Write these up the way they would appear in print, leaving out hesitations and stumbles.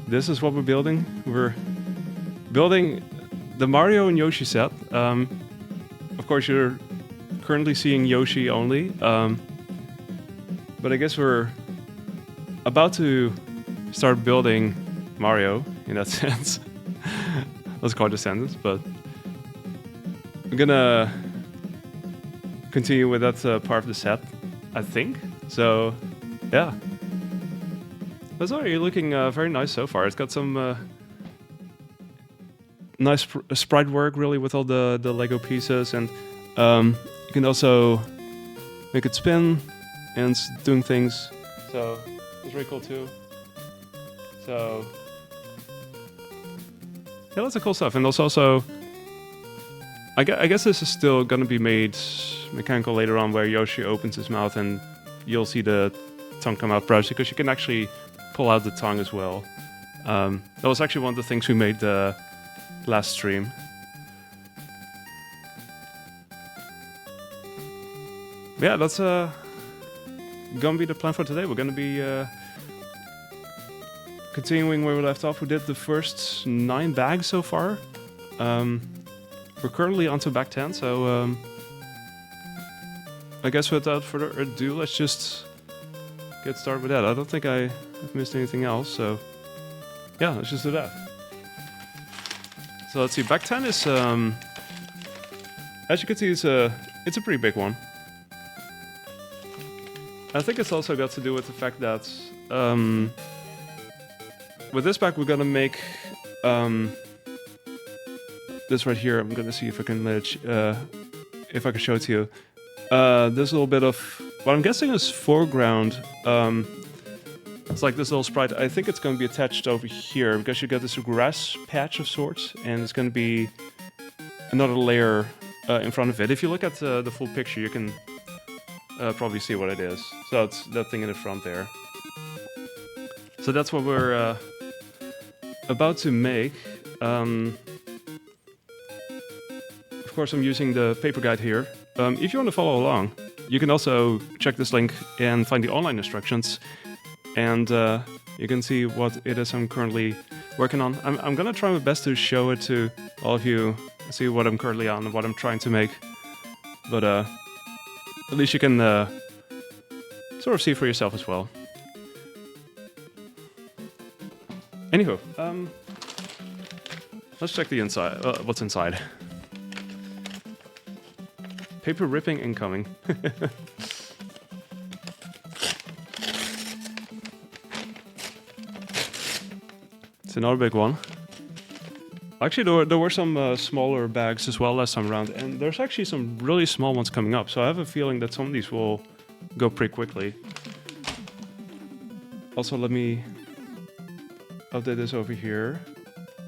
this is what we're building. We're building the Mario and Yoshi set. Of course, you're currently seeing Yoshi only, but I guess we're about to start building Mario in that sense. Let's call it a sentence, but I'm gonna continue with that part of the set, I think. So, yeah. That's already looking very nice so far. It's got some nice sprite work, really, with all the Lego pieces, and you can also make it spin and it's doing things. So it's really cool too. So yeah, lots of cool stuff. And there's also, I guess this is still going to be made mechanical later on, where Yoshi opens his mouth and you'll see the tongue come out, perhaps, because you can actually pull out the tongue as well. That was actually one of the things we made last stream. Yeah, that's gonna be the plan for today. We're gonna be continuing where we left off. We did the first 9 bags so far. We're currently on to bag 10, so I guess without further ado, let's just get started with that. I don't think I've missed anything else, so yeah, let's just do that. So let's see, bag 10 is, as you can see, it's a pretty big one. I think it's also got to do with the fact that with this bag we're gonna make this right here. I'm gonna see if I can if I can show it to you. This little bit of what I'm guessing is foreground. It's like this little sprite. I think it's going to be attached over here because you got this grass patch of sorts, and it's going to be another layer in front of it. If you look at the full picture, you can probably see what it is. So it's that thing in the front there. So that's what we're about to make. Of course, I'm using the paper guide here. If you want to follow along, you can also check this link and find the online instructions. And you can see what it is I'm currently working on. I'm gonna try my best to show it to all of you, see what I'm currently on and what I'm trying to make. But at least you can sort of see for yourself as well. Anywho, let's check the inside. What's inside? Paper ripping incoming. It's another big one. Actually, there were some smaller bags as well last time around, and there's actually some really small ones coming up, so I have a feeling that some of these will go pretty quickly. Also, let me update this over here.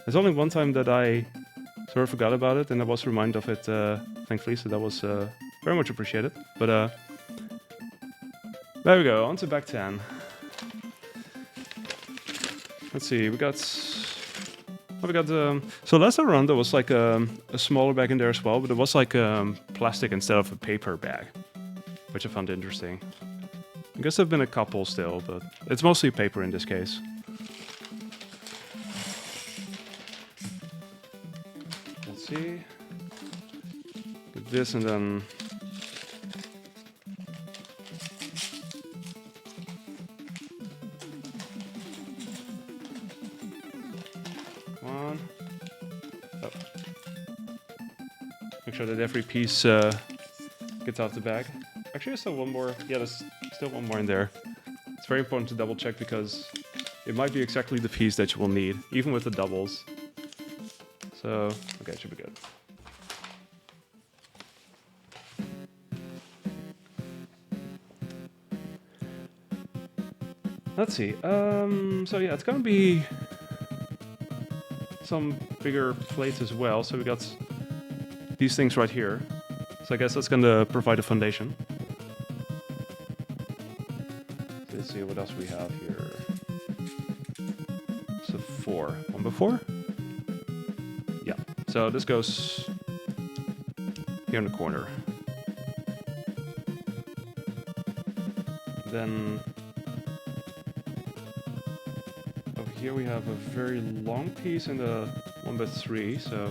There's only one time that I sort of forgot about it, and I was reminded of it, thankfully, so that was very much appreciated. But there we go, on to bag 10. Let's see, we got so last time around there was like a smaller bag in there as well, but it was like plastic instead of a paper bag, which I found interesting. I guess there've been a couple still, but it's mostly paper in this case. Let's see, get this and then make sure that every piece gets out the bag. Actually, there's still one more. Yeah, there's still one more in there. It's very important to double check because it might be exactly the piece that you will need, even with the doubles. So, okay, it should be good. Let's see. So yeah, it's gonna be some bigger plates as well. So we got these things right here. So I guess that's gonna provide a foundation. Let's see what else we have here. So 4. 1 before? Yeah. So this goes here in the corner. Then over here we have a very long piece and a 1x3, so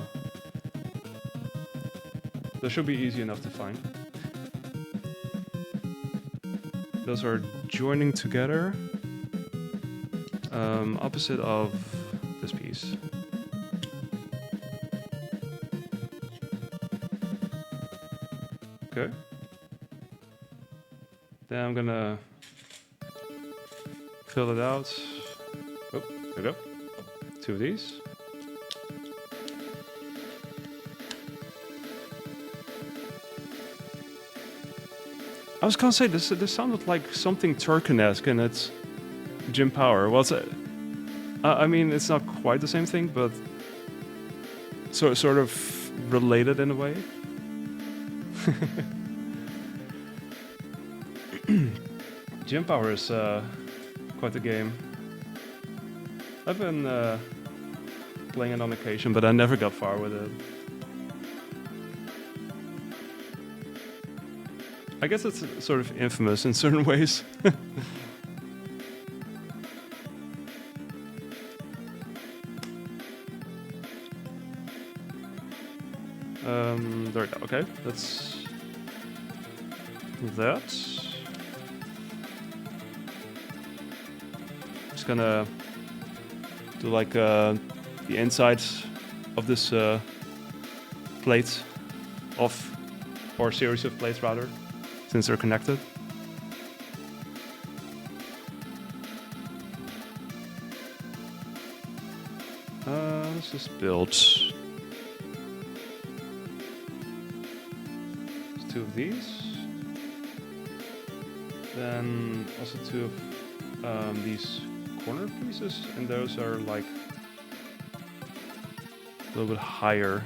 that should be easy enough to find. Those are joining together, opposite of this piece. Okay. Then I'm gonna fill it out. Oh, there we go. 2 of these. I was gonna say this sounded like something Turkin-esque, and it's Jim Power. Well, I mean, it's not quite the same thing, but sort of related in a way. Jim Power is quite a game. I've been playing it on occasion, but I never got far with it. I guess it's sort of infamous in certain ways. There we go. Okay, that's that. Just gonna do like the insides of this plate or series of plates rather, since they're connected. Let's just build 2 of these. Then also 2 of these corner pieces, and those are like a little bit higher.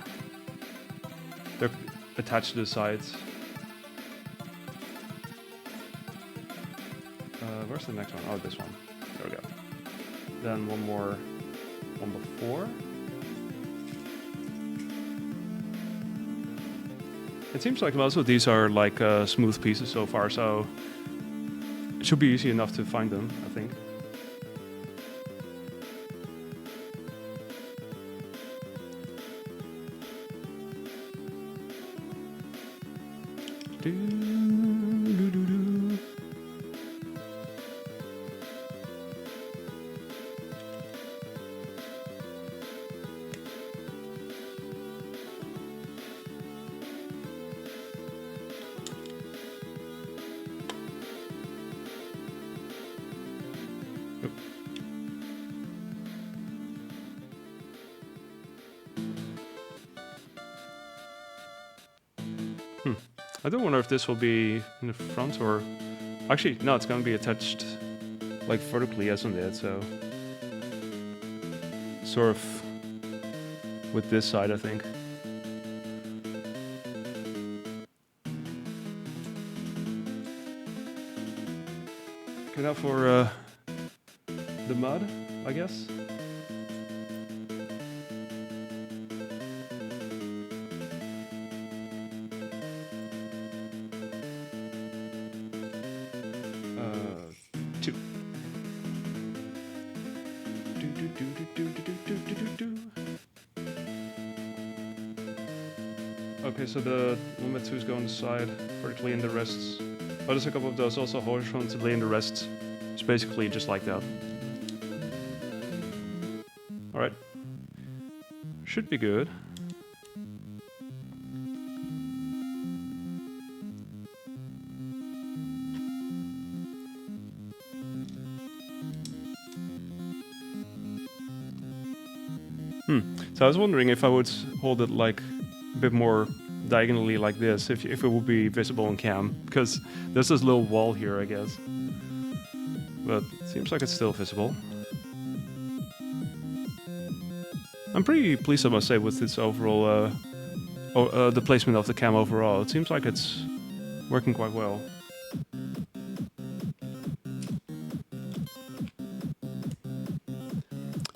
They're attached to the sides. Where's the next one? Oh, this one. There we go. Then one before. It seems like most of these are like smooth pieces so far, so it should be easy enough to find them, I think. I do wonder if this will be in the front or... Actually, no, it's going to be attached like vertically, isn't it? So sort of with this side, I think. Okay, now for the mud, I guess. Okay, so the 1x2s go on the side, vertically in the rests. Oh, there's a couple of those also horizontally in the rests. It's basically just like that. Alright. Should be good. So I was wondering if I would hold it like a bit more diagonally like this, if it would be visible in cam, because there's this little wall here, I guess. But it seems like it's still visible. I'm pretty pleased, I must say, with this overall, the placement of the cam overall. It seems like it's working quite well.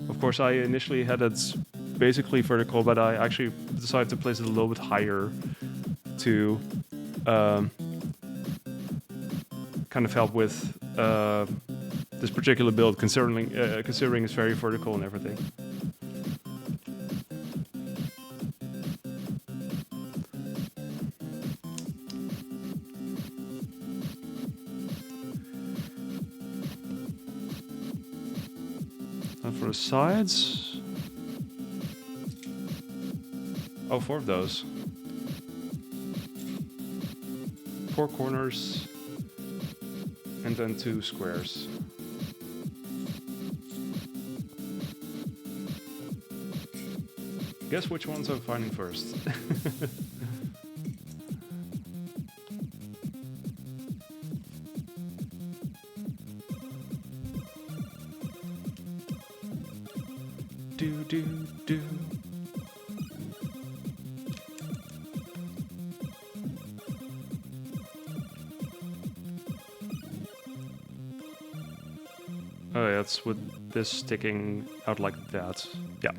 Of course, I initially had it basically vertical, but I actually decided to place it a little bit higher to kind of help with the this particular build, considering it's very vertical and everything. And for the sides, oh, 4 of those. 4 corners, and then 2 squares. Guess which ones I'm finding first. do. Oh yeah, it's with this sticking out like that. Yeah.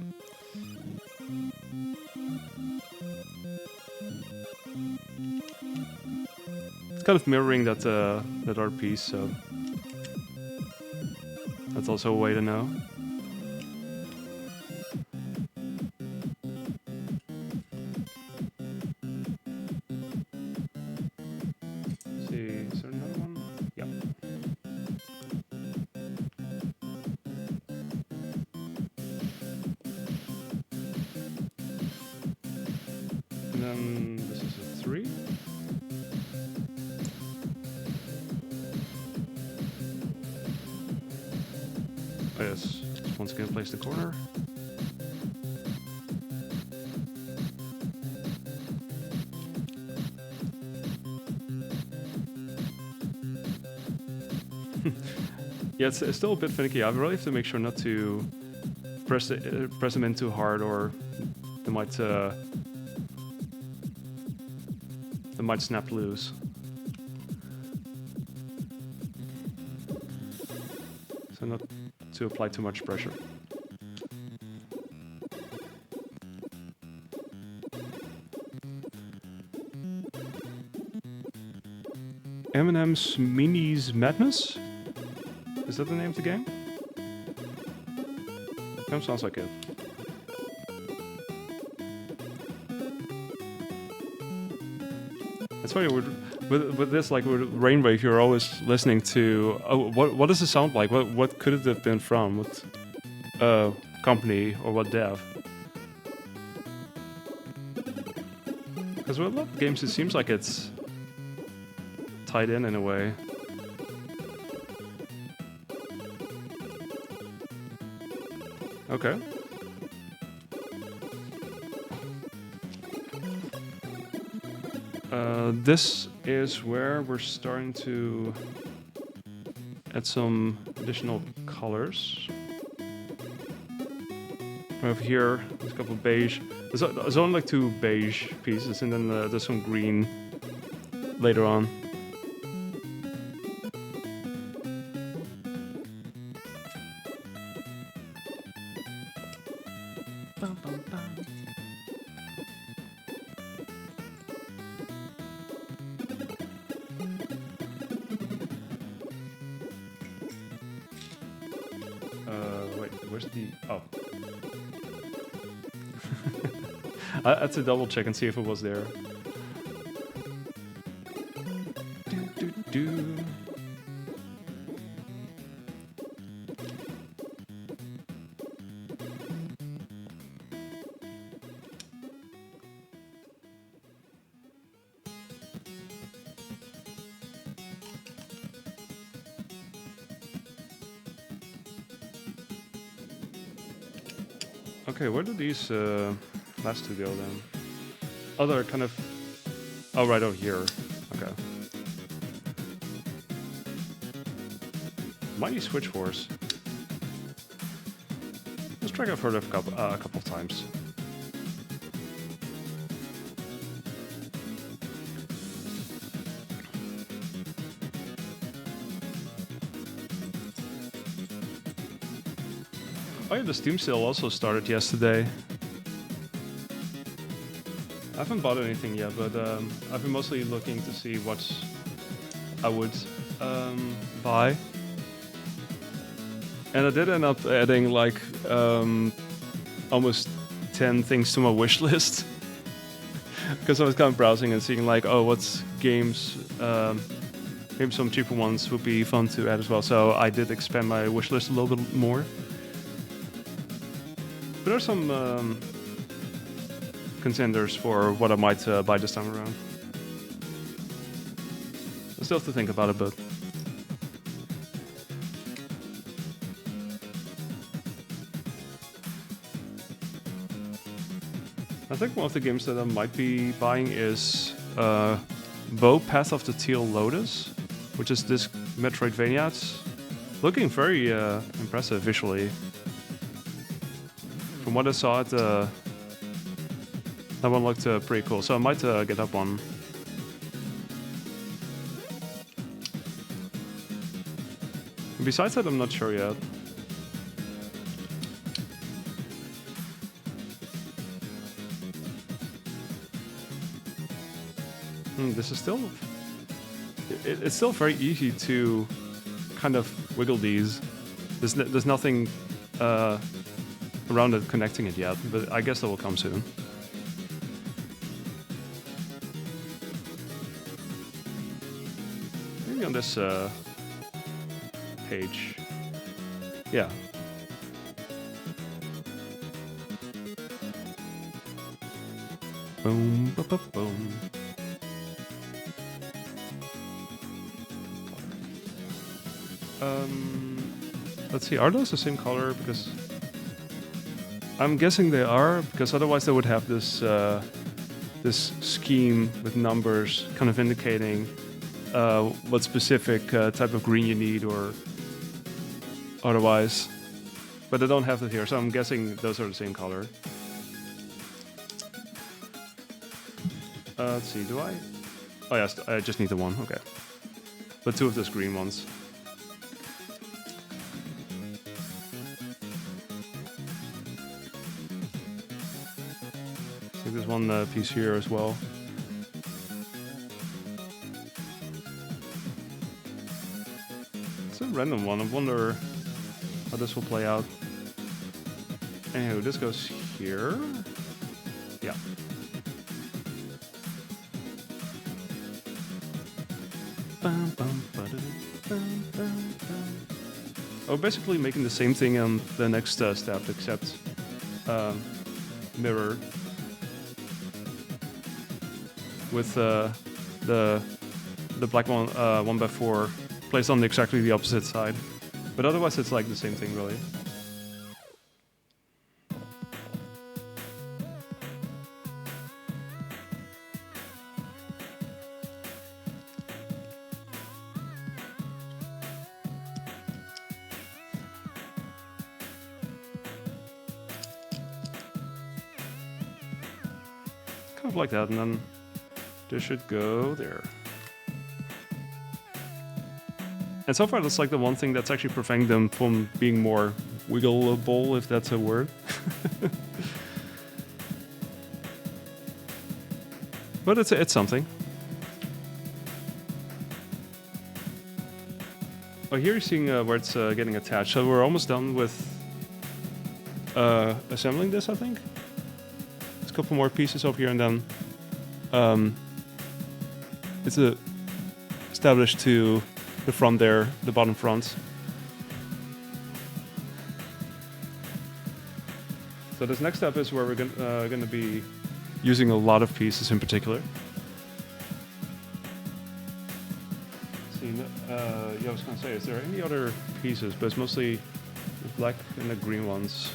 It's kind of mirroring that that art piece, so that's also a way to know. Let's see, is there another one? Yeah. And then this is a 3. Oh yes, once again place the corner. Yeah, it's still a bit finicky. I really have to make sure not to press them in too hard, or they might snap loose. So not to apply too much pressure. M&M's Minis Madness? Is that the name of the game? That sounds like it. It's funny with this, like with Rainwave, you're always listening to, oh, what does it sound like? What could it have been from? What company or what dev? Because with a lot of games, it seems like it's tied in a way. Okay. This is where we're starting to add some additional colors. Over here, there's a couple of beige. There's only like 2 beige pieces, and then there's some green later on. Wait, where's the... Oh. I had to double check and see if it was there. Do. Okay, where do these last 2 go then? Oh, they're kind of... Oh, right over here. Okay. Mighty Switch Force. This track I've heard of a couple of times. Oh yeah, the Steam sale also started yesterday. I haven't bought anything yet, but I've been mostly looking to see what I would buy. And I did end up adding like almost 10 things to my wish list. Because I was kind of browsing and seeing like, oh, what's games, maybe some cheaper ones would be fun to add as well. So I did expand my wish list a little bit more. But there are some contenders for what I might buy this time around. I still have to think about it, but... I think one of the games that I might be buying is Bo Path of the Teal Lotus, which is this Metroidvania. It's looking very impressive visually. From what I saw, that one looked pretty cool, so I might get that one. Besides that, I'm not sure yet. This is still... It's still very easy to kind of wiggle these. There's nothing around it connecting it yet, but I guess that will come soon. Maybe on this page. Yeah. Boom, ba, ba, boom. Let's see, are those the same color? Because I'm guessing they are, because otherwise they would have this this scheme with numbers kind of indicating what specific type of green you need or otherwise. But I don't have it here, so I'm guessing those are the same color. Let's see, do I? Oh yes, I just need the one, okay. But two of those green ones. I think there's one piece here as well. It's a random one. I wonder how this will play out. Anywho, this goes here. Yeah. Oh, basically making the same thing on the next step, except mirror with the black one 1x4 placed on exactly the opposite side. But otherwise, it's like the same thing, really. Kind of like that, and then this should go there. And so far, that's like the one thing that's actually preventing them from being more wiggleable, if that's a word. But it's something. Oh, here you're seeing where it's getting attached. So we're almost done with assembling this, I think. There's a couple more pieces over here, and then it's established to the front there, the bottom front. So this next step is where we're going to be using a lot of pieces in particular. See, yeah, I was going to say, is there any other pieces? But it's mostly the black and the green ones.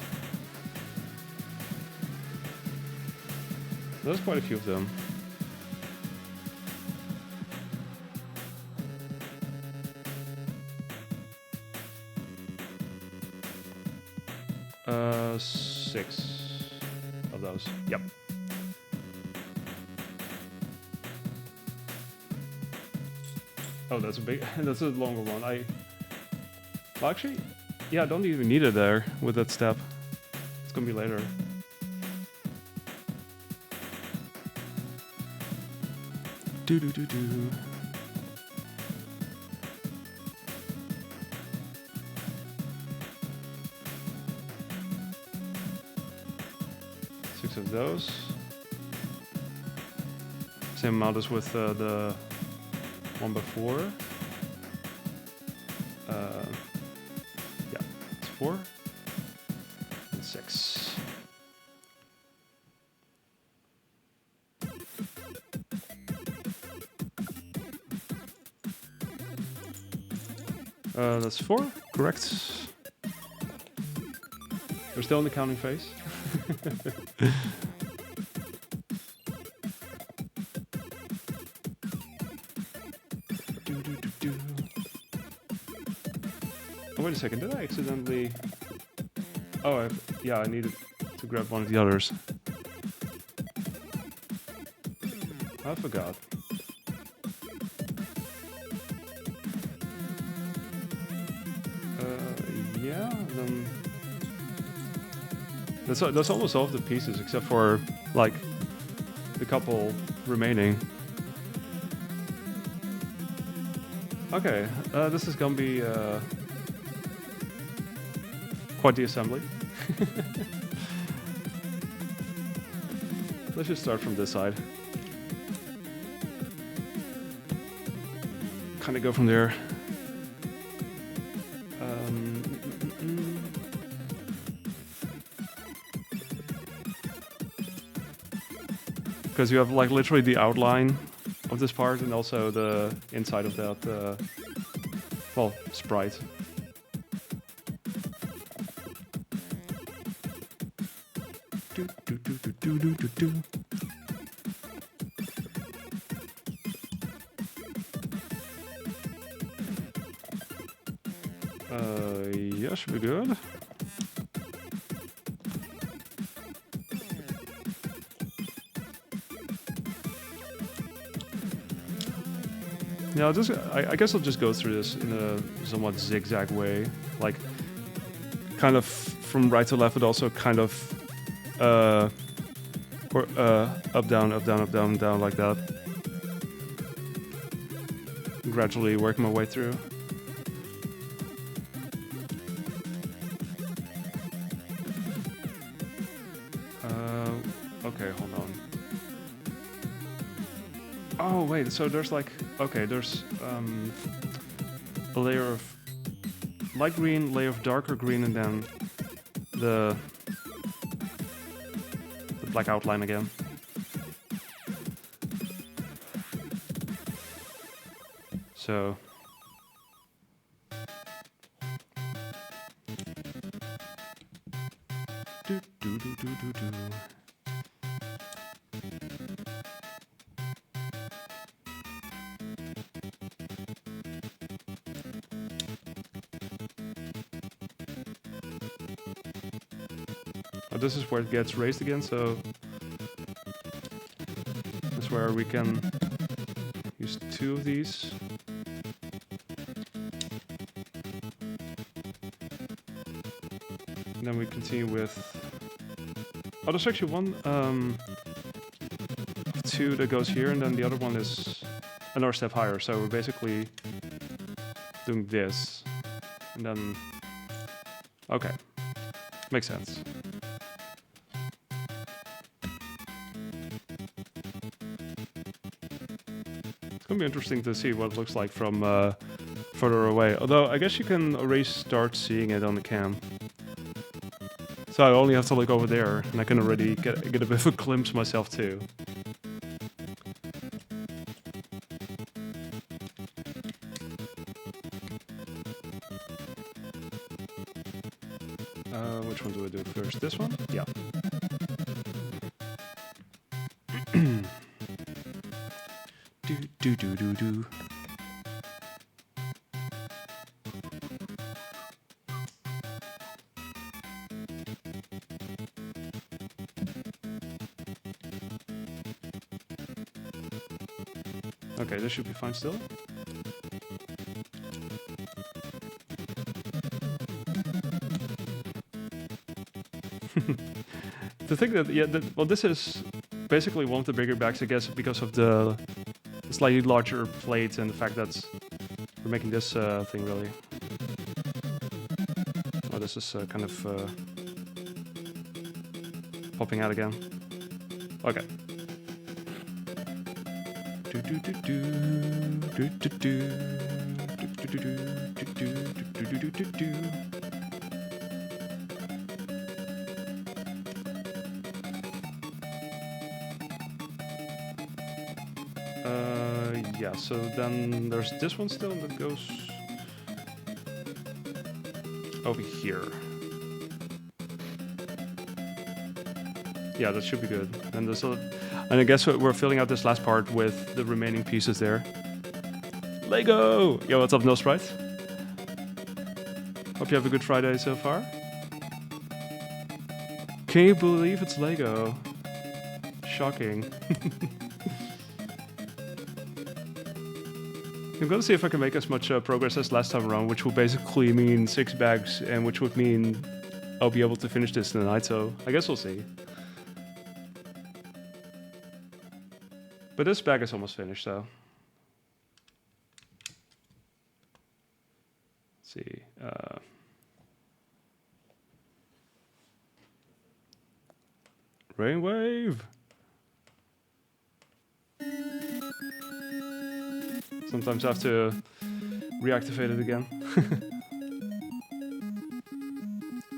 There's quite a few of them. Six of those. Yep. Oh, that's a big. That's a longer one. Well, actually, yeah, I don't even need it there with that step. It's gonna be later. Do do do do. 6 of those. Same amount as with the one before. Yeah, it's 4 and 6. That's 4, correct. We're still in the counting phase. Oh, wait a second, did I accidentally... Oh, yeah, I needed to grab one of the others. I forgot. Yeah, then... That's almost all of the pieces, except for, like, the couple remaining. Okay, this is gonna be quite the assembly. Let's just start from this side. Kind of go from there. Because you have like literally the outline of this part and also the inside of that, well, sprite. Yeah, should be good. Yeah, I guess I'll just go through this in a somewhat zigzag way, like kind of from right to left, but also kind of up, down, up, down, up, down, down, like that. Gradually working my way through. Okay, hold on. Oh wait, so there's like, okay, there's a layer of light green, layer of darker green, and then the black outline again. So do do do do do do. This is where it gets raised again, so that's where we can use 2 of these. And then we continue with... Oh, there's actually one 2 that goes here, and then the other one is another step higher. So we're basically doing this, and then... Okay, makes sense. It's gonna be interesting to see what it looks like from further away. Although I guess you can already start seeing it on the cam. So I only have to look over there, and I can already get a bit of a glimpse myself too. Which one do I do first? This one? Yeah. do do do do. Okay, this should be fine still. The thing that, yeah, well, this is basically one of the bigger bags, I guess, because of the slightly larger plate and the fact that we're making this thing really. Oh, this is kind of popping out again. Okay. Yeah, so then there's this one still that goes over here. Yeah, that should be good. And there's and I guess we're filling out this last part with the remaining pieces there. Lego! Yo, what's up, No Sprite? Hope you have a good Friday so far. Can you believe it's Lego? Shocking. I'm gonna see if I can make as much progress as last time around, which will basically mean 6 bags, and which would mean I'll be able to finish this tonight, so I guess we'll see. But this bag is almost finished, so. Let's see. Rainwave! Sometimes I have to reactivate it again.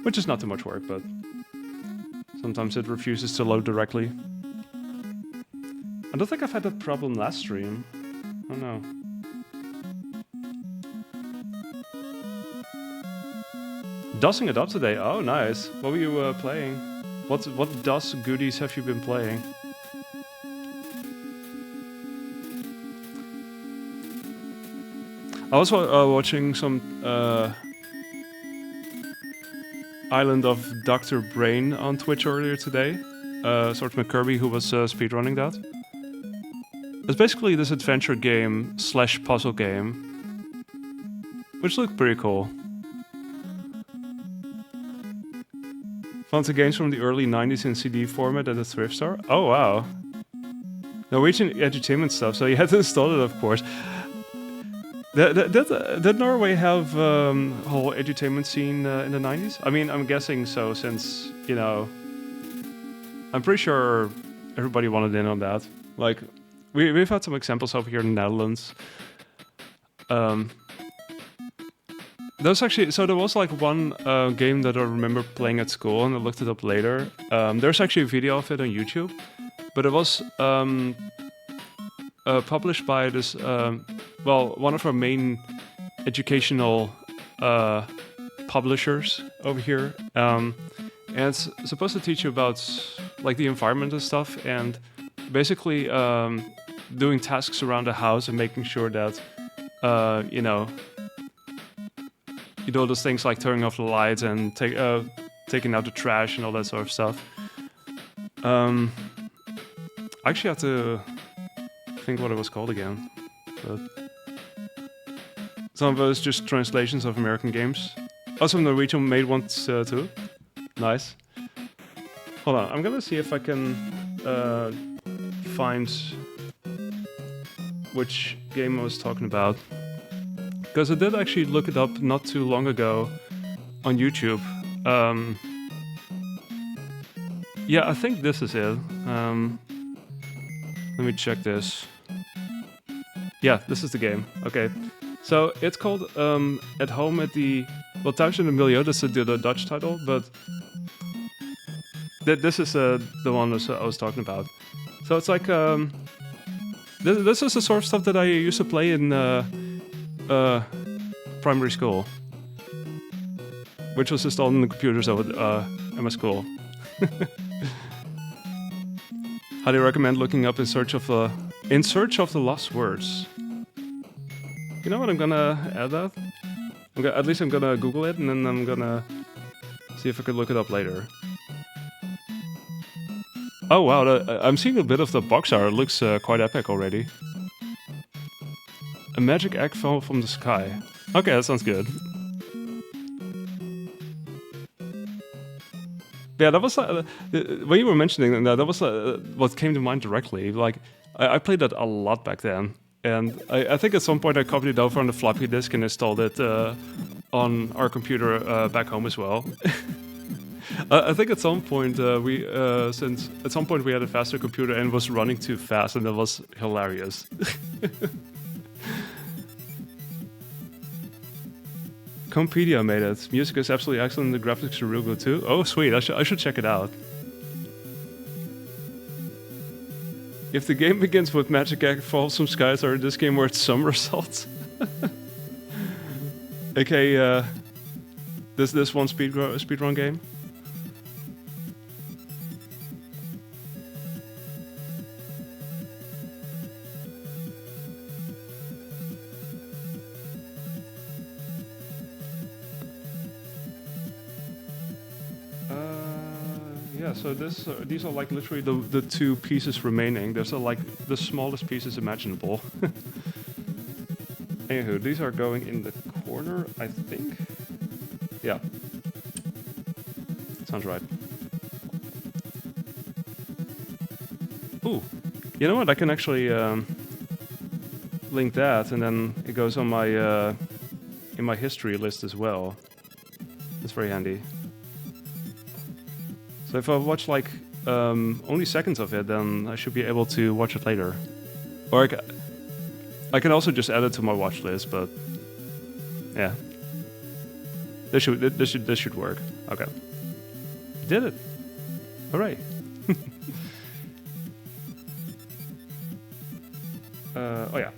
Which is not too much work, but sometimes it refuses to load directly. I don't think I've had that problem last stream. Oh no. Dossing it up today. Oh, nice. What were you playing? What DOS goodies have you been playing? I was watching some Island of Dr. Brain on Twitch earlier today. Swordsman Kirby, who was speedrunning that. It's basically this adventure game / puzzle game, which looked pretty cool. Found the games from the early 90s in CD format at a thrift store. Oh wow. Norwegian edutainment stuff, so you had to install it, of course. Did Norway have whole edutainment scene in the 90s? I mean, I'm guessing so, since, you know, I'm pretty sure everybody wanted in on that. Like, we've had some examples over here in the Netherlands. There was like one game that I remember playing at school, and I looked it up later. There's actually a video of it on YouTube, but it was published by this, one of our main educational publishers over here. And it's supposed to teach you about like the environment and stuff, and basically doing tasks around the house and making sure that, you know those things like turning off the lights and taking out the trash and all that sort of stuff. I actually have to think what it was called again. But some of those just translations of American games. Also, Norwegian made ones too. Nice. Hold on, I'm gonna see if I can find which game I was talking about. Because I did actually look it up not too long ago on YouTube. Yeah, I think this is it. Let me check this. Yeah, this is the game. Okay. So it's called At Home at the... Well, Thuis in de Milieu, that's the Dutch title, but... This is the one I was talking about. So it's like... This is the sort of stuff that I used to play in... primary school, which was installed on the computers over at my school. Highly recommend looking up In Search of the Lost Words. You know what? I'm gonna add that. At least I'm gonna Google it, and then I'm gonna see if I could look it up later. Oh wow! I'm seeing a bit of the box art. It looks quite epic already. A magic egg fell from the sky. Okay, that sounds good. Yeah, that was when you were mentioning that was what came to mind directly. Like, I played that a lot back then, and I think at some point I copied it over on the floppy disk and installed it on our computer back home as well. I think at some point since at some point we had a faster computer and it was running too fast, and that was hilarious. Compedia made it. Music is absolutely excellent. The graphics are real good too. Oh, sweet! I should check it out. If the game begins with magic egg falls from skies, or this game where it's somersaults. Okay, this one speedrun game. Yeah, so these are like literally the two pieces remaining. Those are like the smallest pieces imaginable. Anywho, these are going in the corner, I think. Yeah. Sounds right. Ooh, you know what? I can actually link that, and then it goes on my in my history list as well. That's very handy. So if I watch like only seconds of it, then I should be able to watch it later. Or I can also just add it to my watch list, but yeah, this should work. Okay, did it! Hooray! Oh yeah.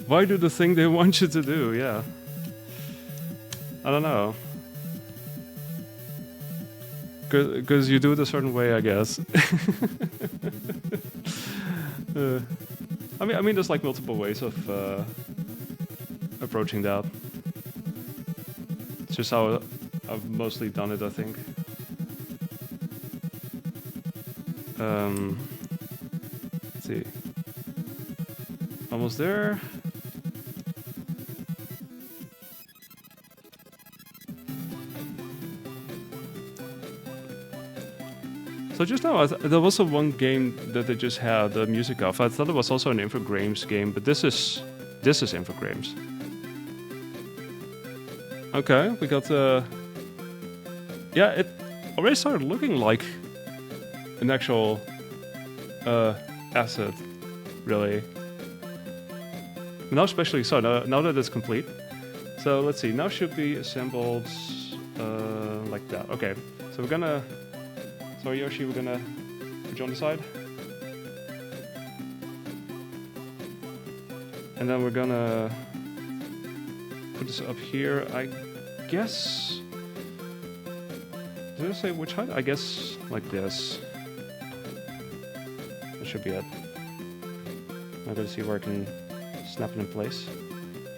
Why do the thing they want you to do? Yeah. I don't know. Because you do it a certain way, I guess. I mean, there's like multiple ways of approaching that. It's just how I've mostly done it, I think. Let's see. Almost there. So just now, there was one game that they just had the music of. I thought it was also an Infogrames game, but this is Infogrames. Okay, we got yeah, it already started looking like an actual asset, really. Now especially so, now that it's complete. So let's see, now should be assembled like that. Okay, so we're gonna... So Yoshi, we're gonna put you on the side. And then we're gonna put this up here, I guess. Did I say which height? I guess like this. That should be it. I'm gonna see where I can snap it in place.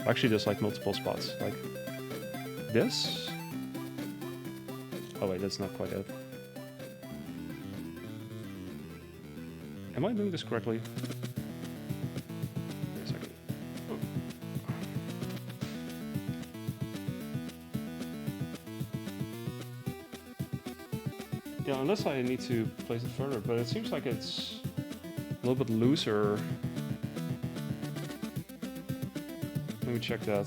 Actually, there's like multiple spots, like this. Oh wait, that's not quite it. Am I doing this correctly? Wait a second. Oh. Yeah, unless I need to place it further, but it seems like it's a little bit looser. Let me check that.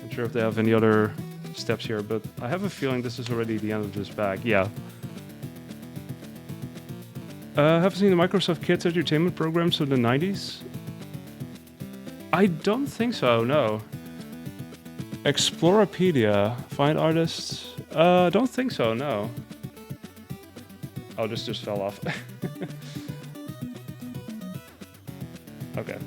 Not sure if they have any other steps here, but I have a feeling this is already the end of this bag. Yeah. Have you seen the Microsoft Kids entertainment programs from the 90s? I don't think so, no. Explorapedia, find artists? Don't think so, no. Oh, this just fell off. Okay.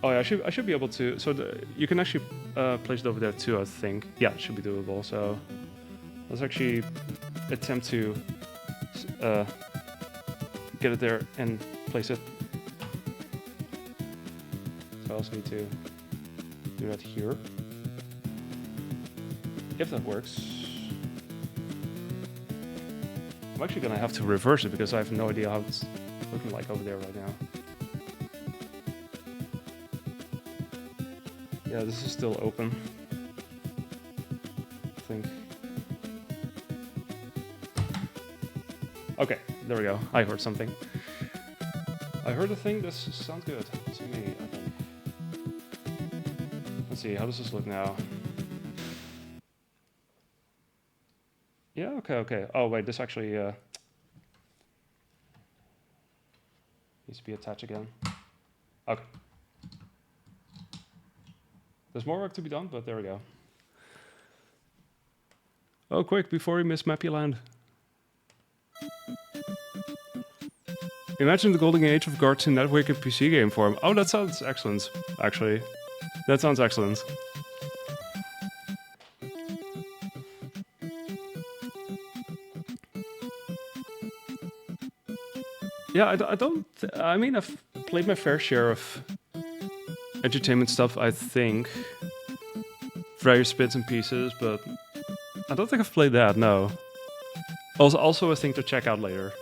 Oh yeah, I should be able to. So you can actually place it over there too, I think. Yeah, it should be doable. So let's actually attempt to get it there and place it. So I also need to do that here. If that works. I'm actually gonna have to reverse it because I have no idea how it's looking like over there right now. Yeah, this is still open, I think. Okay, there we go. I heard something. I heard a thing. This sounds good to me, I think. Let's see, how does this look now? Yeah, okay. Oh, wait, this actually needs to be attached again. Okay. There's more work to be done, but there we go. Oh, quick, before we miss Mappy Land. Imagine the golden age of Cartoon Network in PC game form. Oh, that sounds excellent, actually. That sounds excellent. Yeah, I mean, I've played my fair share of entertainment stuff, I think. Various bits and pieces, but I don't think I've played that, no. Also a thing to check out later.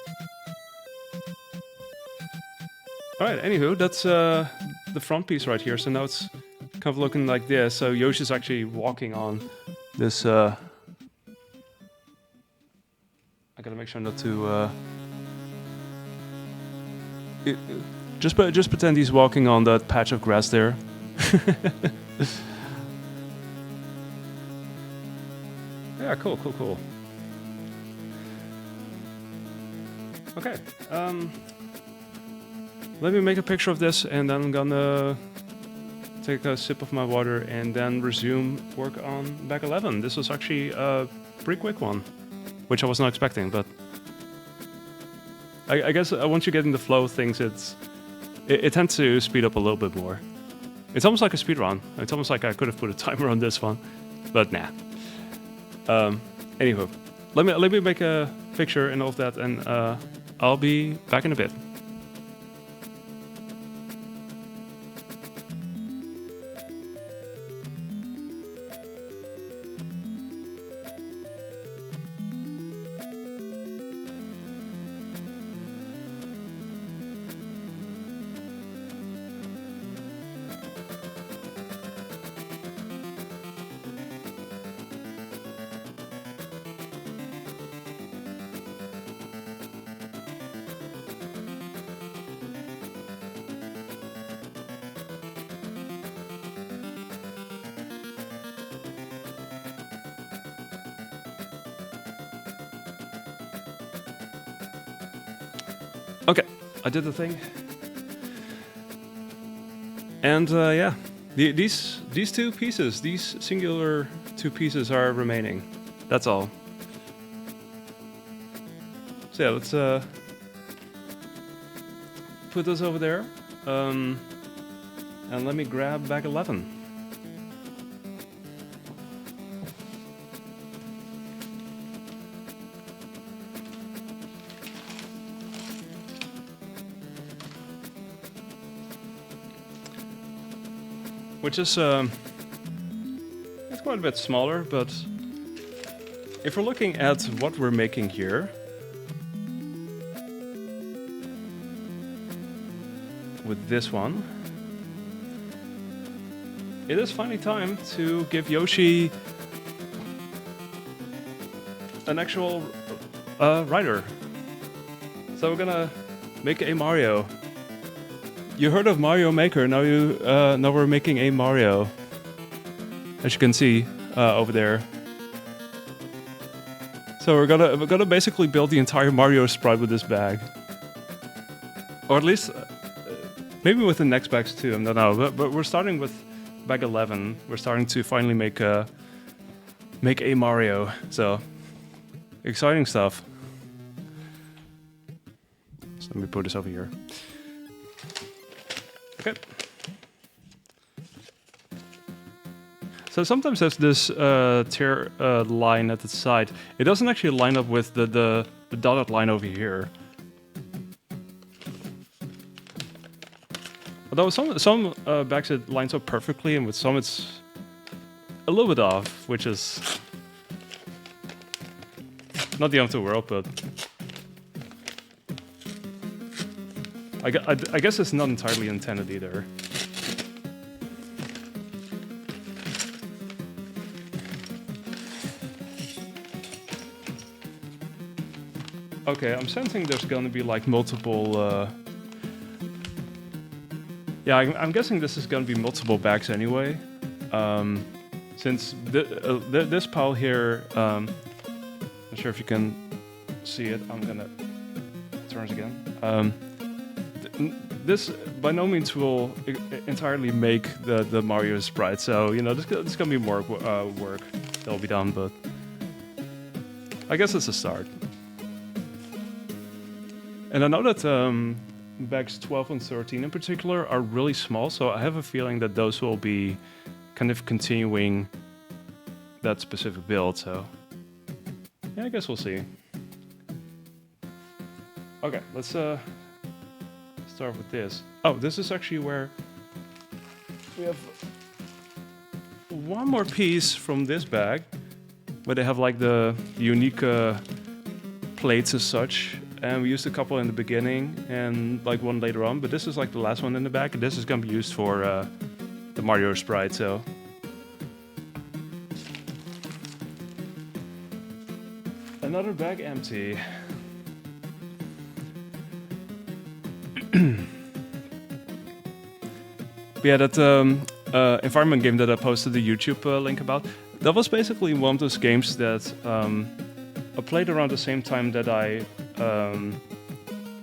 Alright, anywho, that's the front piece right here, so now it's kind of looking like this. So Yoshi's actually walking on this, I gotta make sure not to, just pretend he's walking on that patch of grass there. Yeah, cool. Okay, let me make a picture of this, and then I'm gonna take a sip of my water and then resume work on Back 11. This was actually a pretty quick one, which I was not expecting, but I guess once you get in the flow of things, it tends to speed up a little bit more. It's almost like a speed run. It's almost like I could have put a timer on this one, but nah. Anywho, let me make a picture and all of that, and I'll be back in a bit. Okay, I did the thing. And yeah, these two pieces, these singular two pieces are remaining. That's all. So yeah, let's put this over there. And let me grab bag 11. Which is, it's quite a bit smaller, but if we're looking at what we're making here, with this one, it is finally time to give Yoshi an actual rider. So we're gonna make a Mario. You heard of Mario Maker, now we're making a Mario. As you can see over there. So we're gonna basically build the entire Mario sprite with this bag. Or at least maybe with the next bags too, I don't know. But we're starting with bag 11. We're starting to finally make a Mario. So exciting stuff. So let me put this over here. Okay. So sometimes there's this tear line at the side. It doesn't actually line up with the dotted line over here. Although some bags it lines up perfectly, and with some it's a little bit off, which is not the end of the world, but I guess it's not entirely intended either. Okay, I'm sensing there's gonna be like multiple Yeah, I'm guessing this is gonna be multiple bags anyway. Since this pile here, not sure if you can see it. I'm gonna turn it again. This by no means will entirely make the Mario sprite, so you know this is gonna be more work that'll be done, but I guess it's a start. And I know that bags 12 and 13 in particular are really small, so I have a feeling that those will be kind of continuing that specific build, so yeah, I guess we'll see. Okay, let's start with this. Oh, this is actually where we have one more piece from this bag, where they have like the unique plates as such, and we used a couple in the beginning and like one later on, but this is like the last one in the bag, and this is gonna be used for the Mario sprite, so. Another bag empty. Yeah, that environment game that I posted the YouTube link about, that was basically one of those games that I played around the same time that I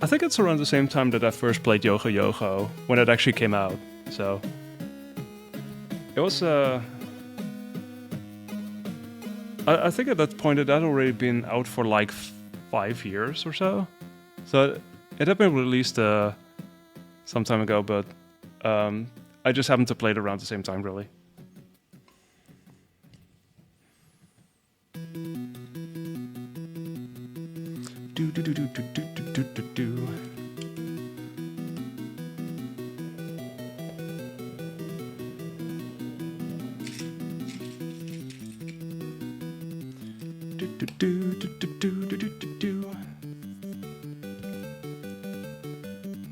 think it's around the same time that I first played Yoga Yogo, when it actually came out, so. It was, I think at that point it had already been out for like 5 years or so. So it had been released some time ago, but I just happened to play it around the same time, really. Do do do do do do do do do.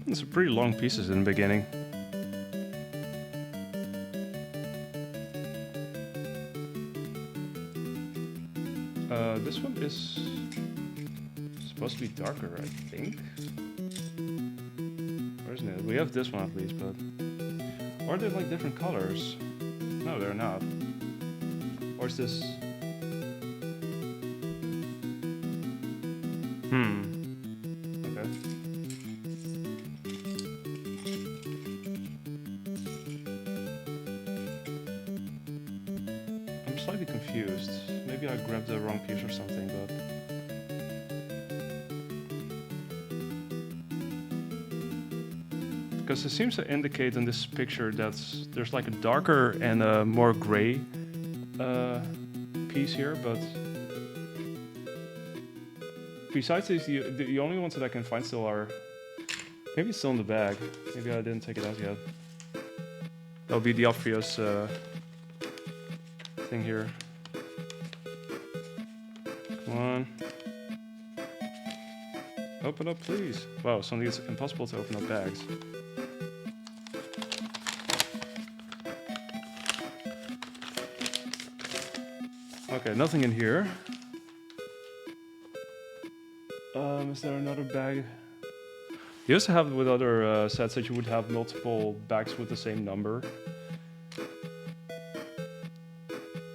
There's some pretty long pieces in the beginning. This one is supposed to be darker, I think. Or isn't it? We have this one at least, but... Or are they like different colors? No, they're not. Or is this... Okay. I'm slightly confused. Maybe I grabbed the wrong piece or something, but... Because it seems to indicate in this picture that there's like a darker and a more gray piece here, but... Besides these, the only ones that I can find still are... Maybe it's still in the bag. Maybe I didn't take it out yet. That'll be the obvious thing here. Come on. Open up, please. Wow, suddenly it's impossible to open up bags. Okay, nothing in here. Is there another bag? You also have with other sets that you would have multiple bags with the same number.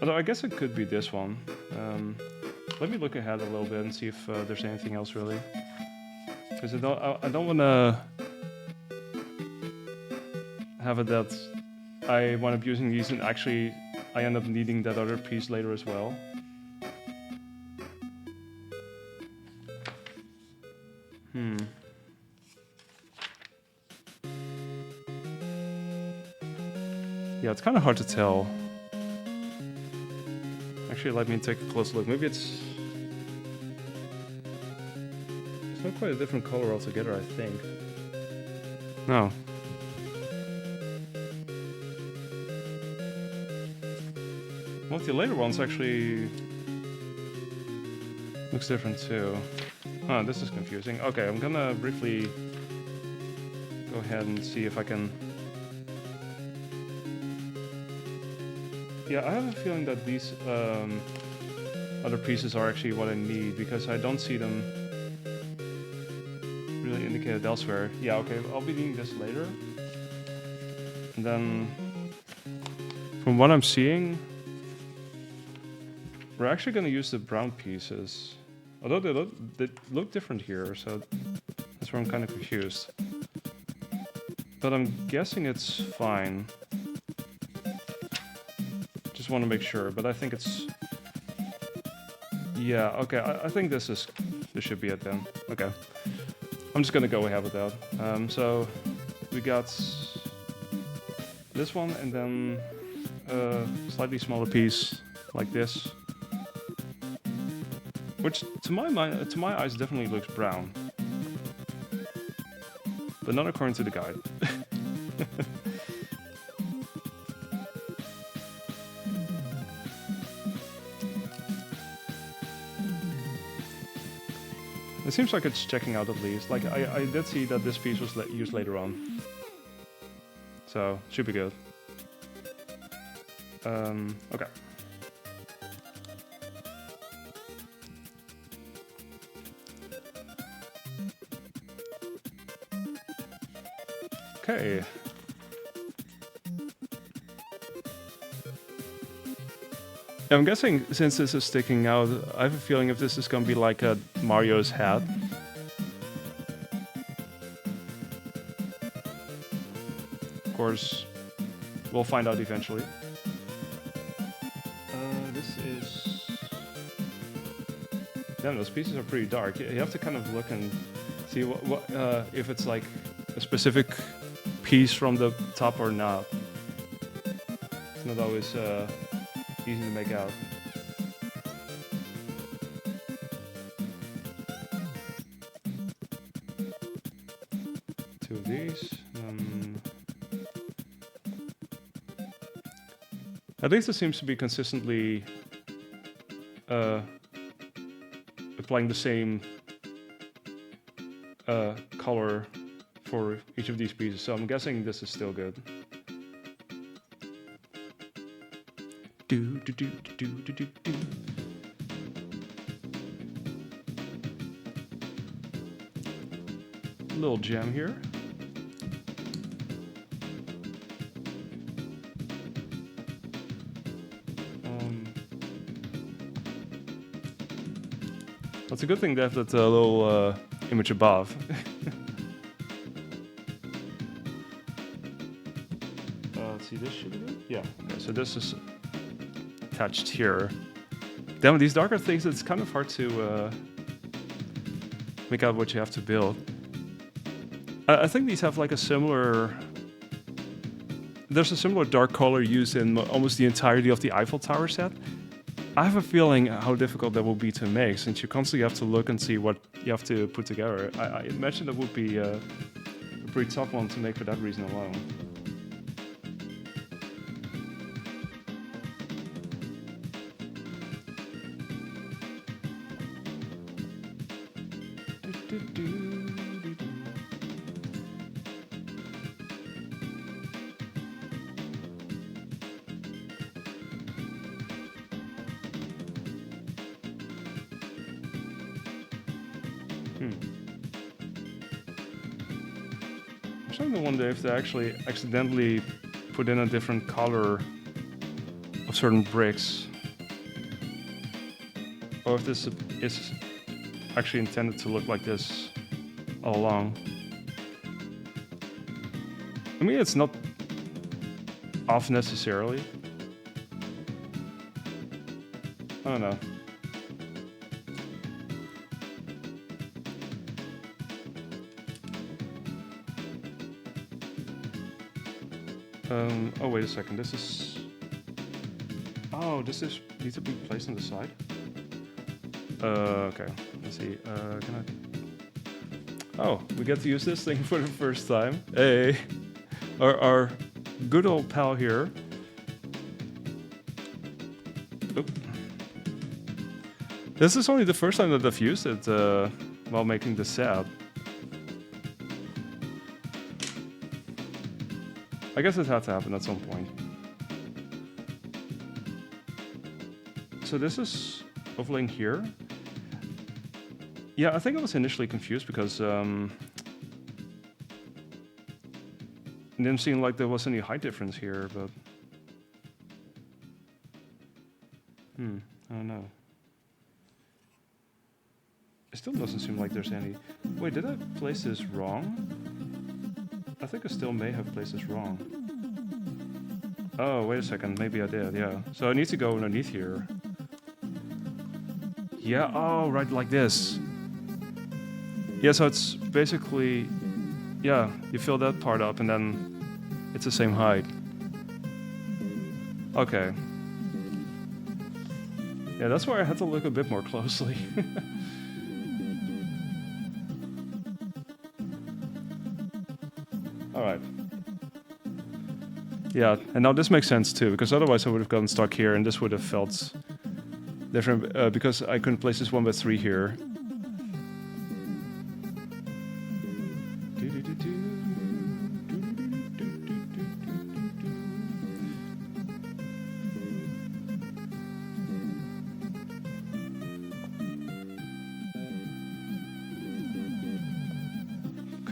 Although I guess it could be this one. Let me look ahead a little bit and see if there's anything else really. Because I don't want to have it that I wind up using these and actually I end up needing that other piece later as well. Yeah, it's kind of hard to tell. Actually, let me take a close look. Maybe it's not quite a different color altogether, I think. No. One of the later ones actually looks different too. Huh, this is confusing. Okay, I'm gonna briefly go ahead and see if I can... Yeah, I have a feeling that these other pieces are actually what I need, because I don't see them really indicated elsewhere. Yeah, okay, I'll be needing this later. And then, from what I'm seeing, we're actually going to use the brown pieces. Although they look different here, so that's where I'm kind of confused. But I'm guessing it's fine. Just want to make sure, but I think it's... Yeah, okay, I think this should be it then. Okay. I'm just gonna go ahead with that. So we got this one and then a slightly smaller piece like this. Which to my eyes definitely looks brown. But not according to the guide. It seems like it's checking out at least. Like, I did see that this piece was used later on. So, should be good. Okay. Okay. I'm guessing since this is sticking out, I have a feeling if this is gonna be like a Mario's hat. Of course, we'll find out eventually. This is... Damn, those pieces are pretty dark. You have to kind of look and see what if it's like a specific piece from the top or not. It's not always easy to make out. Two of these. At least it seems to be consistently applying the same color for each of these pieces, so I'm guessing this is still good. Little gem here. It's a good thing they have that little image above. Let's see, this should be good? Yeah, okay, so this is attached here. Damn, these darker things, it's kind of hard to make out what you have to build. I think these have like a similar... There's a similar dark color used in almost the entirety of the Eiffel Tower set. I have a feeling how difficult that will be to make, since you constantly have to look and see what you have to put together. I imagine that would be a pretty tough one to make for that reason alone. I'm starting to wonder if they actually accidentally put in a different color of certain bricks, or if this is actually intended to look like this all along. I mean, it's not off necessarily. I don't know. Oh, wait a second, this is... Oh, this is needs to be placed on the side? Okay, let's see, can I... Oh, we get to use this thing for the first time. Hey! Our good old pal here. Oop. This is only the first time that I've used it while making the set. I guess it had to happen at some point. So this is overlaying here. Yeah, I think I was initially confused because didn't seem like there was any height difference here, but... I don't know. It still doesn't seem like there's any... Wait, did I place this wrong? I think I still may have placed this wrong. Oh, wait a second, maybe I did, yeah. So I need to go underneath here. Yeah, oh, right, like this. Yeah, so it's basically... Yeah, you fill that part up and then it's the same height. Okay. Yeah, that's where I had to look a bit more closely. Alright. Yeah, and now this makes sense too, because otherwise I would have gotten stuck here and this would have felt different, because I couldn't place this 1x3 here.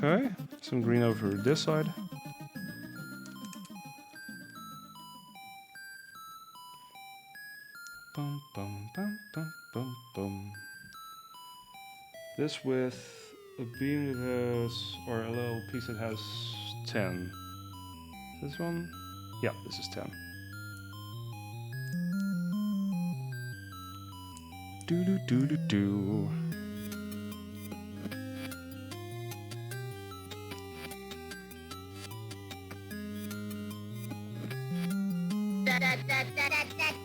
Okay, some green over this side. Bum, bum, bum, bum, bum, bum. This with a beam that has, or a little piece that has 10. This one? Yeah, this is 10. Do do do do do.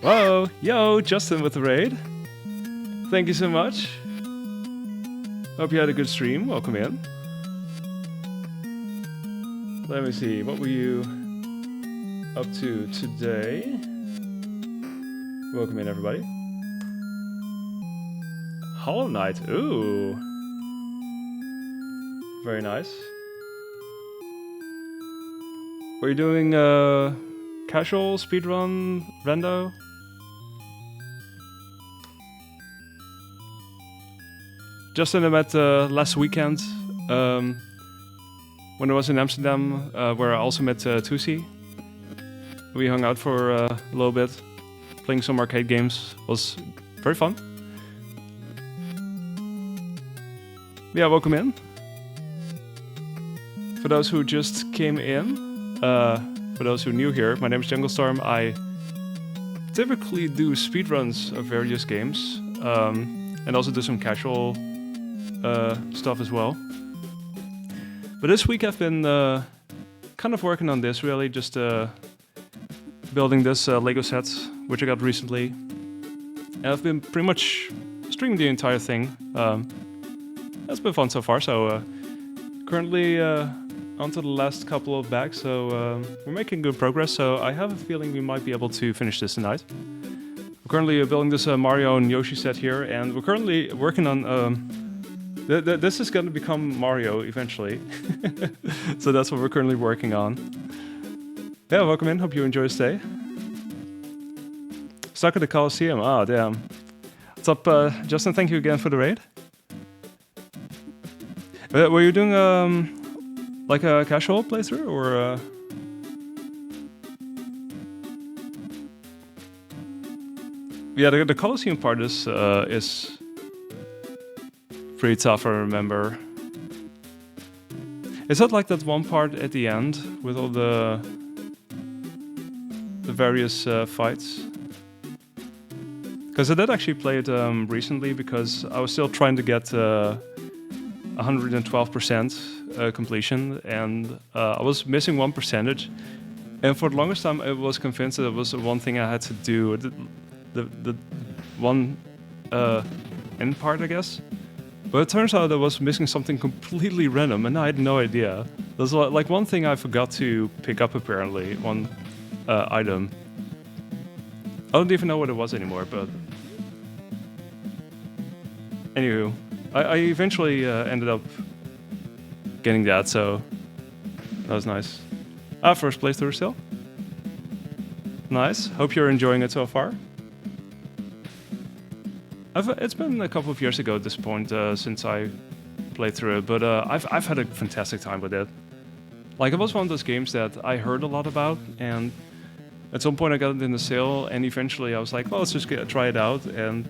Whoa, yo, Justin with the raid. Thank you so much. Hope you had a good stream. Welcome in. Let me see, what were you up to today? Welcome in, everybody. Hollow Knight, ooh. Very nice. Were you doing casual, speedrun, rando? Justin I met last weekend when I was in Amsterdam, where I also met Tusi. We hung out for a little bit, playing some arcade games. It was very fun. Yeah, welcome in. For those who just came in, for those who are new here, my name is Jungle Storm. I typically do speedruns of various games, and also do some casual stuff as well. But this week I've been kind of working on this, really, just building this Lego set, which I got recently. And I've been pretty much streaming the entire thing. That's been fun so far, so currently onto the last couple of bags, so we're making good progress, so I have a feeling we might be able to finish this tonight. We're currently building this Mario and Yoshi set here, and we're currently working on... this is going to become Mario eventually, so that's what we're currently working on. Yeah, welcome in, hope you enjoy your stay. Stuck at the Coliseum, ah damn. What's up, Justin, thank you again for the raid. Were you doing like a casual playthrough, or... Yeah, the Coliseum part is pretty tough, I remember. Is that like that one part at the end with all the various fights? Because I did actually play it recently, because I was still trying to get 112% completion, and I was missing one percentage. And for the longest time, I was convinced that it was the one thing I had to do, the one end part, I guess. But it turns out I was missing something completely random, and I had no idea. There's like one thing I forgot to pick up, apparently, one item. I don't even know what it was anymore, but... Anywho, I eventually ended up getting that, so that was nice. First playthrough still. Nice, hope you're enjoying it so far. It's been a couple of years ago at this point since I played through it, but I've had a fantastic time with it. Like, it was one of those games that I heard a lot about, and at some point I got it in the sale, and eventually I was like, well, let's just try it out. And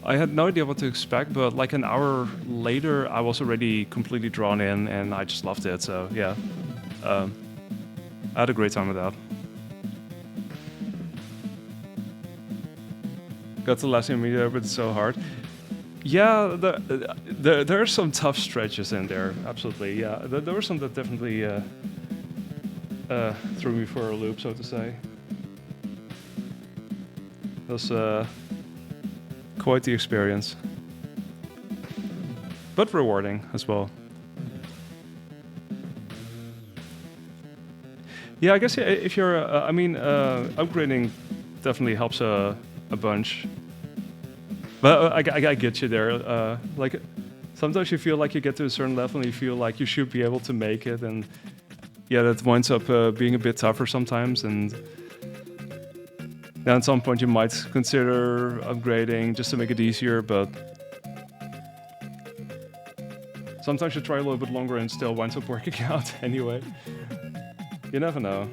I had no idea what to expect, but like an hour later, I was already completely drawn in, and I just loved it. So yeah, I had a great time with that. Got the last enemy there, but it's so hard. Yeah, there are some tough stretches in there. Absolutely, yeah. There were some that definitely threw me for a loop, so to say. It was quite the experience, but rewarding as well. Yeah, I guess if you're, upgrading definitely helps a bunch. But I get you there. Like, sometimes you feel like you get to a certain level and you feel like you should be able to make it, and yeah, that winds up being a bit tougher sometimes. And then at some point you might consider upgrading just to make it easier, but sometimes you try a little bit longer and still winds up working out anyway. You never know.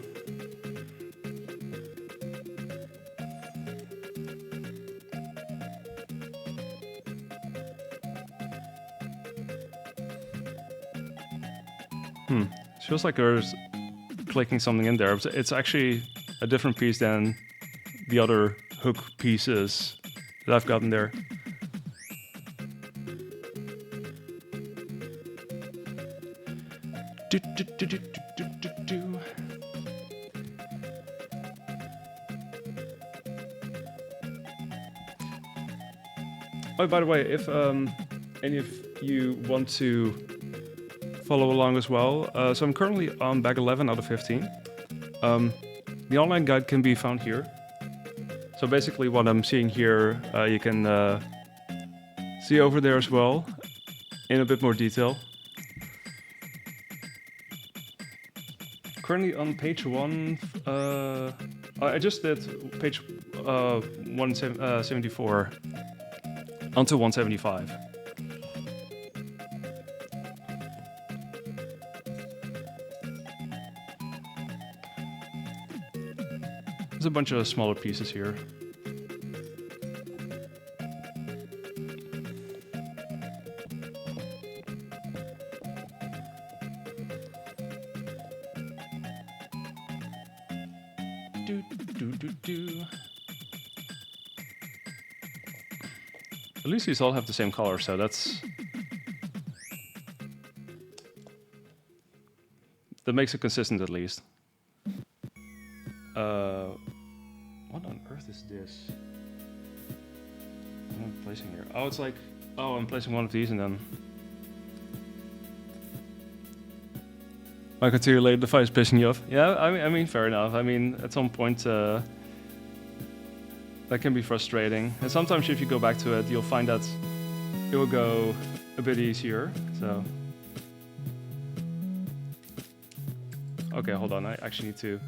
Feels like there's clicking something in there. It's actually a different piece than the other hook pieces that I've gotten there. Oh, by the way, if any of you want to follow along as well, so I'm currently on bag 11 out of 15. The online guide can be found here. So basically what I'm seeing here, you can see over there as well, in a bit more detail. Currently on page 1, I just did page 174 onto 175. There's a bunch of smaller pieces here. At least these all have the same color, so that makes it consistent at least. What on earth is this? What am I placing here? Oh, it's like, oh, I'm placing one of these and then I can tell you later the fight is pissing you off. Yeah, I mean, fair enough. I mean, at some point, that can be frustrating. And sometimes if you go back to it, you'll find that it will go a bit easier. So, okay, hold on. I actually need to.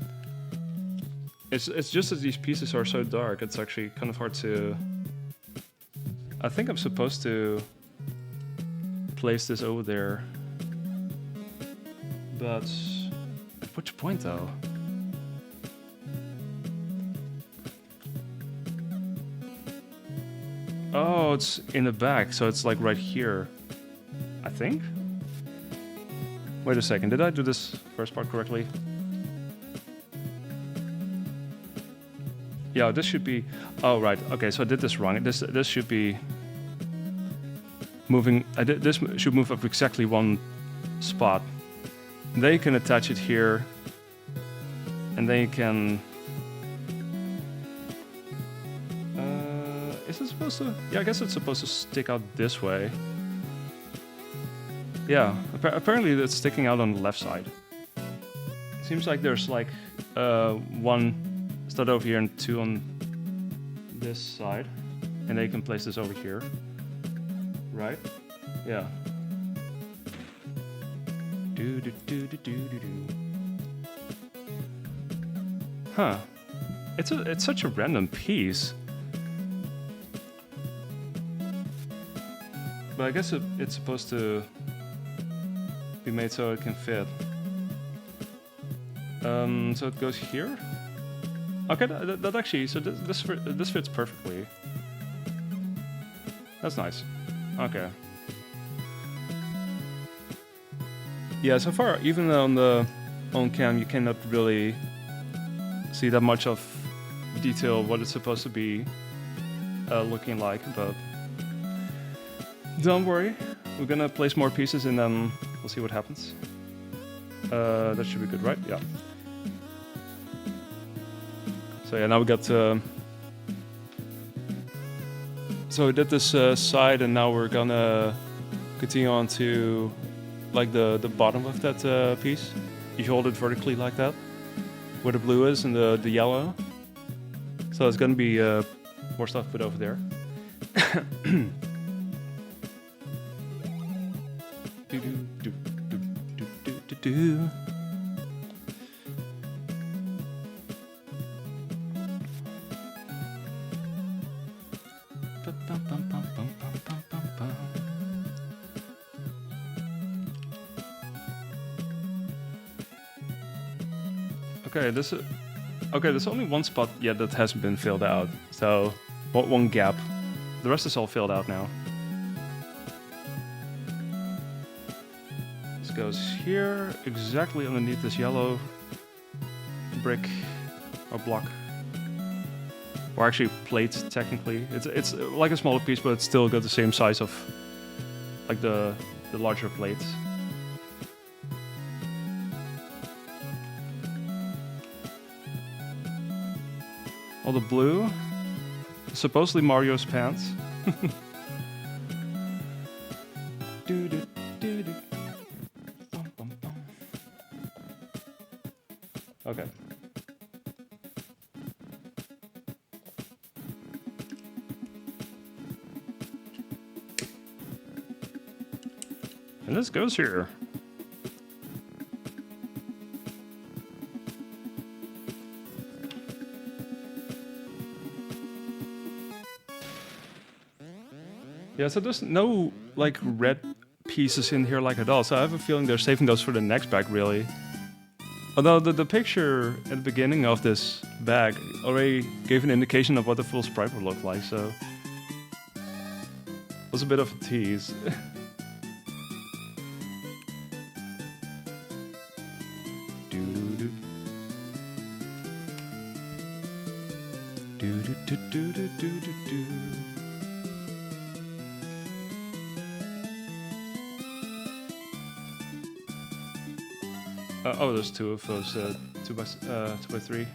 It's just that these pieces are so dark. It's actually kind of hard to. I think I'm supposed to place this over there. But at which point though? Oh, it's in the back, so it's like right here, I think. Wait a second, did I do this first part correctly? Yeah, this should be. Oh right, okay, so I did this wrong. This should be moving. This should move up exactly one spot. And then you can attach it here, and then you can. Is it supposed to? Yeah, I guess it's supposed to stick out this way. Yeah, apparently it's sticking out on the left side. Seems like there's like one stud over here and two on this side, and then you can place this over here. Right? Yeah. Huh. It's such a random piece. But I guess it's supposed to be made so it can fit. So it goes here. Okay, that actually, so this fits perfectly. That's nice. Okay. Yeah, so far, even on cam, you cannot really see that much of detail what it's supposed to be looking like, but don't worry, we're gonna place more pieces and then we'll see what happens. That should be good, right? Yeah. So yeah, now we got. So we did this side, and now we're gonna continue on to like the bottom of that piece. You hold it vertically like that, where the blue is and the yellow. So it's gonna be more stuff put over there. Okay, there's only one spot yet that hasn't been filled out. So, one gap. The rest is all filled out now. This goes here, exactly underneath this yellow brick or block. Or actually plate, technically. It's like a smaller piece, but it's still got the same size of like the larger plates. All the blue. Supposedly Mario's pants. Okay. And this goes here. Yeah, so there's no like red pieces in here like at all. So I have a feeling they're saving those for the next bag, really. Although the picture at the beginning of this bag already gave an indication of what the full sprite would look like, so it was a bit of a tease. Oh, there's two of those 2x3.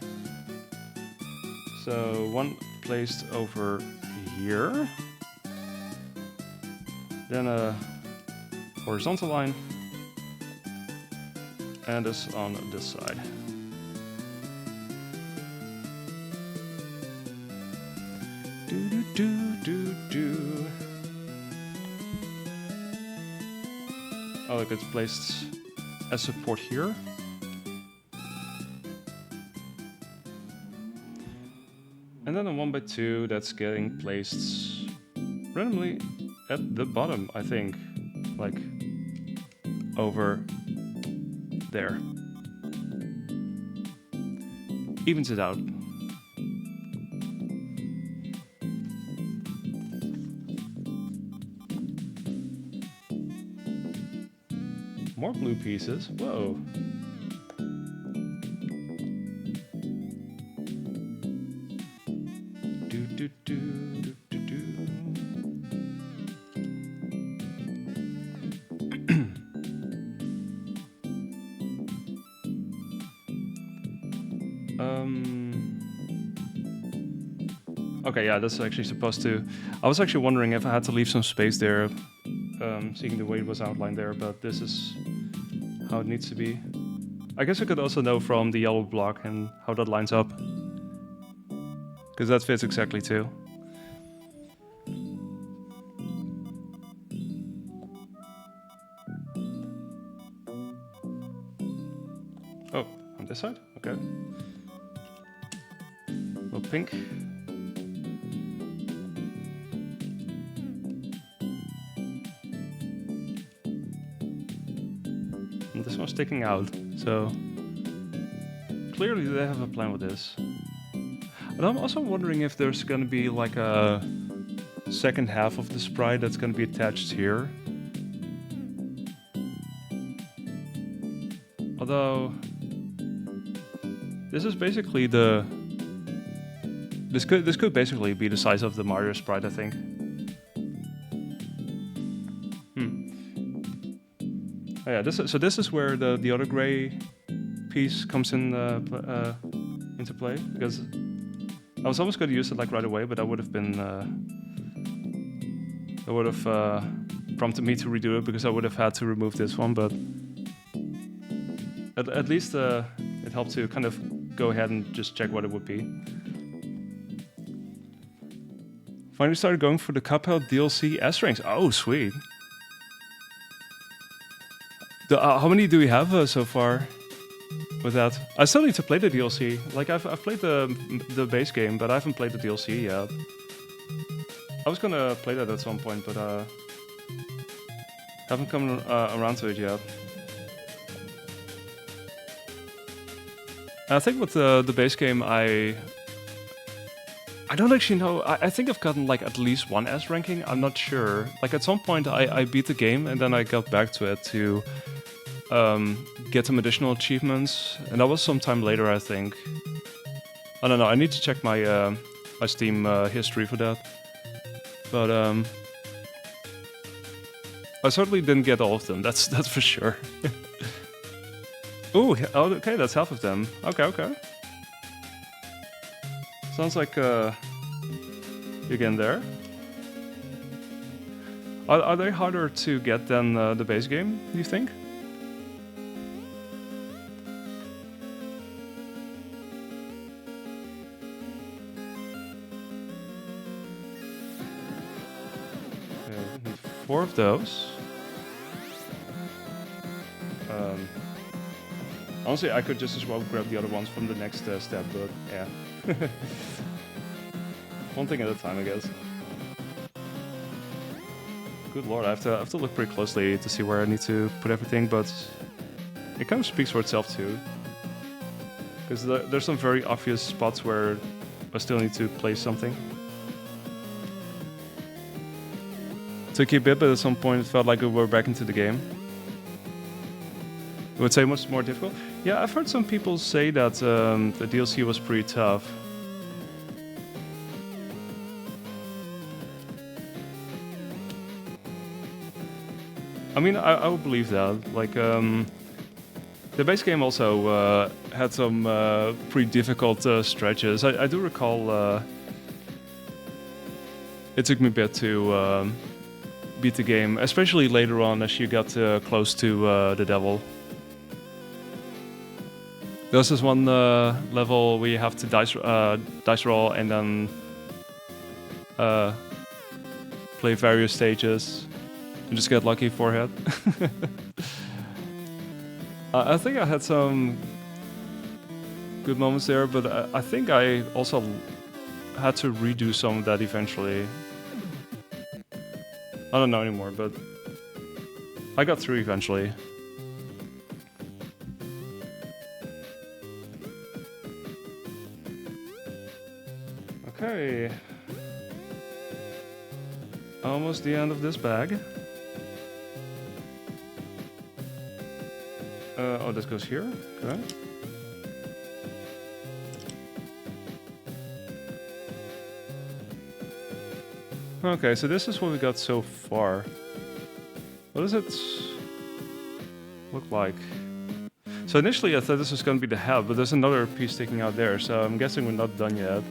So one placed over here, then a horizontal line, and this on this side. Oh, look, it's placed as support here. And then a 1x2 that's getting placed randomly at the bottom, I think. Like over there. Evens it out. More blue pieces. Whoa. Okay, yeah, that's actually supposed to... I was actually wondering if I had to leave some space there, seeing the way it was outlined there, but this is how it needs to be. I guess I could also know from the yellow block and how that lines up, because that fits exactly too. Oh, on this side? Okay. A little pink. And this one's sticking out, so clearly they have a plan with this. And I'm also wondering if there's gonna be like a second half of the sprite that's gonna be attached here. Although this is basically the this could basically be the size of the Mario sprite, I think. Oh yeah, this is where the other gray piece comes in into play, because I was almost going to use it like right away, but that would have been that would have prompted me to redo it, because I would have had to remove this one. But at least it helped to kind of go ahead and just check what it would be. Finally started going for the Cuphead DLC S ranks. Oh, sweet. How many do we have so far with that? I still need to play the DLC. Like I've played the base game, but I haven't played the DLC yet. I was gonna play that at some point, but haven't come around to it yet. I think with the base game, I don't actually know. I think I've gotten like at least one S ranking. I'm not sure. Like at some point I beat the game and then I got back to it to get some additional achievements, and that was some time later, I think. I don't know. I need to check my my Steam history for that. But I certainly didn't get all of them. That's for sure. Ooh, okay, that's half of them. Okay. Sounds like you're getting there. Are they harder to get than the base game, do you think? Okay, need 4 of those. Honestly, I could just as well grab the other ones from the next step, but yeah. One thing at a time, I guess. Good lord, I have to look pretty closely to see where I need to put everything, but it kind of speaks for itself too. Because there's some very obvious spots where I still need to place something. Took you a bit, but at some point it felt like we were back into the game. I would say much more difficult. Yeah, I've heard some people say that the DLC was pretty tough. I mean, I would believe that. Like, the base game also had some pretty difficult stretches. I do recall it took me a bit to beat the game, especially later on as you got close to the devil. There's this one level where you have to dice roll and then play various stages and just get lucky for it. I think I had some good moments there, but I think I also had to redo some of that eventually. I don't know anymore, but I got through eventually. Okay. Almost the end of this bag. Oh, this goes here? Okay. Okay, so this is what we got so far. What does it look like? So initially I thought this was going to be the head, but there's another piece sticking out there, so I'm guessing we're not done yet.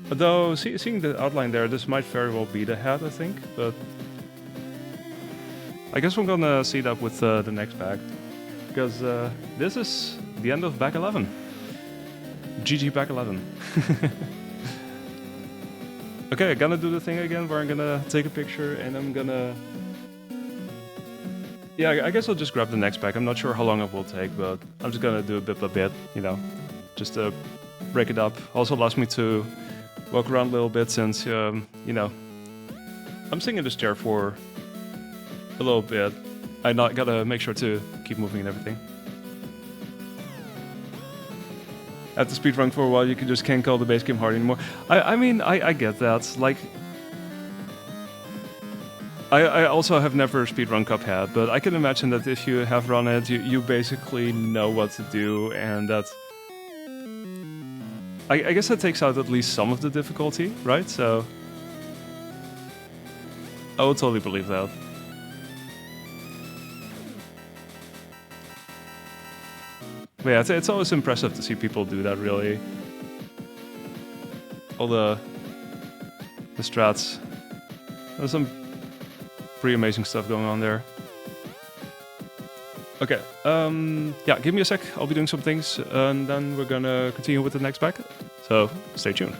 Although, seeing the outline there, this might very well be the head, I think, but I guess we're gonna see that with the next bag. Because this is the end of bag 11. GG bag 11. Okay, I'm gonna do the thing again where I'm gonna take a picture and I'm gonna... Yeah, I guess I'll just grab the next bag. I'm not sure how long it will take, but I'm just gonna do it bit by bit, you know, just to break it up. Also allows me to walk around a little bit since, you know, I'm sitting in this chair for a little bit. I gotta make sure to keep moving and everything. After speedrun for a while, you just can't call the base game hard anymore. I mean, I get that. Like, I also have never speedrun Cuphead, but I can imagine that if you have run it, you basically know what to do, and that... I guess that takes out at least some of the difficulty, right? So... I would totally believe that. But yeah, it's always impressive to see people do that, really. All the strats. There's some pretty amazing stuff going on there. Okay, yeah, give me a sec. I'll be doing some things, and then we're gonna continue with the next pack. So, stay tuned.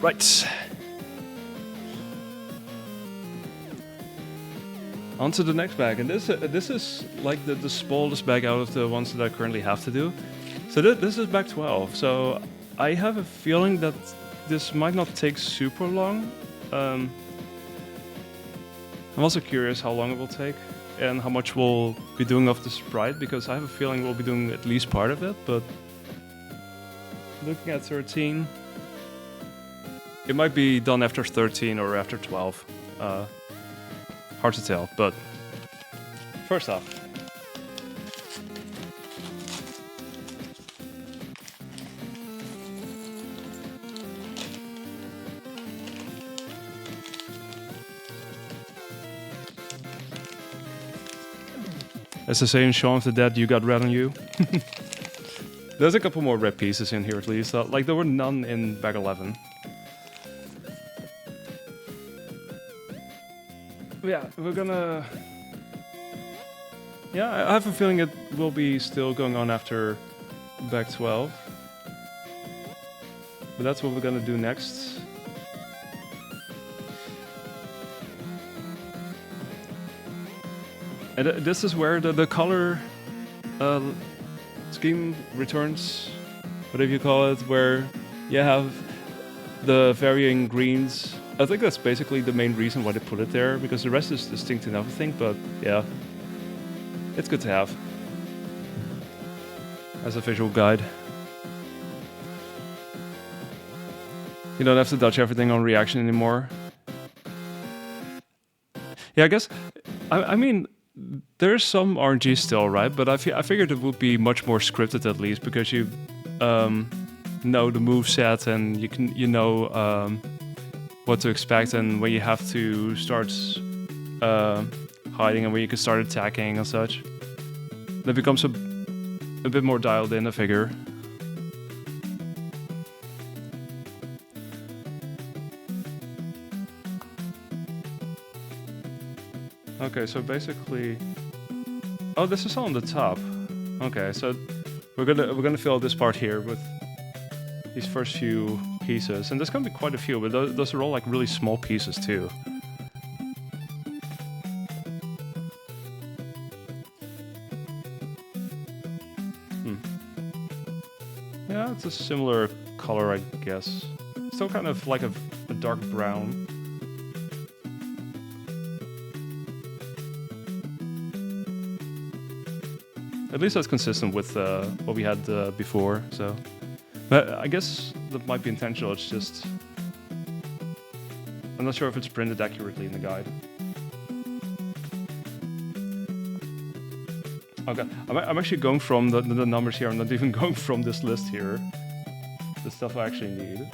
Right. On to the next bag, and this is like the smallest bag out of the ones that I currently have to do. So this is bag 12. So I have a feeling that this might not take super long. I'm also curious how long it will take and how much we'll be doing of the sprite, because I have a feeling we'll be doing at least part of it. But looking at 13. It might be done after 13 or after 12. Hard to tell, but first off. As they say in Shaun of the Dead, you got red on you. There's a couple more red pieces in here at least. Like there were none in bag 11. Yeah, we're gonna... Yeah, I have a feeling it will be still going on after bag 12. But that's what we're gonna do next. And this is where the color scheme returns, whatever you call it, where you have the varying greens. I think that's basically the main reason why they put it there, because the rest is distinct and everything, but yeah, it's good to have as a visual guide. You don't have to dodge everything on reaction anymore. Yeah, I guess, I mean, there's some RNG still, right? But I figured it would be much more scripted at least, because you know the moveset and you know what to expect, and when you have to start hiding and when you can start attacking and such. That becomes a bit more dialed in, I figure. Okay, so basically, oh, this is all on the top. Okay, so we're gonna fill this part here with these first few pieces, and there's gonna be quite a few, but those are all like really small pieces too. Yeah, it's a similar color, I guess. Still kind of like a dark brown. At least that's consistent with what we had before, so... But I guess that might be intentional, it's just... I'm not sure if it's printed accurately in the guide. Okay, I'm actually going from the numbers here, I'm not even going from this list here. The stuff I actually need.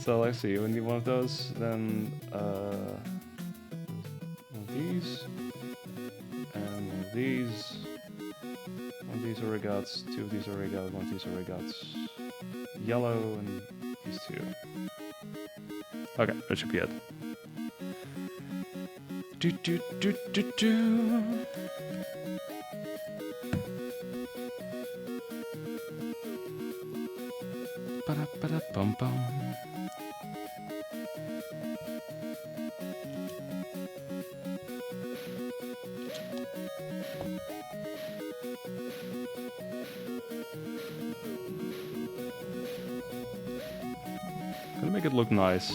So So let's see, we need one of those, then one of these, and one of these. One of these already got, two of these already got, one of these already got yellow, and these two. Okay, that should be it. Do do do do do. Ba da bum bum. Gonna make it look nice.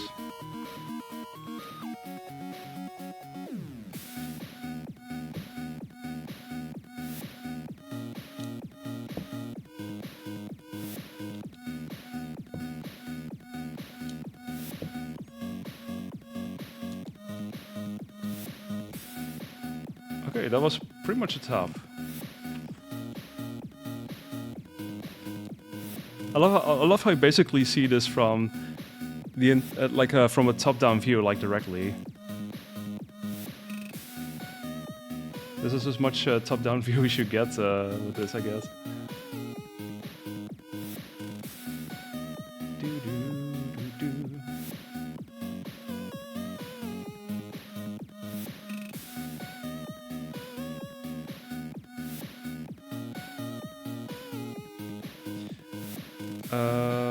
Okay, that was pretty much a top. I love how you basically see this from the from a top-down view, like directly. This is as much top-down view we should get with this, I guess.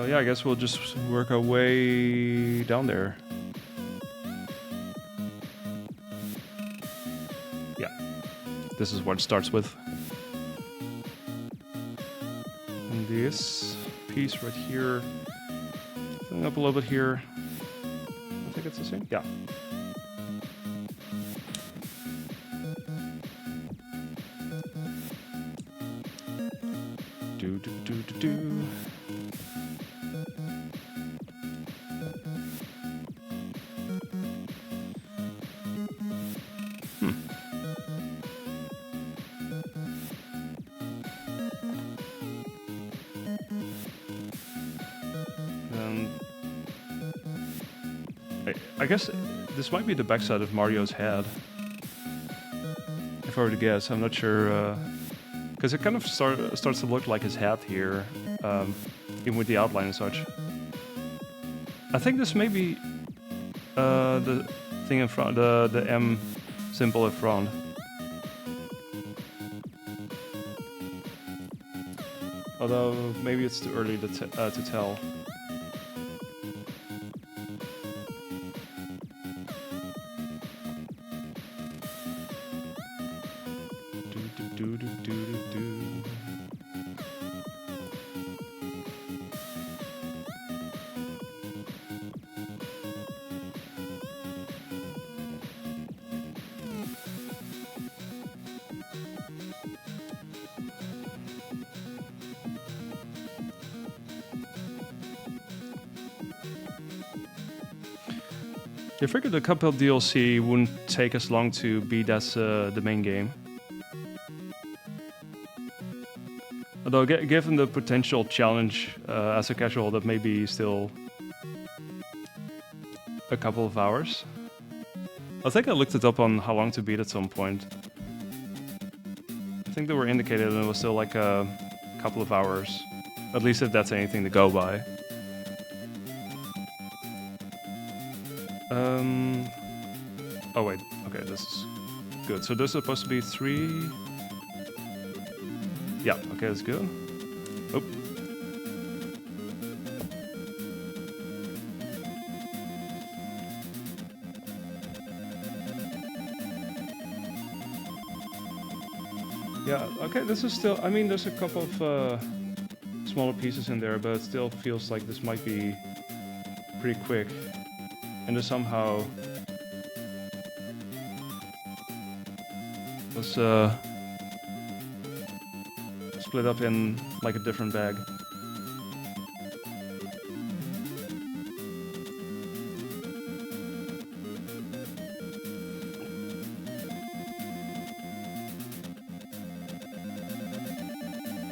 Yeah, I guess we'll just work our way down there. Yeah, this is what it starts with. And this piece right here, filling up a little bit here. I think it's the same. Yeah. Do do do do do. I guess this might be the backside of Mario's head. If I were to guess, I'm not sure. Because it kind of starts to look like his head here, even with the outline and such. I think this may be the thing in front, the M symbol in front. Although maybe it's too early to tell. I figured the Cuphead DLC wouldn't take as long to beat as the main game. Although, given the potential challenge as a casual, that may be still a couple of hours. I think I looked it up on how long to beat at some point. I think they were indicated and it was still like a couple of hours. At least if that's anything to go by. Oh wait, okay, this is good. So there's supposed to be 3. Yeah, okay, that's good. Oh. Yeah, okay, this is still, I mean, there's a couple of smaller pieces in there, but it still feels like this might be pretty quick. And there's somehow was split up in like a different bag.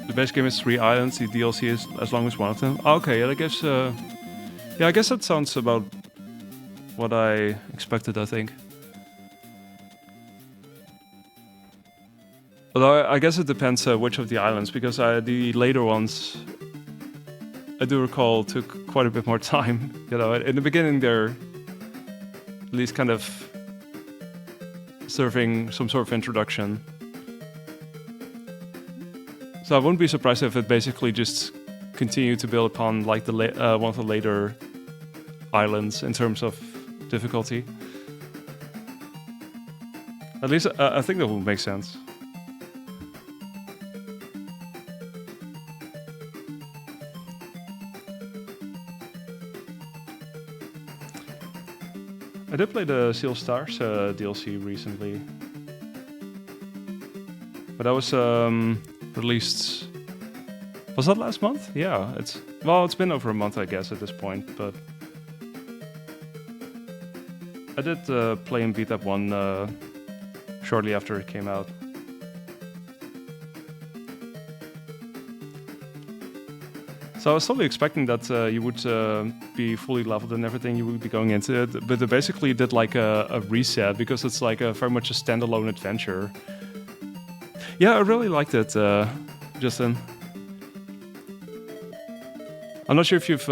The base game is 3 islands, the DLC is as long as one of them. Okay, yeah, that gives yeah, Yeah, I guess that sounds about what I expected, I think. Although I guess it depends which of the islands, because the later ones, I do recall, took quite a bit more time. You know, in the beginning they're at least kind of serving some sort of introduction. So I wouldn't be surprised if it basically just continued to build upon like the one of the later islands in terms of difficulty. At least I think that would make sense. I did play the Seal Stars DLC recently, but that was released. Was that last month? Yeah, it's been over a month, I guess, at this point. But I did play and beat that one shortly after it came out. So I was totally expecting that you would be fully leveled and everything, you would be going into it, but they basically did like a reset, because it's like very much a standalone adventure. Yeah, I really liked it, Justin. I'm not sure if you've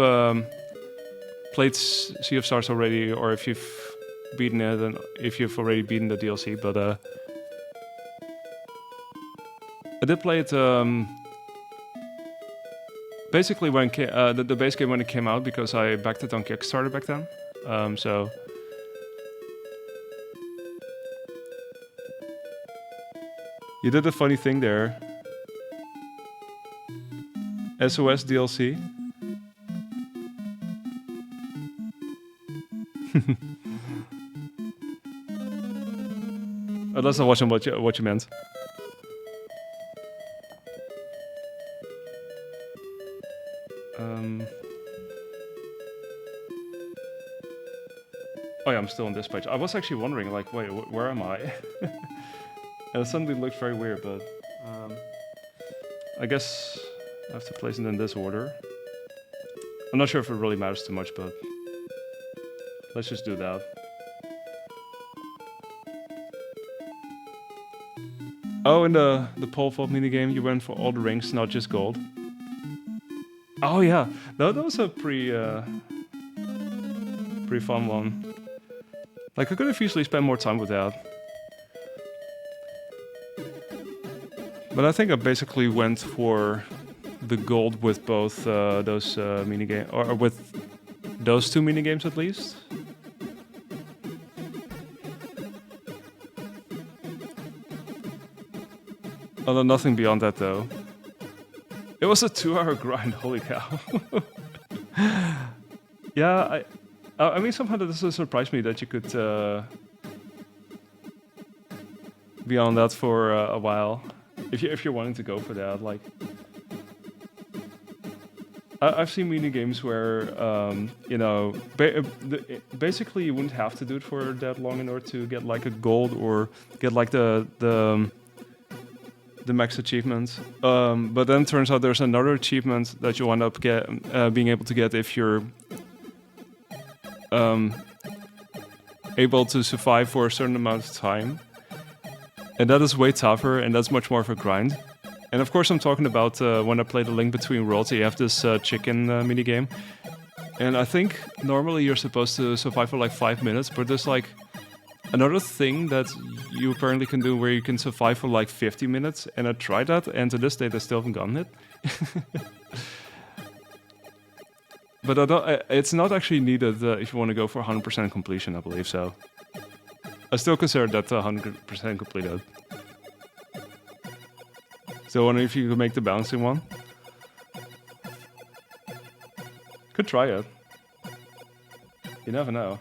played Sea of Stars already, or if you've beaten it, and if you've already beaten the DLC, but I did play it basically when the base game when it came out, because I backed it on Kickstarter back then. So you did a funny thing there. SOS DLC. Oh, that's not what you meant. Oh yeah, I'm still on this page. I was actually wondering, like, wait, where am I? And it suddenly looked very weird, but I guess I have to place it in this order. I'm not sure if it really matters too much, but let's just do that. Oh, in the pole vault minigame, you went for all the rings, not just gold. Oh yeah, that was a pretty fun one. Like, I could have easily spent more time with that. But I think I basically went for the gold with both those minigames, or with those two minigames at least. Although nothing beyond that, though. It was a 2-hour grind, holy cow. Yeah, I mean, somehow this surprised me that you could be on that for a while, if you're wanting to go for that. Like, I've seen mini games where you know, basically you wouldn't have to do it for that long in order to get like a gold or get like the max achievement. But then turns out there's another achievement that you end up being able to get if you're able to survive for a certain amount of time. And that is way tougher, and that's much more of a grind. And of course I'm talking about when I played A Link Between Worlds, you have this chicken minigame. And I think normally you're supposed to survive for like 5 minutes, but there's like another thing that you apparently can do where you can survive for like 50 minutes. And I tried that, and to this day I still haven't gotten it. But it's not actually needed if you want to go for 100% completion, I believe, so. I still consider that 100% completed. So I wonder if you could make the balancing one. Could try it. You never know.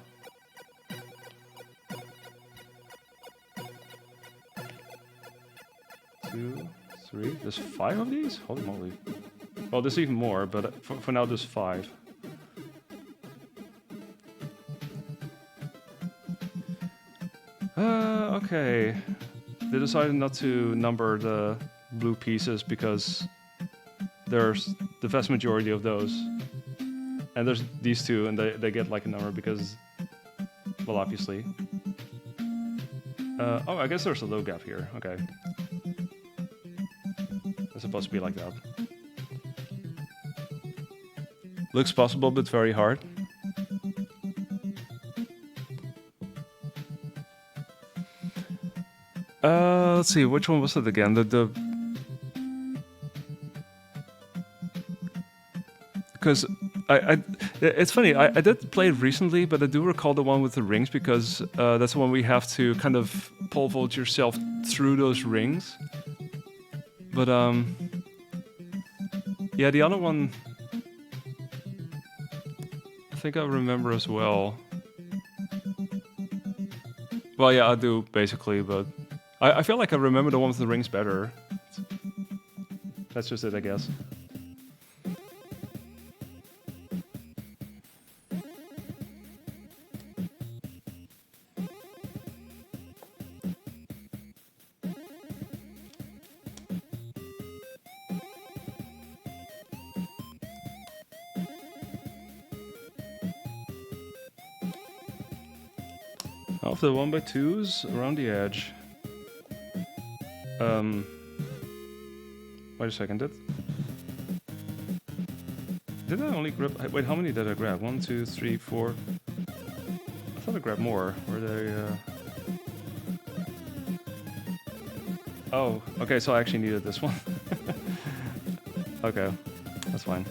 Two, three. There's 5 of these? Holy moly. Well, there's even more, but for now there's 5. Okay. They decided not to number the blue pieces because there's the vast majority of those. And there's these two, and they get like a number because, well, obviously. Oh, I guess there's a low gap here. Okay. It's supposed to be like that. Looks possible, but very hard. Let's see, which one was it again? Because it's funny, I did play it recently, but I do recall the one with the rings because that's the one we have to kind of pole vault yourself through those rings. But yeah, the other one, I think I remember as well. Well, yeah, I do basically, but I feel like I remember the one with the rings better. That's just it, I guess. Of the 1x2s around the edge. Wait a second. Did I only grab? Wait, how many did I grab? 1, 2, 3, 4. I thought I grabbed more. Were they? Oh, okay. So I actually needed this one. Okay, that's fine.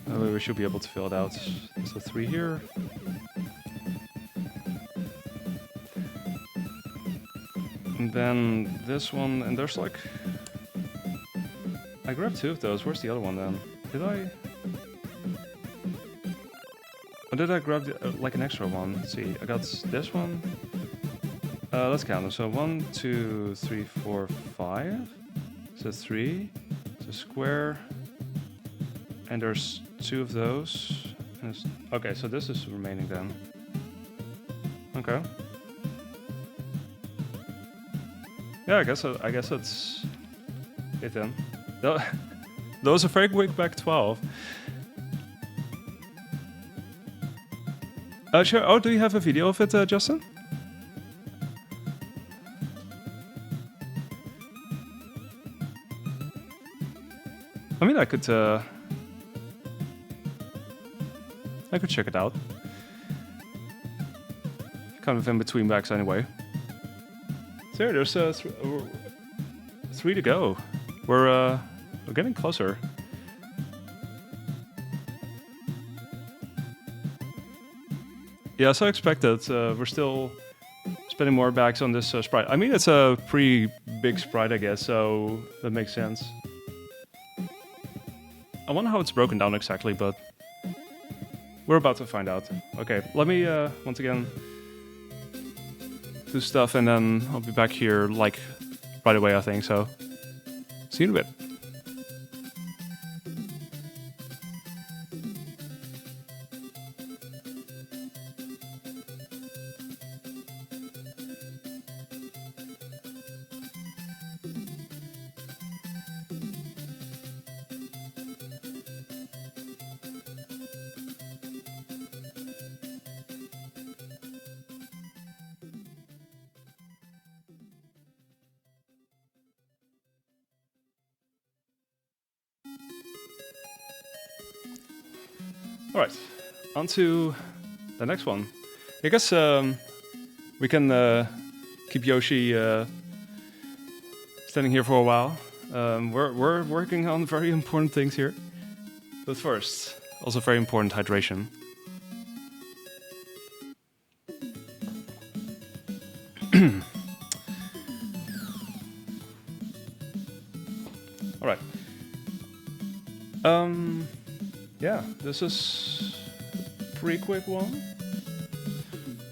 We should be able to fill it out. So 3 here. And then this one, and there's like... I grabbed 2 of those. Where's the other one then? Did I? Or did I grab like an extra one? Let's see. I got this one. Let's count them. So 1, 2, 3, 4, 5. So 3. So square. And there's 2 of those. Okay, so this is remaining then. Okay. Yeah, I guess that's it then. That was a very quick back 12. Sure. Oh, do you have a video of it, Justin? I mean, I could check it out. Kind of in between backs anyway. So there's 3 to go. We're getting closer. Yeah, so I expected. We're still spending more bags on this sprite. I mean, it's a pretty big sprite, I guess, so that makes sense. I wonder how it's broken down exactly, but we're about to find out. Okay, let me once again do stuff, and then I'll be back here like right away, I think. So, see you in a bit. Alright, on to the next one. I guess we can keep Yoshi standing here for a while. We're working on very important things here. But first, also very important, hydration. Alright. Yeah, this is a pretty quick one.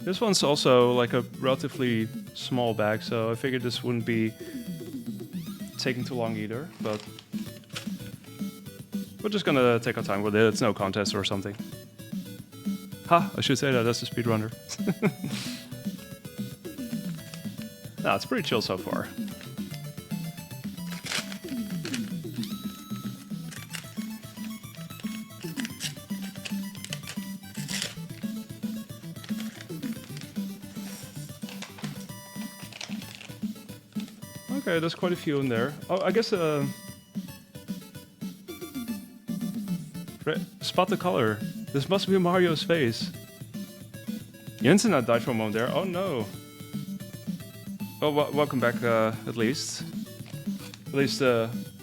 This one's also like a relatively small bag, so I figured this wouldn't be taking too long either, but we're just gonna take our time with it. It's no contest or something. Ha, I should say that's a speedrunner. No, it's pretty chill so far. Okay, there's quite a few in there. Oh, I guess spot the color. This must be Mario's face. The internet died for a moment there. Oh no. Oh, welcome back. At least,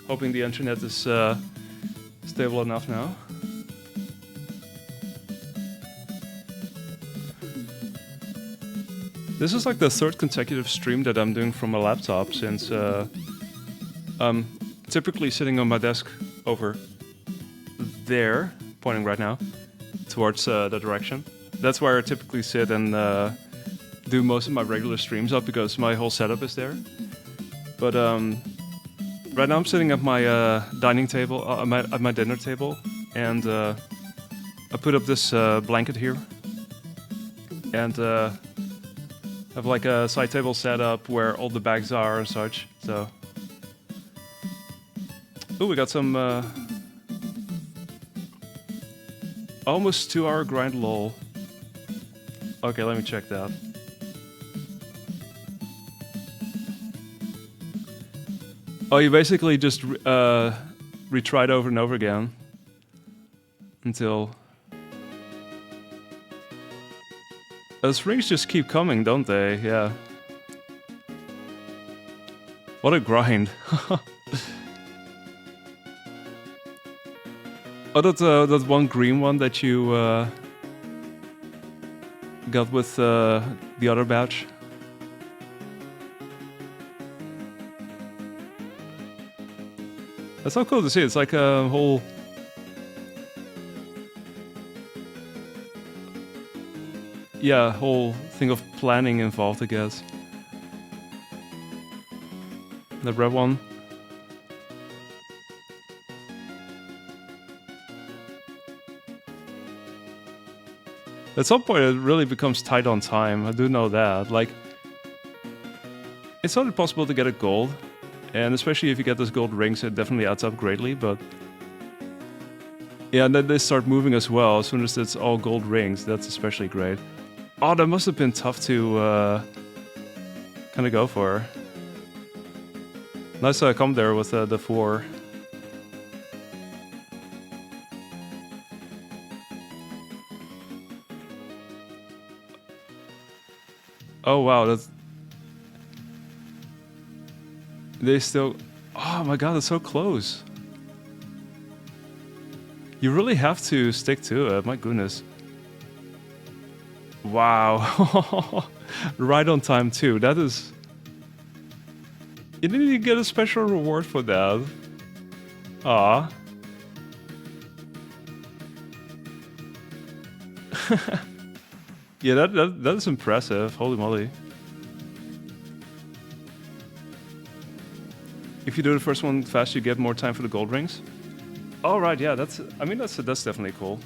hoping the internet is stable enough now. This is like the third consecutive stream that I'm doing from a laptop since I'm typically sitting on my desk over there, pointing right now towards the direction. That's where I typically sit and do most of my regular streams up because my whole setup is there. But right now I'm sitting at my dining table, at my dinner table, and I put up this blanket here, and have like a side table set up where all the bags are and such. So, oh, we got some almost 2-hour grind, lol. Okay, let me check that. Oh, you basically just retried over and over again until those rings just keep coming, don't they? Yeah. What a grind. Oh, that one green one that you got with the other batch. That's so cool to see. It's like a whole whole thing of planning involved, I guess. The red one. At some point, it really becomes tight on time. I do know that. Like, it's not impossible to get a gold, and especially if you get those gold rings, it definitely adds up greatly. But yeah, and then they start moving as well. As soon as it's all gold rings, that's especially great. Oh, that must have been tough to kind of go for. Nice come there with the 4. Oh wow, that's... They still... Oh my god, that's so close. You really have to stick to it, my goodness. Wow. Right on time too, that is... You didn't even get a special reward for that. Ah. Yeah, that is impressive. Holy moly. If you do the first one fast, you get more time for the gold rings. Oh right, yeah, that's definitely cool.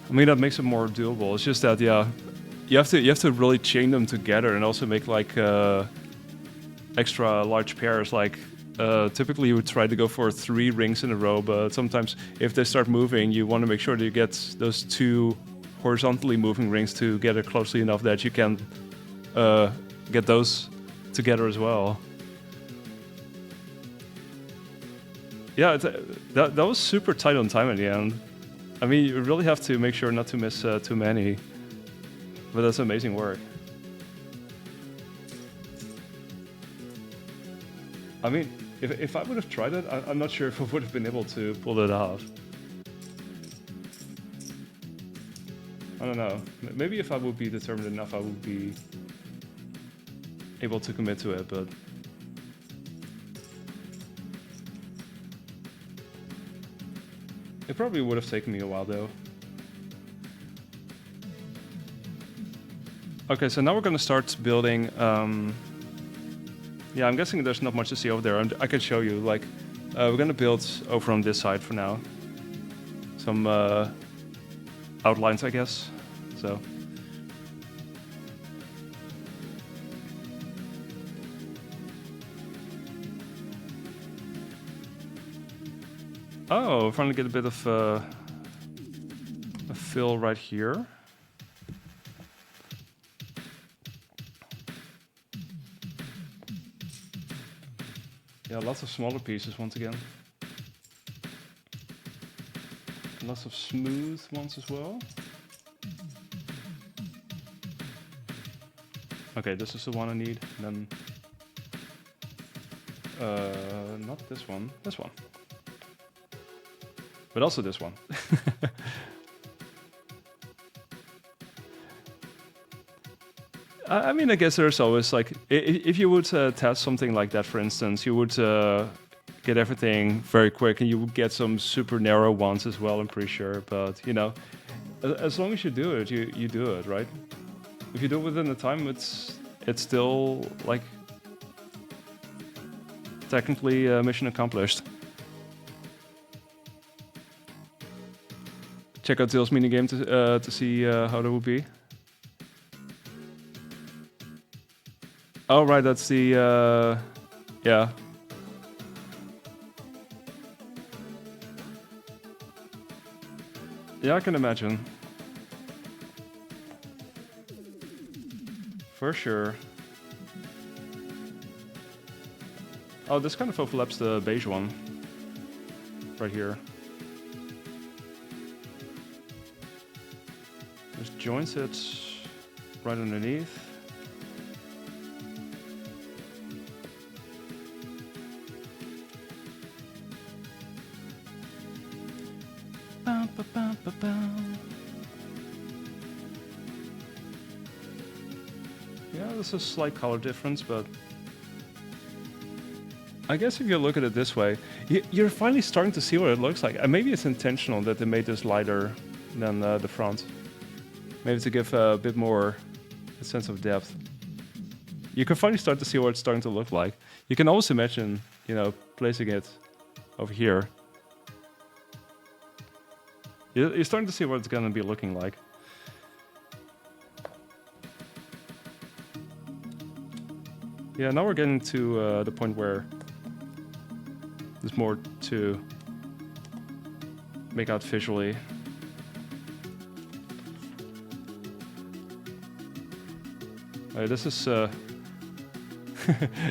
I mean, that makes it more doable. It's just that, yeah, you have to really chain them together and also make like extra large pairs. Like typically you would try to go for 3 rings in a row, but sometimes if they start moving, you want to make sure that you get those 2 horizontally moving rings together closely enough that you can get those together as well. Yeah, that was super tight on time in the end. I mean, you really have to make sure not to miss too many, but that's amazing work. I mean, if I would have tried it, I'm not sure if I would have been able to pull it off. I don't know. Maybe if I would be determined enough, I would be able to commit to it, but... It probably would have taken me a while, though. Okay, so now we're gonna start building... Yeah, I'm guessing there's not much to see over there. I can show you, like... we're gonna build over on this side for now. Some outlines, I guess. So... Oh, finally get a bit of a fill right here. Yeah, lots of smaller pieces once again. Lots of smooth ones as well. Okay, this is the one I need. And then, not this one. This one. But also this one. I mean, I guess there's always like, if you would test something like that, for instance, you would get everything very quick, and you would get some super narrow ones as well, I'm pretty sure. But you know, as long as you do it, you do it, right? If you do it within the time, it's still like technically mission accomplished. Check out Tails minigame to see how that would be. Oh right, that's the yeah. Yeah, I can imagine. For sure. Oh, this kind of overlaps the beige one. Right here. Just joins it right underneath. Yeah, there's a slight color difference, but I guess if you look at it this way, you're finally starting to see what it looks like. And maybe it's intentional that they made this lighter than the front. Maybe to give a bit more a sense of depth. You can finally start to see what it's starting to look like. You can almost imagine, you know, placing it over here. You're starting to see what it's going to be looking like. Yeah, now we're getting to the point where there's more to make out visually. This is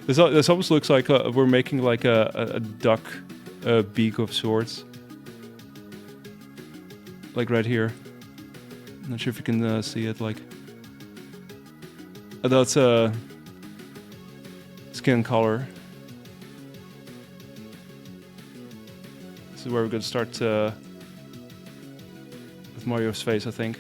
this almost looks like we're making like a duck beak of sorts. Like right here. Not sure if you can see it. Like that's skin color. This is where we're going to start with Mario's face, I think.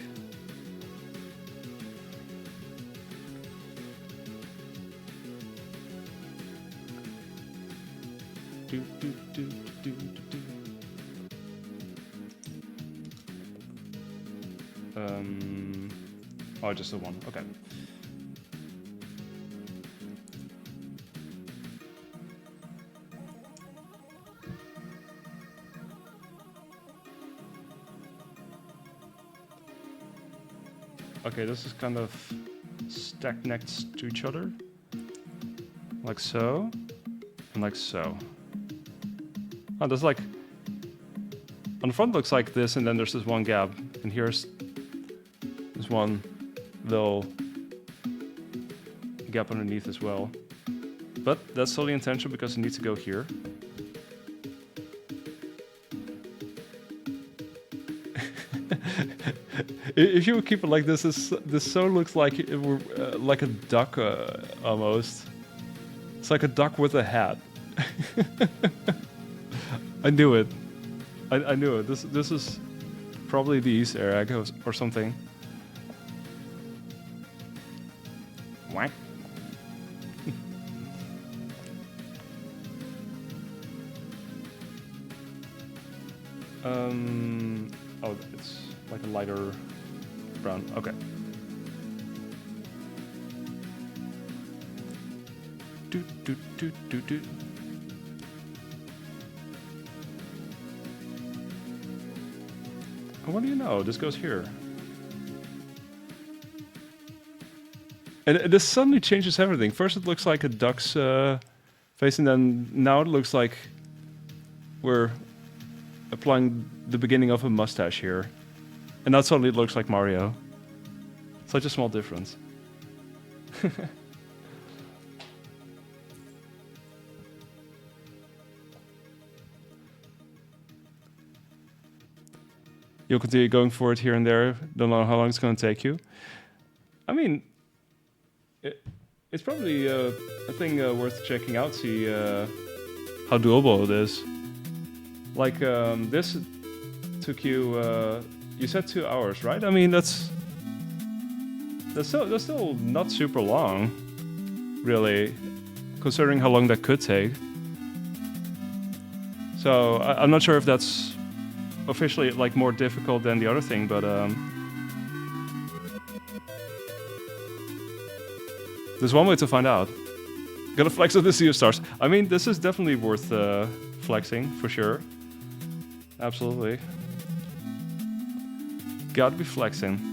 Oh, just the one. Okay. Okay, this is kind of stacked next to each other. Like so. And like so. Oh, there's like... On the front looks like this, and then there's this one gap. And here's this one little gap underneath as well. But that's totally intentional because it needs to go here. If you would keep it like this, this so looks like it were like a duck almost. It's like a duck with a hat. I knew it. I knew it. This is probably the Easter egg or something. Whack. Oh, it's like a lighter brown. Okay. Do do do do do. What do you know? This goes here. And this suddenly changes everything. First it looks like a duck's face, and then now it looks like we're applying the beginning of a mustache here. And now suddenly it looks like Mario. Such a small difference. you'll continue going forward here and there. Don't know how long it's going to take you. I mean, it's probably a thing worth checking out. See how doable it is. Like this took you. You said 2 hours, right? I mean, that's still not super long, really, considering how long that could take. So I'm not sure if that's officially like more difficult than the other thing, but there's one way to find out. Gotta flex with the Sea of Stars. I mean, this is definitely worth flexing for sure. Absolutely. Gotta be flexing.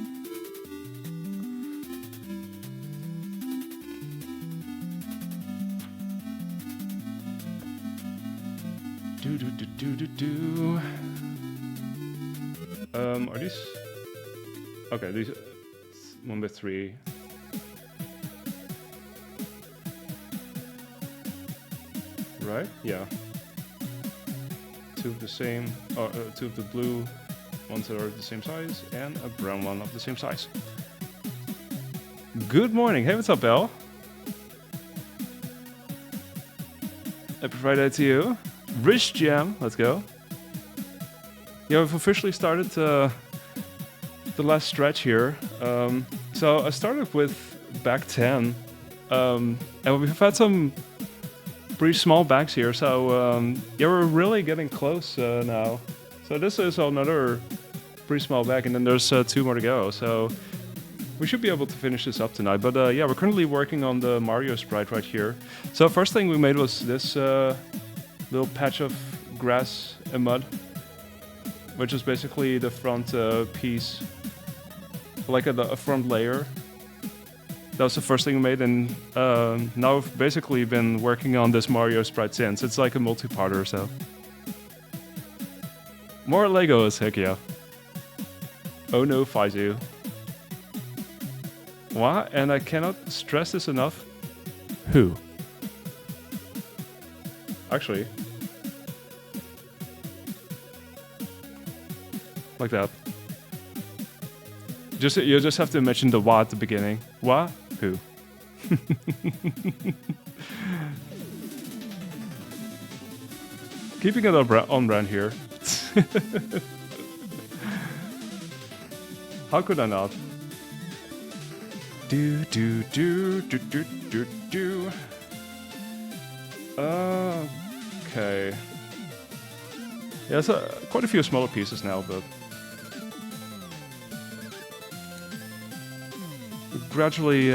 Do. Are these? Okay, these 1x3. Right? Yeah. Two of the same, two of the blue ones that are the same size, and a brown one of the same size. Good morning. Hey, what's up, Belle? Happy Friday to you. Rich Jam, let's go. Yeah, we've officially started the last stretch here. So I started with back 10, and we've had some pretty small backs here. So yeah, we're really getting close now. So this is another pretty small back, and then there's 2 more to go. So we should be able to finish this up tonight. But yeah, we're currently working on the Mario sprite right here. So first thing we made was this little patch of grass and mud, which is basically the front piece, like a front layer. That was the first thing we made, and now we've basically been working on this Mario sprite since. It's like a multi-parter, so. More Legos, heck yeah. Oh no, Faizu. What? And I cannot stress this enough. Who? Actually. Like that. You just have to mention the "wa" at the beginning. Wa? Who? Keeping it on brand here. How could I not? Do. Okay. Yeah, so quite a few smaller pieces now, but gradually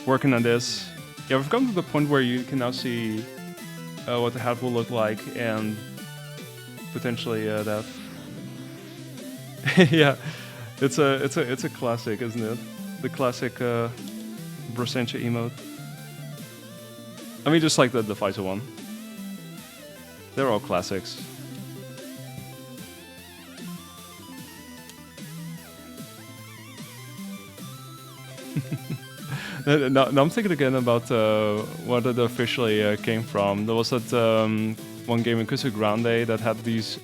working on this. Yeah, we've come to the point where you can now see what the hat will look like, and potentially that. Yeah, it's a classic, isn't it? The classic Brossentia emote. I mean, just like the Pfizer one. They're all classics. Now I'm thinking again about what it officially came from. There was that one game in Kusu Grande that had these.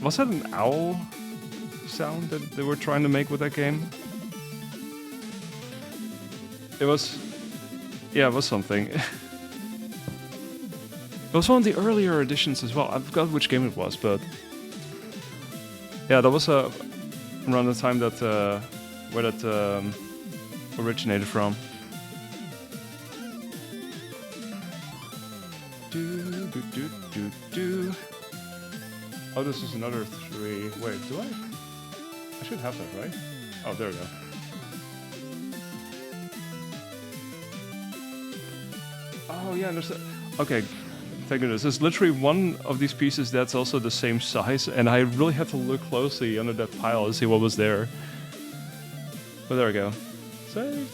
Was that an owl sound that they were trying to make with that game? It was. Yeah, it was something. It was one of the earlier editions as well. I forgot which game it was, but yeah, that was around the time that where that originated from. Do. Oh, this is another 3. Wait, do I? I should have that, right? Oh, there we go. Oh yeah, there's okay. Thank goodness. There's literally one of these pieces that's also the same size, and I really had to look closely under that pile to see what was there. But there we go. Saved.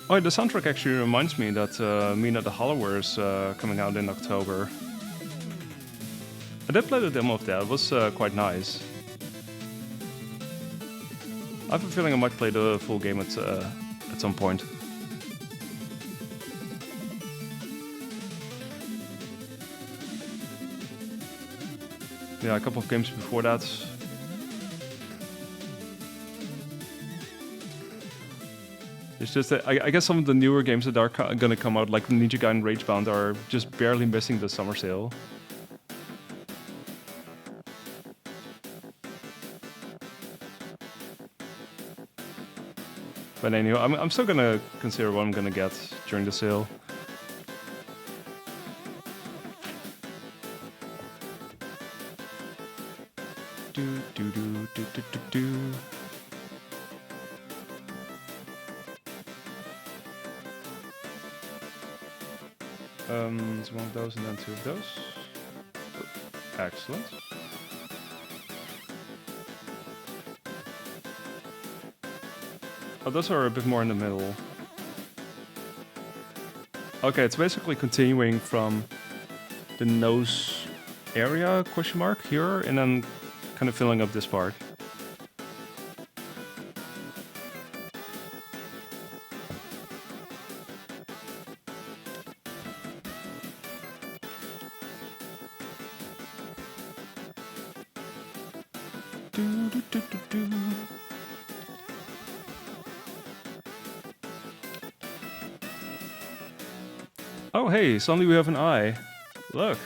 Oh, the soundtrack actually reminds me that Mina the Hollower is coming out in October. I did play the demo of that. It was quite nice. I have a feeling I might play the full game at some point. Yeah, a couple of games before that. It's just that I guess some of the newer games that are gonna come out, like Ninja Gaiden Ragebound, are just barely missing the summer sale. But anyway, I'm still gonna consider what I'm gonna get during the sale. Do do do do do do do. It's one of those and then two of those. Excellent. Oh, those are a bit more in the middle. Okay, it's basically continuing from the nose area, question mark, here, and then kind of filling up this part. Do, do, do, do, do. Oh, hey, suddenly we have an eye. Look.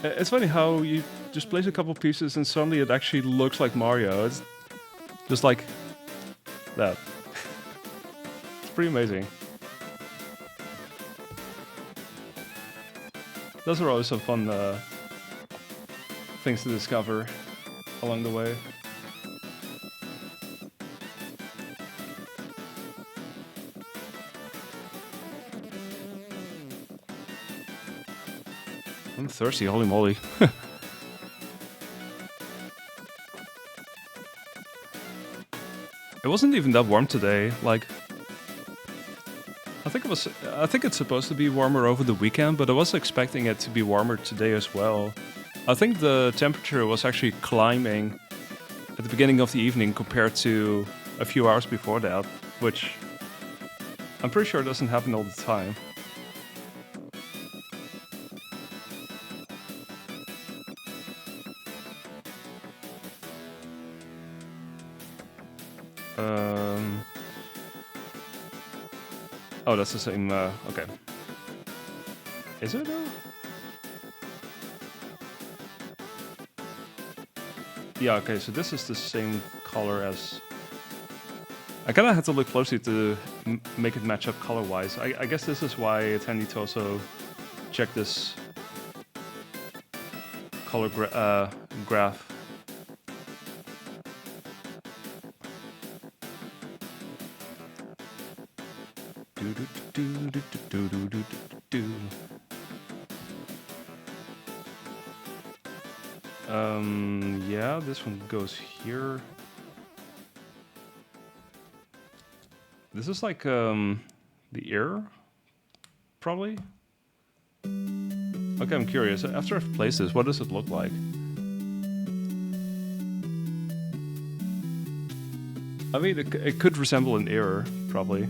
It's funny how you just place a couple pieces and suddenly it actually looks like Mario. It's just like that. It's pretty amazing. Those are always some fun things to discover along the way. I'm thirsty, holy moly. It wasn't even that warm today, like I think it's supposed to be warmer over the weekend, but I was expecting it to be warmer today as well. I think the temperature was actually climbing at the beginning of the evening compared to a few hours before that, which I'm pretty sure doesn't happen all the time. Oh, that's the same, okay. Is it though? Yeah, okay, so this is the same color as... I kinda had to look closely to make it match up color-wise. I guess this is why it's handy to also check this color graph. Yeah, this one goes here. This is like the ear, probably. Okay, I'm curious. After I've placed this, what does it look like? I mean, it could resemble an ear, probably.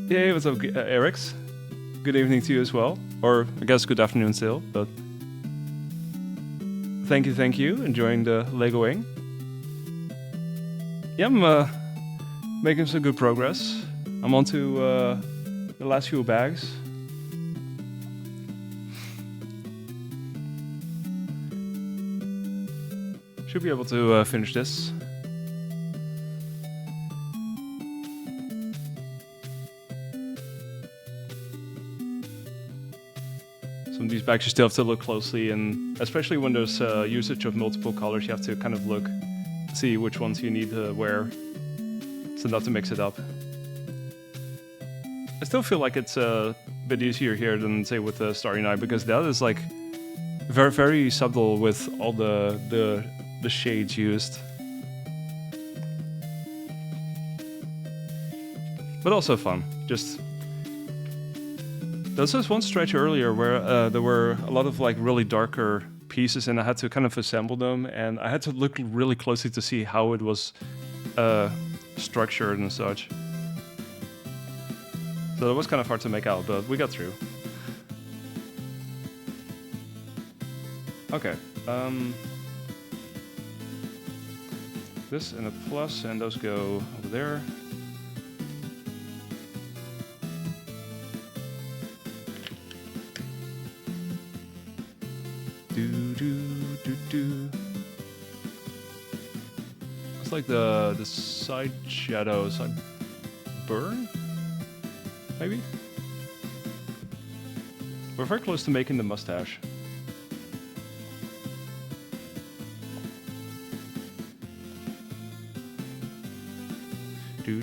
Hey, what's up, Eric's? Good evening to you as well. Or, I guess, good afternoon still, but... Thank you. Enjoying the Legoing. Yeah, I'm making some good progress. I'm on to the last few bags. Should be able to finish this. Some of these bags you still have to look closely, and especially when there's usage of multiple colors, you have to kind of look, see which ones you need to wear, so not to mix it up. I still feel like it's a bit easier here than, say, with the Starry Night, because that is like very, very subtle with all the shades used. But also fun, just This was one stretch earlier where there were a lot of like really darker pieces, and I had to kind of assemble them, and I had to look really closely to see how it was structured and such. So it was kind of hard to make out, but we got through. Okay. This and a plus, and those go over there. Do. It's like the side shadow, side burn, maybe. We're very close to making the mustache. Do.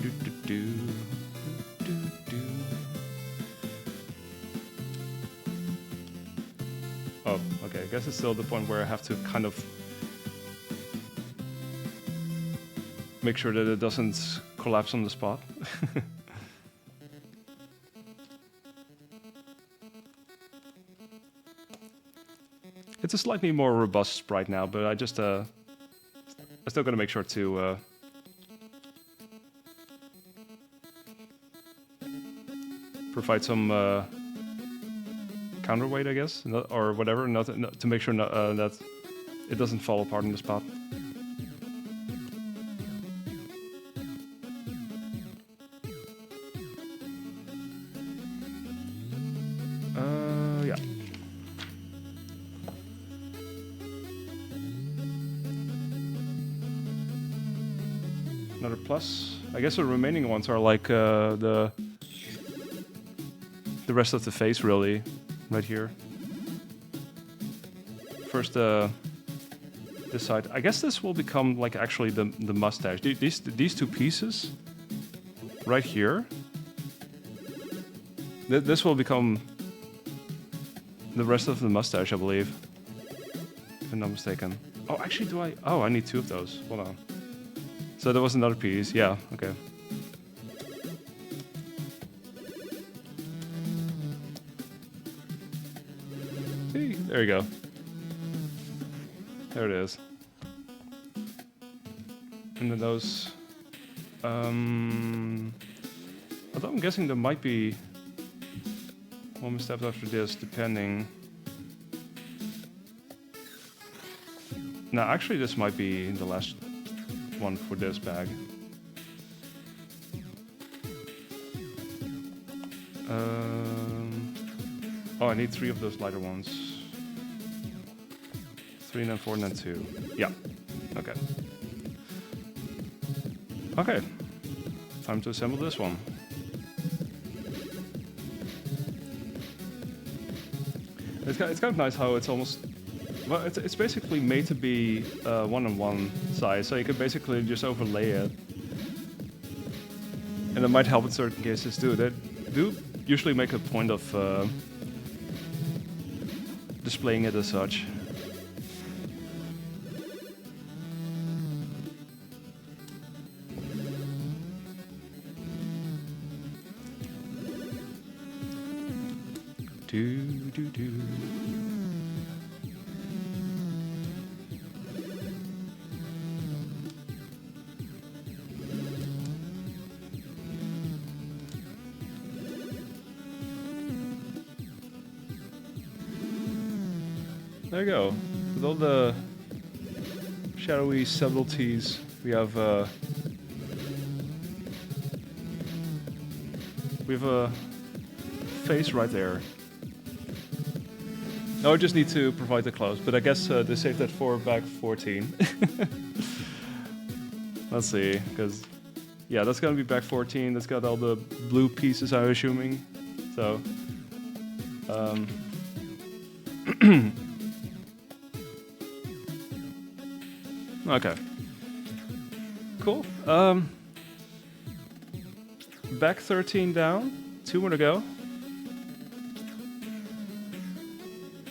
Oh, okay. I guess it's still the point where I have to kind of make sure that it doesn't collapse on the spot. It's a slightly more robust sprite now, but I just I still gotta make sure to provide some counterweight, I guess, or whatever, not to make sure that it doesn't fall apart on the spot. Yeah. Another plus. I guess the remaining ones are like the rest of the face, really. Right here. First, this side. I guess this will become like actually the mustache. These two pieces, right here. This will become the rest of the mustache, I believe, if I'm not mistaken. Oh, actually, do I? Oh, I need two of those. Hold on. So there was another piece. Yeah. Okay. There you go. There it is. And then those... although I'm guessing there might be one more step after this, depending... No, actually this might be the last one for this bag. Oh, I need 3 of those lighter ones. 3 and then 4 and then 2. Yeah. Okay. Okay. Time to assemble this one. It's kind of nice how it's almost... Well, it's basically made to be one-on-one size, so you could basically just overlay it. And it might help in certain cases too. They do usually make a point of displaying it as such. Do. There you go. With all the shadowy subtleties, we have a face right there. Now I just need to provide the clothes, but I guess they saved that for bag 14. Let's see, because yeah, that's gonna be bag 14. That's got all the blue pieces, I'm assuming. So, okay, cool. Bag 13 down. 2 more to go.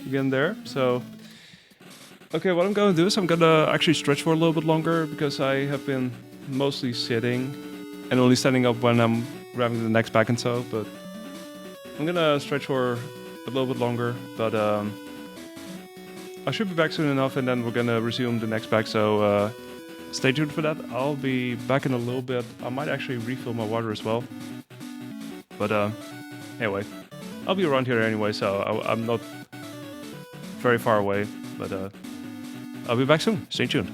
Again there, so okay, what I'm gonna do is I'm gonna actually stretch for a little bit longer because I have been mostly sitting and only standing up when I'm grabbing the next bag and so, but I'm gonna stretch for a little bit longer, but I should be back soon enough, and then we're gonna resume the next pack, so stay tuned for that. I'll be back in a little bit. I might actually refill my water as well. But anyway, I'll be around here anyway, so I'm not very far away, but I'll be back soon. Stay tuned.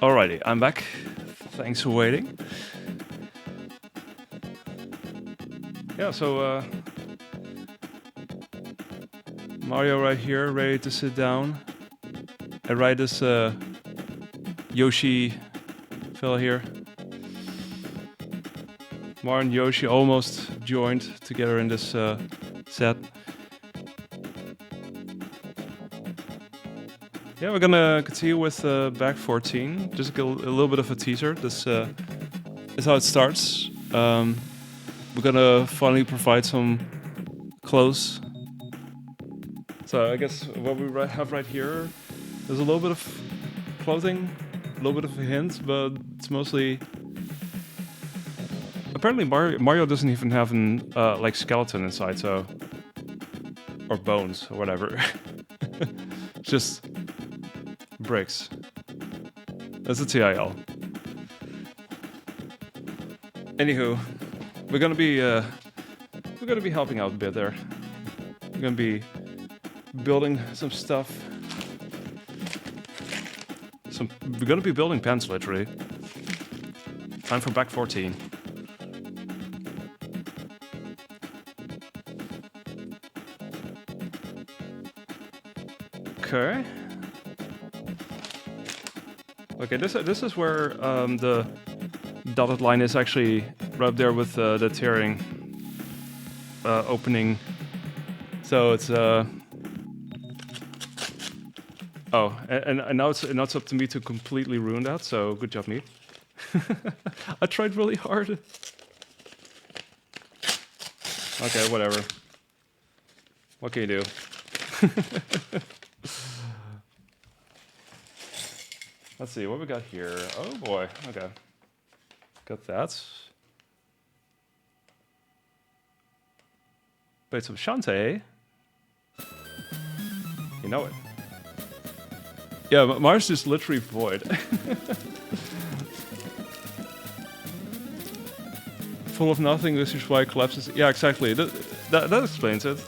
Alrighty, I'm back. Thanks for waiting. Yeah, so Mario right here, ready to sit down and ride this Yoshi fella here. Mario and Yoshi almost joined together in this set. Yeah, we're gonna continue with back 14. Just a little bit of a teaser. This is how it starts. We're gonna finally provide some clothes. So I guess what we have right here, there's a little bit of clothing, a little bit of a hint, but it's mostly. Apparently Mario doesn't even have an like skeleton inside, so or bones or whatever. Just bricks. That's a TIL. Anywho, we're gonna be helping out a bit there. We're gonna be building some stuff. We're gonna be building pens literally. Time for back 14. Okay. Okay, this is where the dotted line is actually right up there with the tearing opening. So it's Oh, and now it's up to me to completely ruin that. So good job, me. I tried really hard. Okay, whatever. What can you do? Let's see what we got here. Oh boy. Okay. Got that. Played some Shantae. You know it. Yeah, but Mars is literally void. Full of nothing, this is why it collapses. Yeah, exactly. That explains it.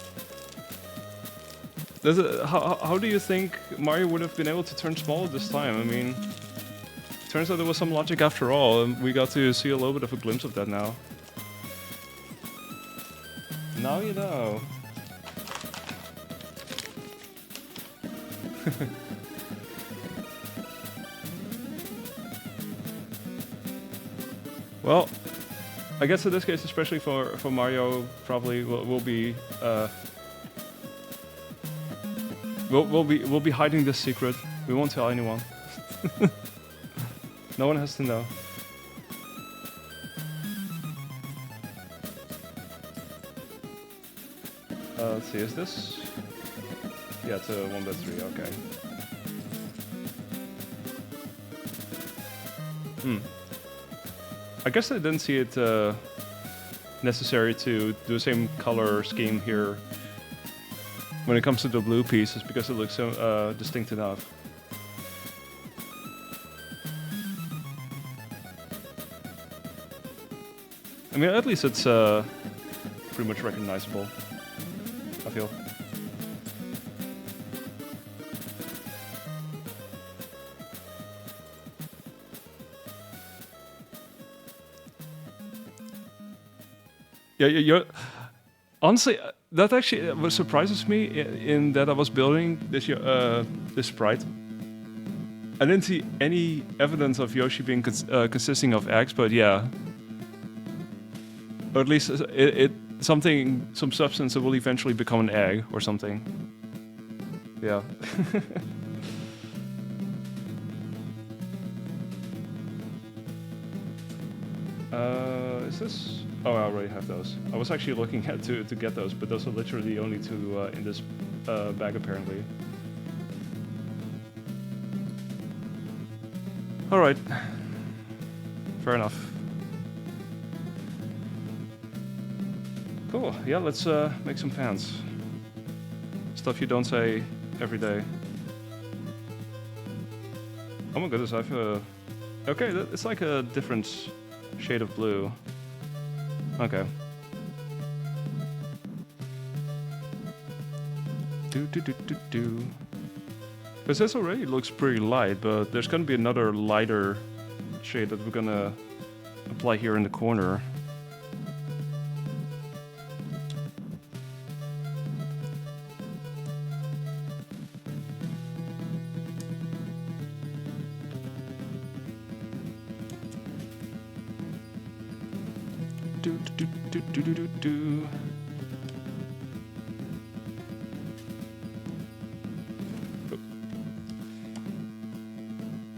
How do you think Mario would have been able to turn small this time? I mean, turns out there was some logic after all, and we got to see a little bit of a glimpse of that now. Now you know. Well, I guess in this case, especially for Mario, probably will be we'll be hiding this secret. We won't tell anyone. No one has to know. Let's see, is this? Yeah, it's a 1x3. Okay. I guess I didn't see it necessary to do the same color scheme here when it comes to the blue pieces because it looks so distinct enough. I mean, at least it's pretty much recognizable, I feel. Yeah, honestly, that actually what surprises me in that I was building this sprite. I didn't see any evidence of Yoshi being consisting of eggs, but yeah, or at least some substance that will eventually become an egg or something. Yeah. Is this? Oh, I already have those. I was actually looking at to get those, but those are literally the only two in this bag apparently. All right. Fair enough. Cool. Yeah, let's make some pants. Stuff you don't say every day. Oh my goodness, I've okay, it's like a different shade of blue. Okay. Because this already looks pretty light, but there's gonna be another lighter shade that we're gonna apply here in the corner.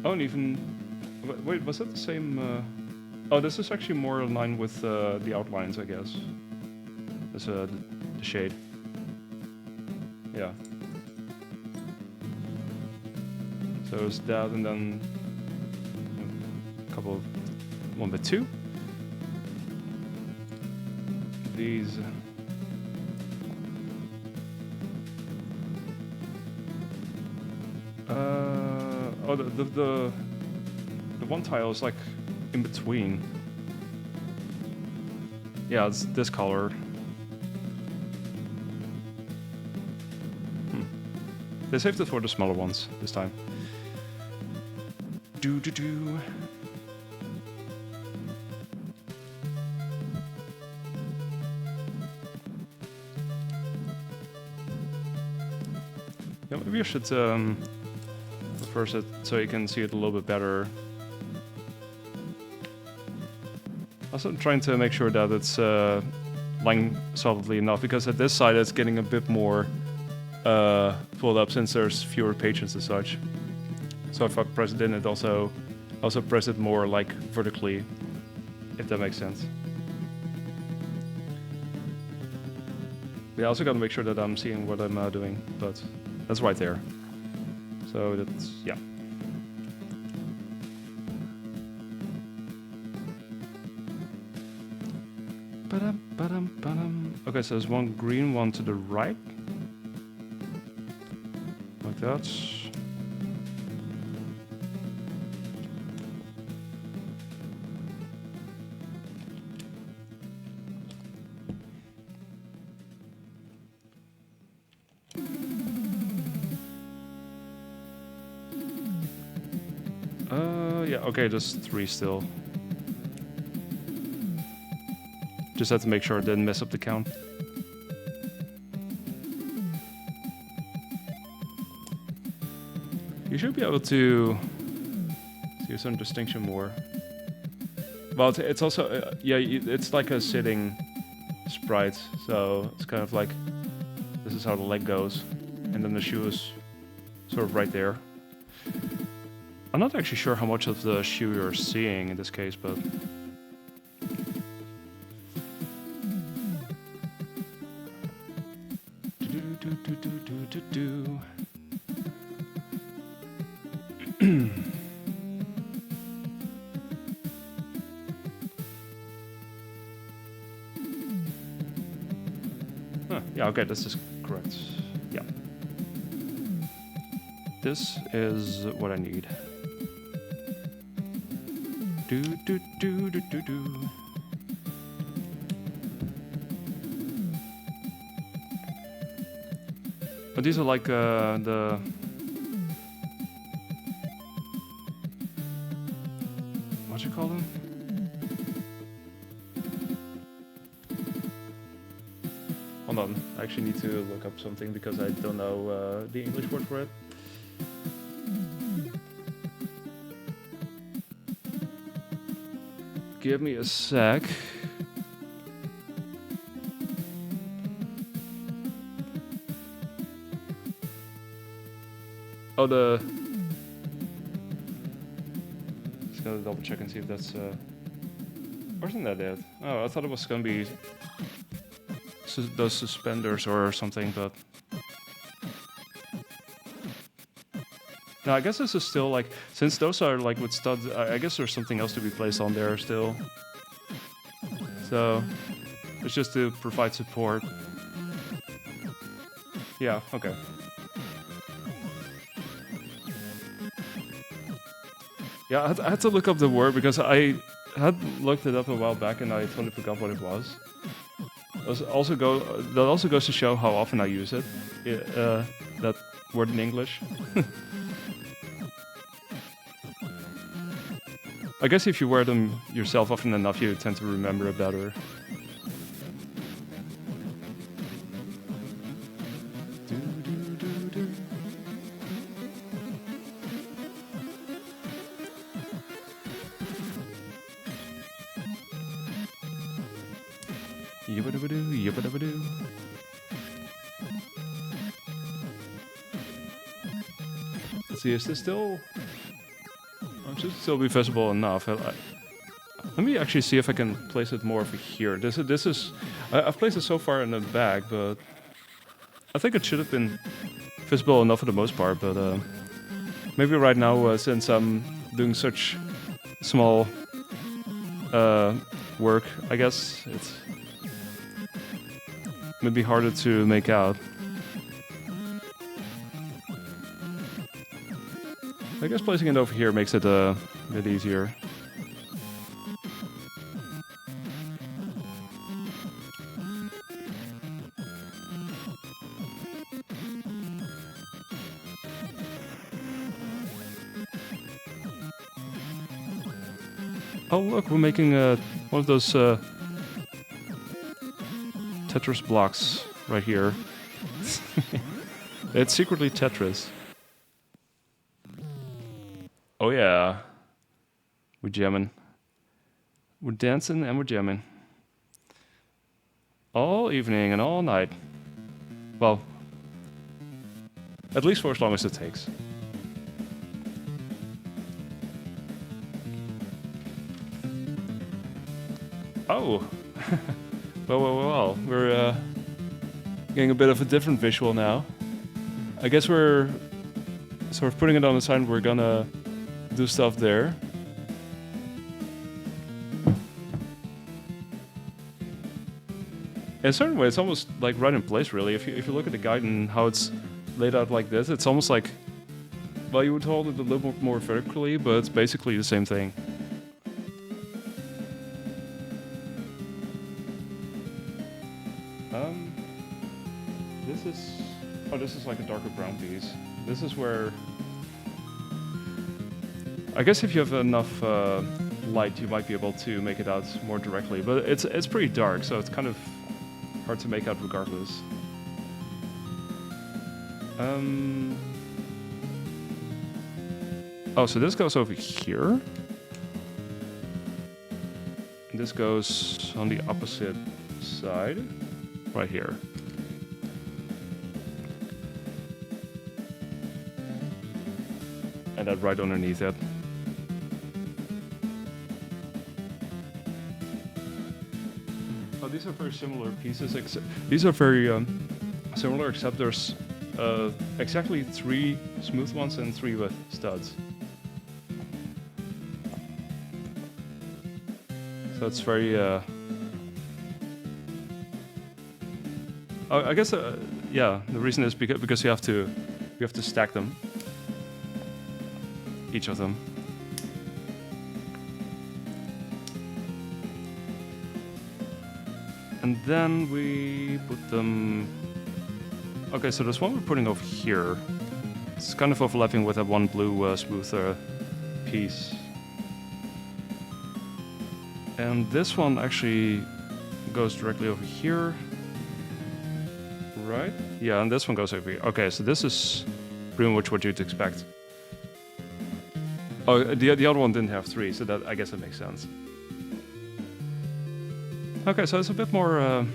Oh, and even... Wait, was that the same... Oh, this is actually more in line with the outlines, I guess. This, the shade. Yeah. So it's that, and then... a couple of... 1x2. These... Oh, the one tile is like in between. Yeah, it's this color. They saved it for the smaller ones this time. Do. Yeah, maybe I should reverse it so you can see it a little bit better. Also, I'm trying to make sure that it's lying solidly enough, because at this side it's getting a bit more pulled up since there's fewer patrons and such. So if I press it in, it also press it more like vertically, if that makes sense. We also got to make sure that I'm seeing what I'm doing, but that's right there. So that's, yeah. Okay, so there's one green one to the right. Like that. Yeah, okay, there's 3 still. Just had to make sure it didn't mess up the count. You should be able to see some distinction more. Well, it's also, yeah, it's like a sitting sprite, so it's kind of like, this is how the leg goes, and then the shoe is sort of right there. I'm not actually sure how much of the shoe you're seeing in this case, but... Huh, yeah, okay, this is correct. Yeah. This is what I need. Do do do do do do. But these are like the what you call them? Hold on, I actually need to look up something because I don't know the English word for it. Give me a sec. Oh, just gonna double check and see if that's or isn't that it? Oh, I thought it was gonna be those suspenders or something, but no, I guess this is still like, since those are like with studs, I guess there's something else to be placed on there still. So it's just to provide support. Yeah, okay. Yeah, I had to look up the word because I had looked it up a while back and I totally forgot what it was. That also goes to show how often I use it, that word in English. I guess if you wear them yourself often enough, you tend to remember it better. Yabba-dabba-doo. Let's see, is this still... It should still be visible enough. Let me actually see if I can place it more over here. This is I've placed it so far in the bag, but I think it should have been visible enough for the most part. But maybe right now, since I'm doing such small work, I guess it's maybe harder to make out. I guess placing it over here makes it a bit easier. Oh look, we're making one of those Tetris blocks right here. It's secretly Tetris. Oh yeah. We're jamming. We're dancing and we're jamming. All evening and all night. Well, At least for as long as it takes. Oh! well, we're getting a bit of a different visual now. I guess we're sort of putting it on the side, we're gonna do stuff there. In a certain way, it's almost like right in place, really. If you look at the guide and how it's laid out like this, it's almost like, well, you would hold it a little bit more vertically, but it's basically the same thing. This is like a darker brown piece. This is where, I guess if you have enough light, you might be able to make it out more directly, but it's pretty dark, so it's kind of hard to make out regardless. Oh, so this goes over here. And this goes on the opposite side, right here. And that right underneath it. Oh, these are very similar pieces. These are very similar, except there's exactly 3 smooth ones and 3 with studs. So it's very. I guess yeah. The reason is because you have to stack them. Each of them. And then we put them... Okay, so this one we're putting over here. It's kind of overlapping with that one blue smoother piece. And this one actually goes directly over here. Right? Yeah, and this one goes over here. Okay, so this is pretty much what you'd expect. Oh, the other one didn't have 3, so that I guess that makes sense. Okay, so it's a bit more of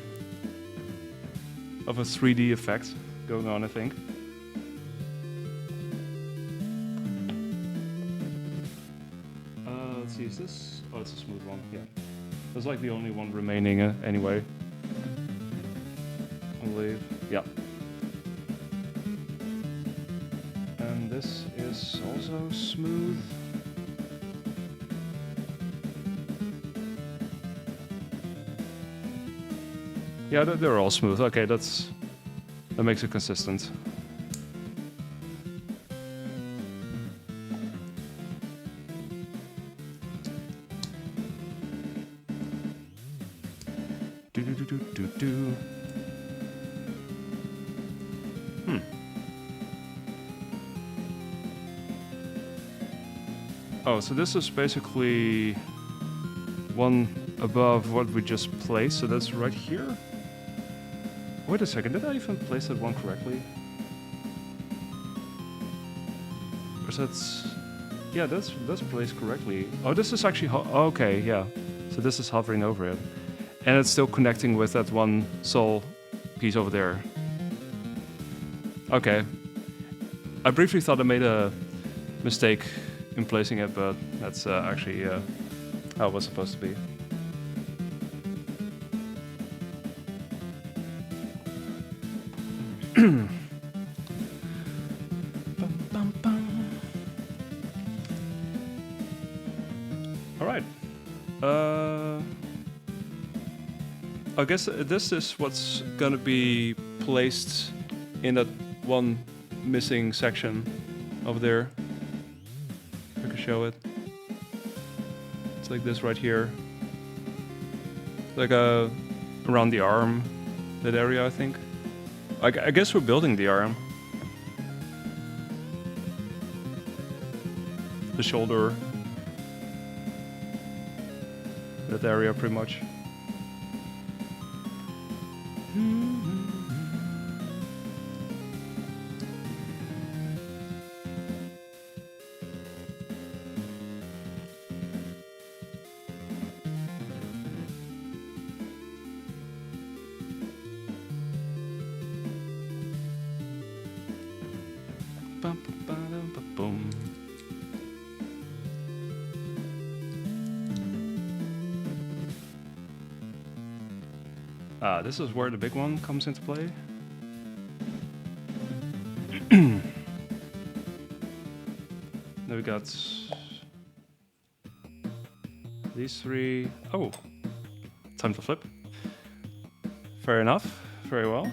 a 3D effect going on, I think. Let's see, is this... Oh, it's a smooth one, yeah. That's like the only one remaining anyway. I believe. Yeah. And this is also smooth. Yeah, they're all smooth. Okay, that makes it consistent. Do. Oh, so this is basically one above what we just placed, so that's right here. Wait a second, did I even place that one correctly? Or is that... Yeah, that's placed correctly. Oh, this is actually... okay, yeah. So this is hovering over it. And it's still connecting with that one sole piece over there. Okay. I briefly thought I made a mistake in placing it, but that's actually how it was supposed to be. All right. I guess this is what's gonna be placed in that one missing section over there. If I can show it. It's like this right here. Like around the arm, that area, I think. I guess we're building the arm. The shoulder. That area, pretty much. Boom. Ah, this is where the big one comes into play. Then we got these three. Oh, time to flip. Fair enough. Very well.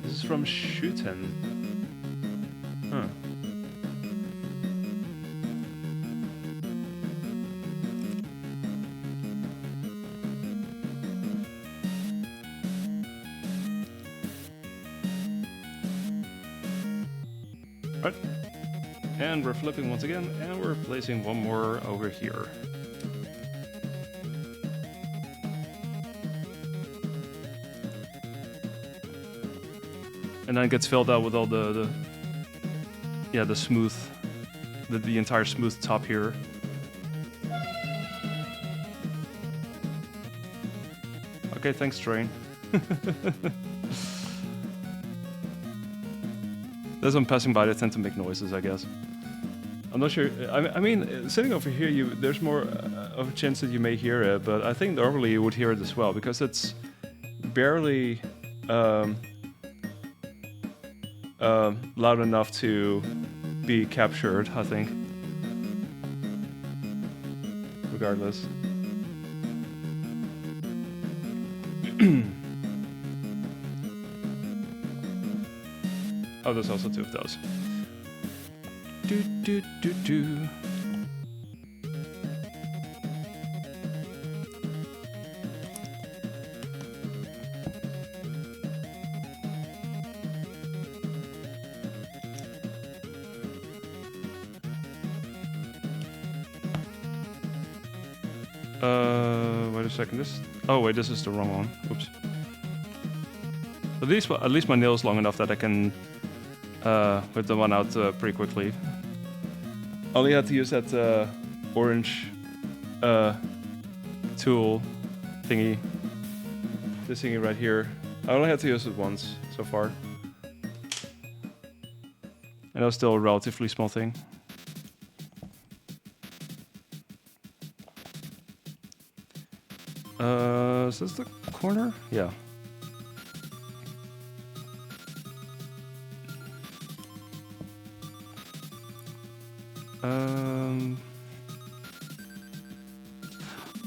This is from Shuten. Huh. Right. And we're flipping once again, and we're placing one more over here. And then it gets filled out with all the smooth, the entire smooth top here. Okay, thanks, train. As I'm passing by, they tend to make noises, I guess. I'm not sure. I mean, sitting over here, there's more of a chance that you may hear it, but I think normally you would hear it as well because it's barely loud enough to be captured, I think. Regardless. Oh, there's also two of those. Do do do do. Wait a second. Oh wait, this is the wrong one. Oops. At least my nail's long enough that I can whip the one out pretty quickly. Only had to use that orange tool thingy. This thingy right here. I only had to use it once so far. And that was still a relatively small thing. Is this the corner? Yeah.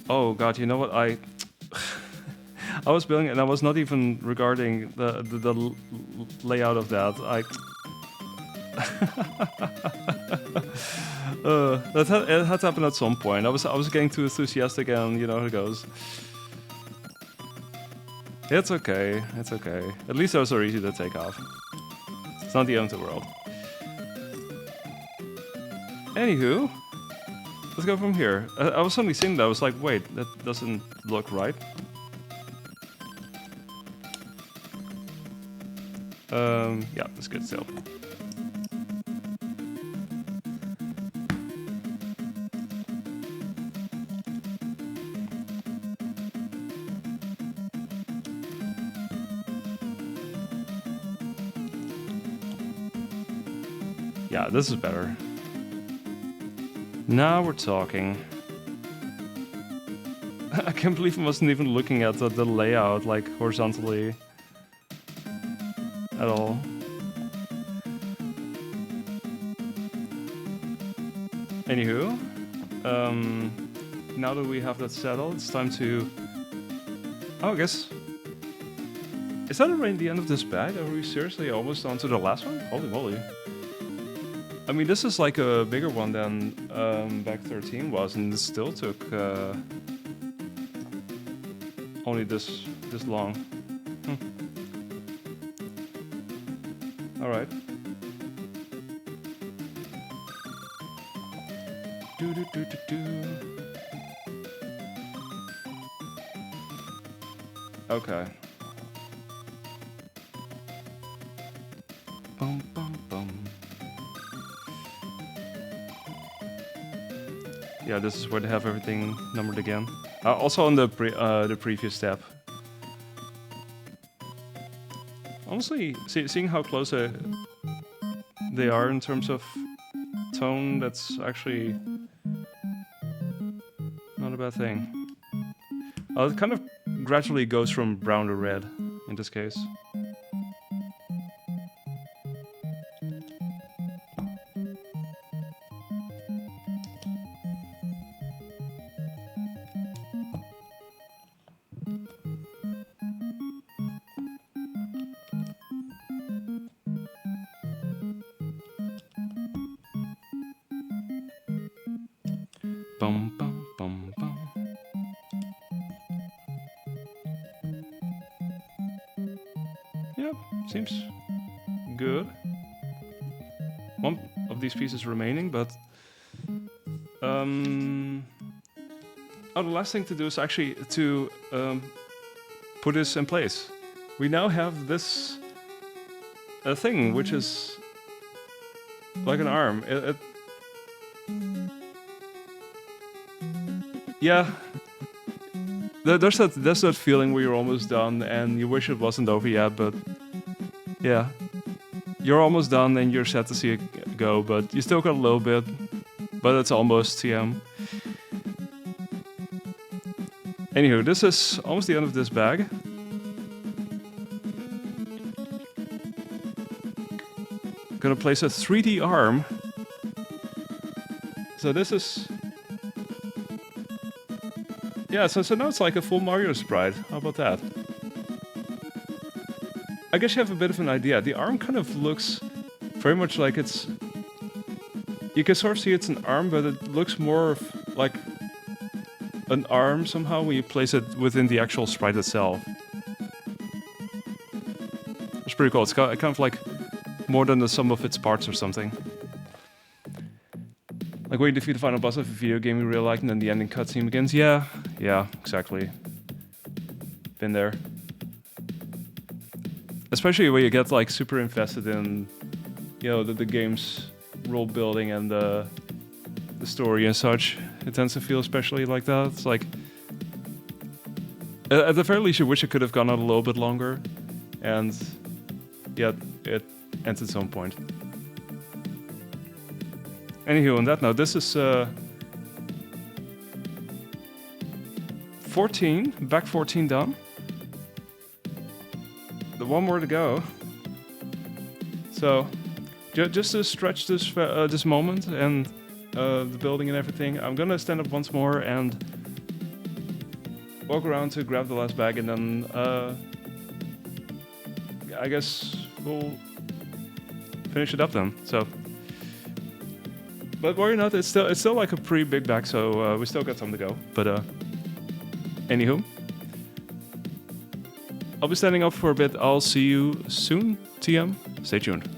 Oh god, you know what? I was building it and I was not even regarding the layout of that. It had to happen at some point. I was getting too enthusiastic, and you know how it goes. It's okay. It's okay. At least those are easy to take off. It's not the end of the world. Anywho, let's go from here. I was suddenly seeing that. I was like, wait, that doesn't look right. Yeah, that's good still. Yeah, this is better. Now we're talking. I can't believe I wasn't even looking at the layout, like, horizontally. At all. Anywho, now that we have that settled, it's time to... Oh, I guess... Is that already the end of this bag? Are we seriously almost on to the last one? Holy moly. I mean, this is like a bigger one than bag 13 was, and it still took only this long. Alright. Do do do do do. Okay. Bum bum bum. Yeah, this is where they have everything numbered again. Also on the previous step, honestly, seeing how close they are in terms of tone, that's actually not a bad thing. It kind of gradually goes from brown to red in this case. Bum, bum, bum, bum. Yeah, seems good. One of these pieces remaining, but the last thing to do is actually to put this in place. We now have this thing, which is like an arm. Yeah. There's that feeling where you're almost done and you wish it wasn't over yet, but yeah. You're almost done and you're sad to see it go, but you still got a little bit, but it's almost TM. Anywho, this is almost the end of this bag. Gonna place a 3D arm. So this is... Yeah, so now it's like a full Mario sprite. How about that? I guess you have a bit of an idea. The arm kind of looks very much like it's... You can sort of see it's an arm, but it looks more of like an arm somehow when you place it within the actual sprite itself. It's pretty cool. It's kind of like more than the sum of its parts or something. Like when you defeat the final boss of a video game you really like and then the ending cutscene begins. Yeah, exactly. Been there. Especially when you get like super invested in, you know, the game's world building and the story and such. It tends to feel especially like that. It's like, at the very least, you wish it could have gone on a little bit longer, and yet it ends at some point. Anywho, on that note, this is 14, back 14 done. The one more to go. So, just to stretch this moment and the building and everything, I'm gonna stand up once more and walk around to grab the last bag, and then I guess we'll finish it up then. So, but worry not, it's still like a pretty big bag, so we still got some to go. But anywho, I'll be standing up for a bit. I'll see you soon, TM. Stay tuned.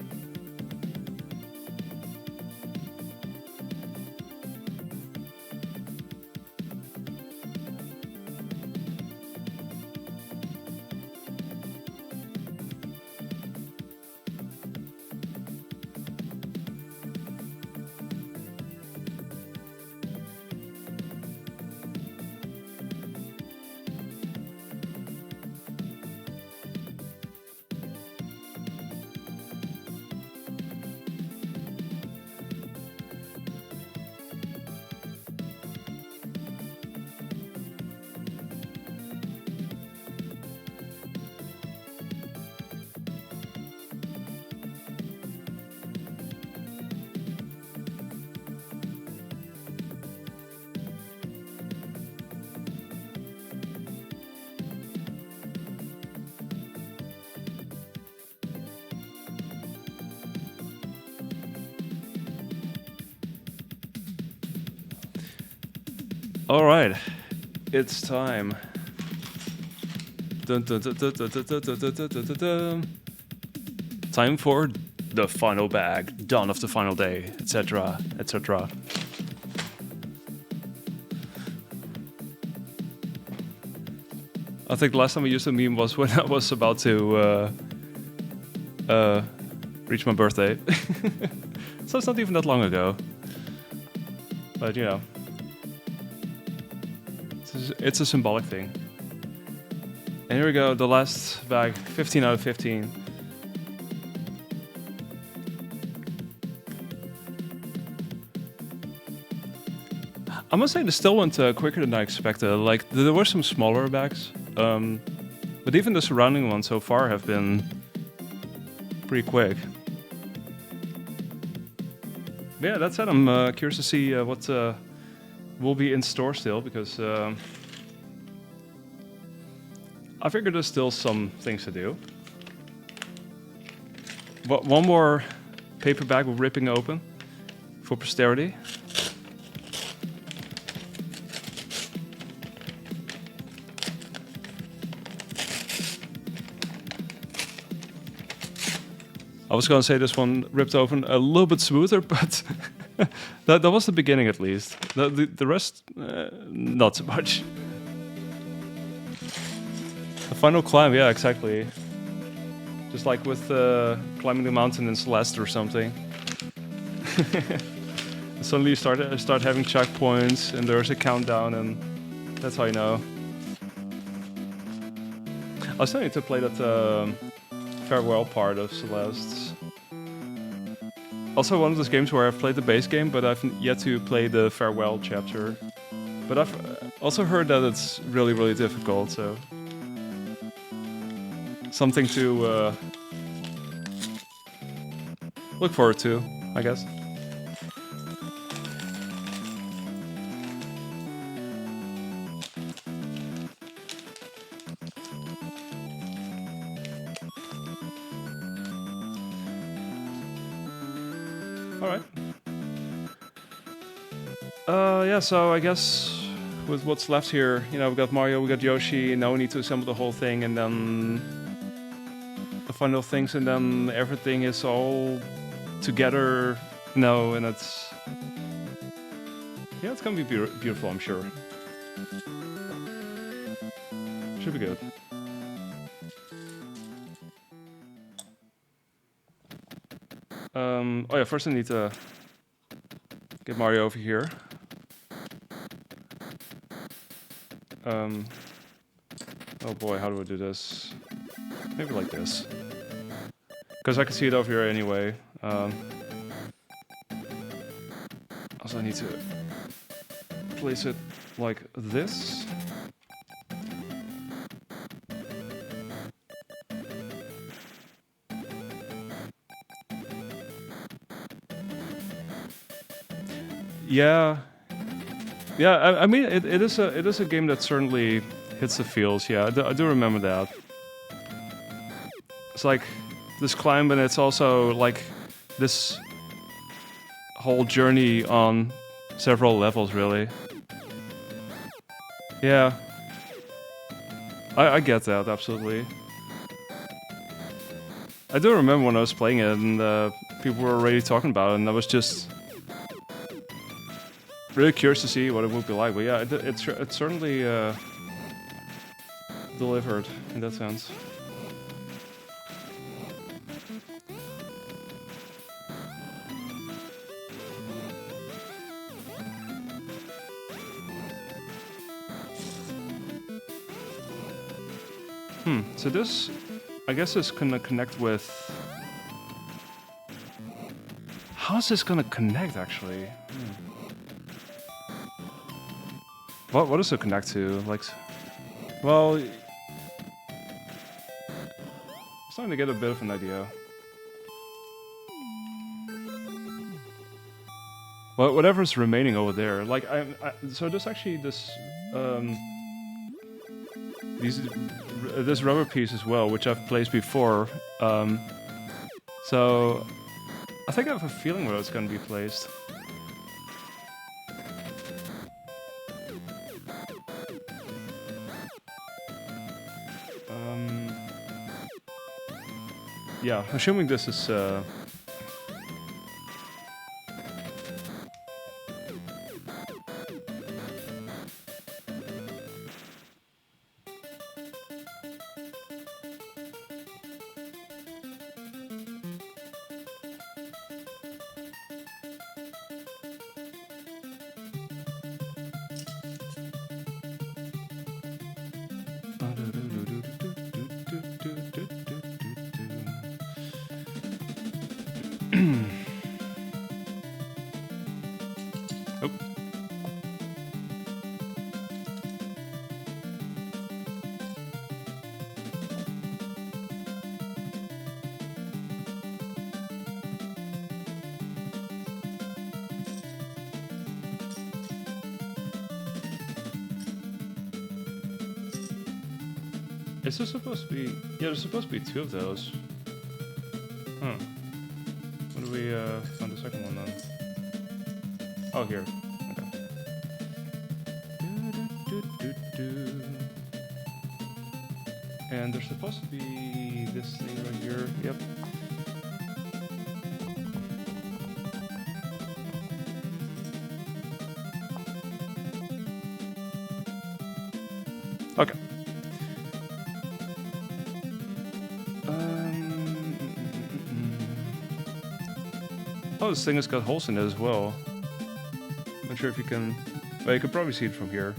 All right, it's time. Dun, dun, dun, dun, dun, dun, dun, dun, dun, dun, dun, dun. Time for the final bag, dawn of the final day, etc., etc. I think the last time I used a meme was when I was about to reach my birthday. So it's not even that long ago. But you know. It's a symbolic thing. And here we go, the last bag, 15 out of 15. I must say this still went quicker than I expected. Like there were some smaller bags, but even the surrounding ones so far have been pretty quick. But yeah, that said, I'm curious to see what will be in store still, because I figured there's still some things to do. But one more paper bag we're ripping open for posterity. I was gonna say this one ripped open a little bit smoother, but that was the beginning at least. The rest, not so much. The final climb, yeah, exactly. Just like with climbing the mountain in Celeste or something. Suddenly you start having checkpoints, and there's a countdown, and that's how you know. I was starting to play that farewell part of Celeste. Also one of those games where I've played the base game, but I've yet to play the farewell chapter. But I've also heard that it's really, really difficult, so something to look forward to, I guess. Alright. Yeah, so I guess with what's left here, you know, we got Mario, we got Yoshi, and now we need to assemble the whole thing, and then the final things, and then everything is all together, you know, and it's... Yeah, it's gonna be beautiful, I'm sure. Should be good. Oh yeah, first I need to get Mario over here. Oh boy, how do I do this? Maybe like this. Because I can see it over here anyway. Also I need to place it like this. Yeah, I mean, it is a game that certainly hits the feels. Yeah, I do remember that. It's like this climb, and it's also like this whole journey on several levels, really. Yeah, I get that absolutely. I do remember when I was playing it, and people were already talking about it, and I was just really curious to see what it would be like. But yeah, it certainly delivered in that sense. So this, I guess, is gonna connect with... How is this gonna connect, actually? What does it connect to? Like, well, I'm starting to get a bit of an idea. Well, whatever's remaining over there, like so there's actually this this rubber piece as well, which I've placed before. So I think I have a feeling where it's going to be placed. Yeah, assuming this is Is there supposed to be... Yeah, there's supposed to be 2 of those. Huh. When do we find the second one then? Oh, here. Okay. And there's supposed to be this thing right here. Yep. Okay. Oh, this thing has got holes in it as well. Not sure if you can... Well, you can probably see it from here.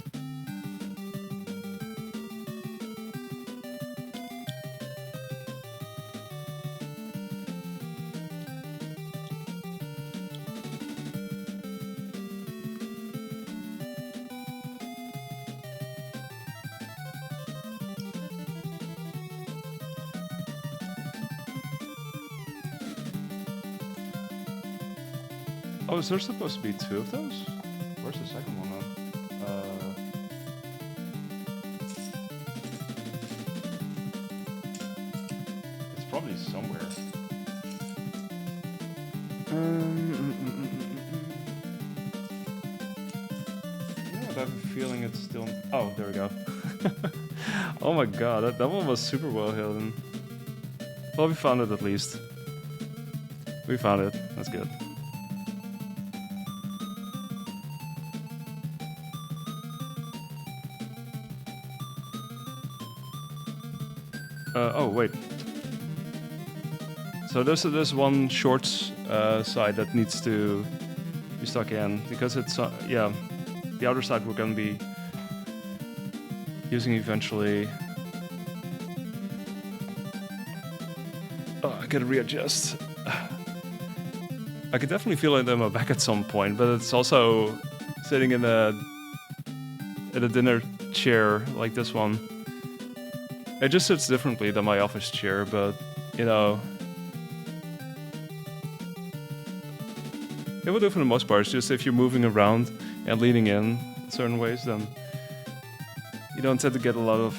Oh, is there supposed to be 2 of those? Where's the second one then? It's probably somewhere. You know what, I have a feeling it's still... Oh, there we go. Oh my god, that one was super well hidden. Well, we found it at least. We found it, that's good. Oh, wait. So there's one short side that needs to be stuck in, because it's, yeah, the outer side we're going to be using eventually. Oh, I gotta readjust. I can definitely feel it in my back at some point, but it's also sitting in a dinner chair like this one. It just sits differently than my office chair, but, you know... It will do for the most part. It's just if you're moving around and leaning in certain ways, then you don't tend to get a lot of,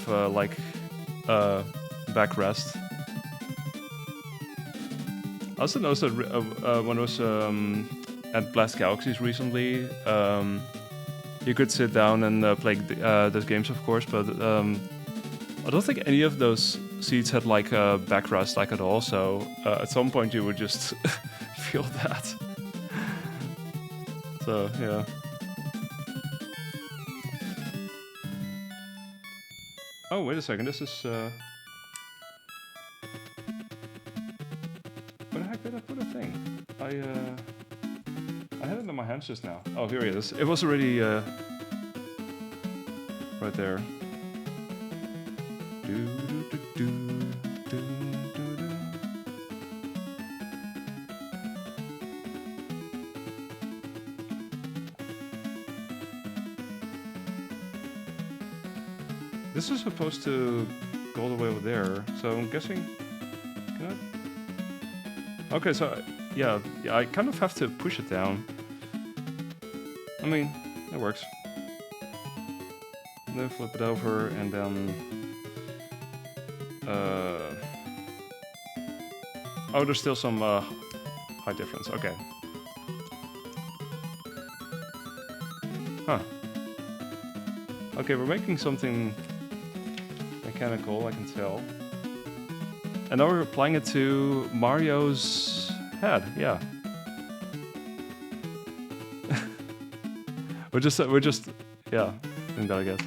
backrest. I also noticed that when I was at Blast Galaxies recently, you could sit down and play those games, of course, but... I don't think any of those seats had like a backrest like at all, so at some point you would just feel that. So, yeah. Oh, wait a second, this is... Where the heck did I put a thing? I had it in my hands just now. Oh, here it is. It was already right there. This is supposed to go all the way over there, so I'm guessing... Can I? Okay, so yeah, I kind of have to push it down. I mean, it works. Then flip it over and then... Oh, there's still some height difference. Okay. Huh. Okay, we're making something mechanical, I can tell. And now we're applying it to Mario's head. Yeah. we're just yeah, doing that, I guess.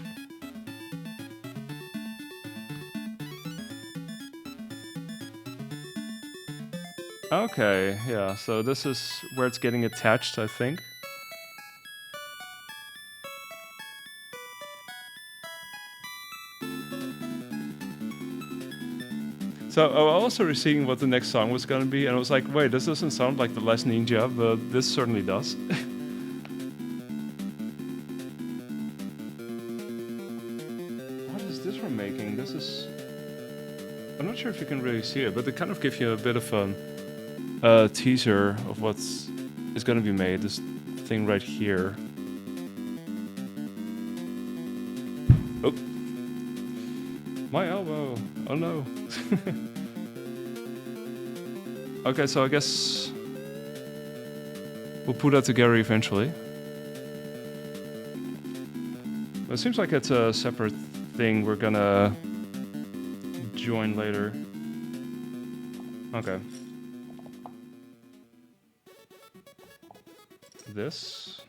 Okay, yeah, so this is where it's getting attached, I think. So I was also seeing what the next song was gonna be, and I was like, wait, this doesn't sound like The Last Ninja, but this certainly does. What is this we're making? This is... I'm not sure if you can really see it, but it kind of gives you a bit of a teaser of what's is gonna be made, this thing right here. Oh. My elbow! Oh no! Okay, so I guess we'll put that together eventually. It seems like it's a separate thing we're gonna join later. Okay. This.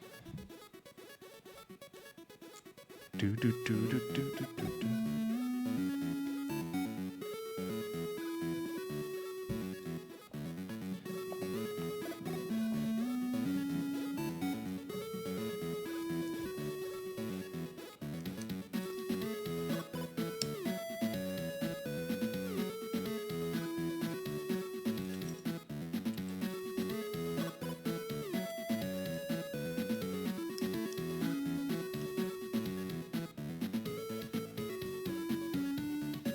Do do do do do do do do.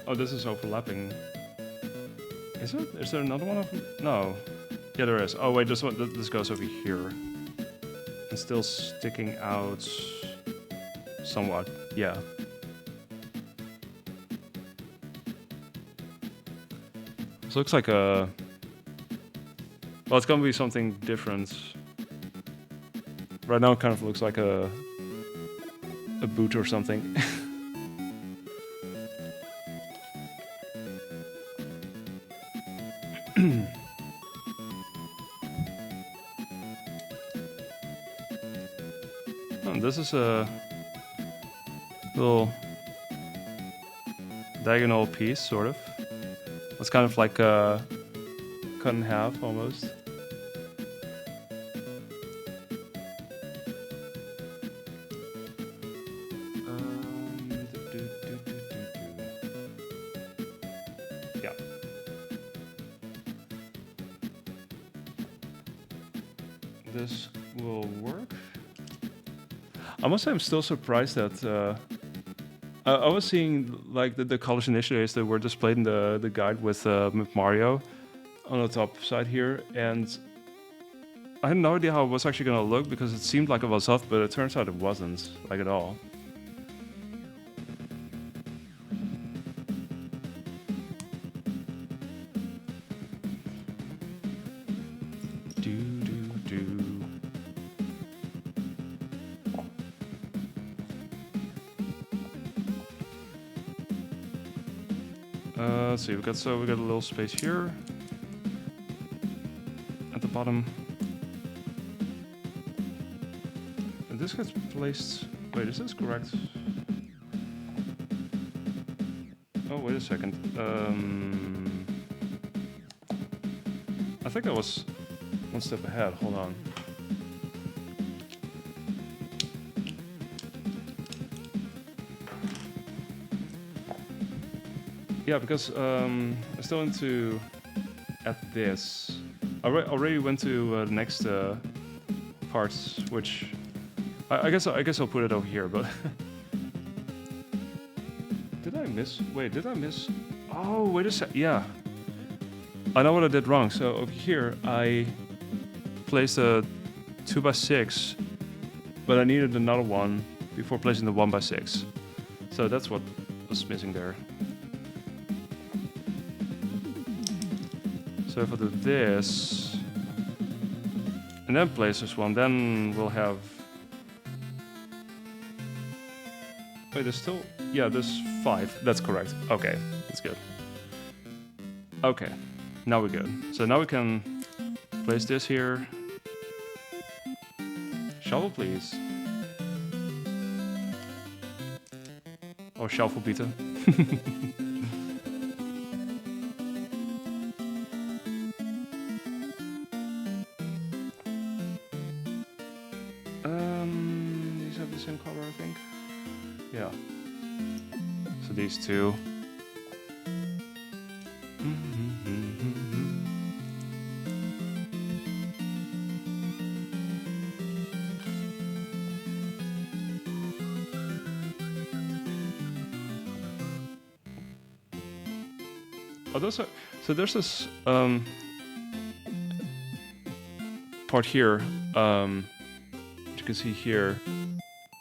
Oh, this is overlapping. Is it? Is there another one of them? No. Yeah, there is. Oh wait, this one. This goes over here. And still sticking out somewhat. Yeah. This looks like a. Well, it's gonna be something different. Right now, it kind of looks like a boot or something. This is a little diagonal piece, sort of. It's kind of like cut in half, almost. Yeah. This will work. I must say I'm still surprised that I was seeing like the college initiatives that were displayed in the guide with Mario on the top side here, and I had no idea how it was actually gonna look because it seemed like it was off, but it turns out it wasn't, like at all. Let's see, we got a little space here at the bottom, and this gets placed. Wait, is this correct? Oh, wait a second. I think I was one step ahead. Hold on. Yeah, because I still need to add this. I already went to the next parts, which I guess I'll put it over here. But did I miss? Wait, did I miss? Oh, wait a sec. Yeah, I know what I did wrong. So over here I placed a 2x6, but I needed another one before placing the 1x6. So that's what was missing there. So if I do this, and then place this one, then we'll have... Wait, there's still... Yeah, there's 5. That's correct. Okay, that's good. Okay, now we're good. So now we can place this here. Shovel, please. Or shovel, bitte. These have the same color, I think. Yeah. So these two. Oh, those are, so there's this part here, you can see here,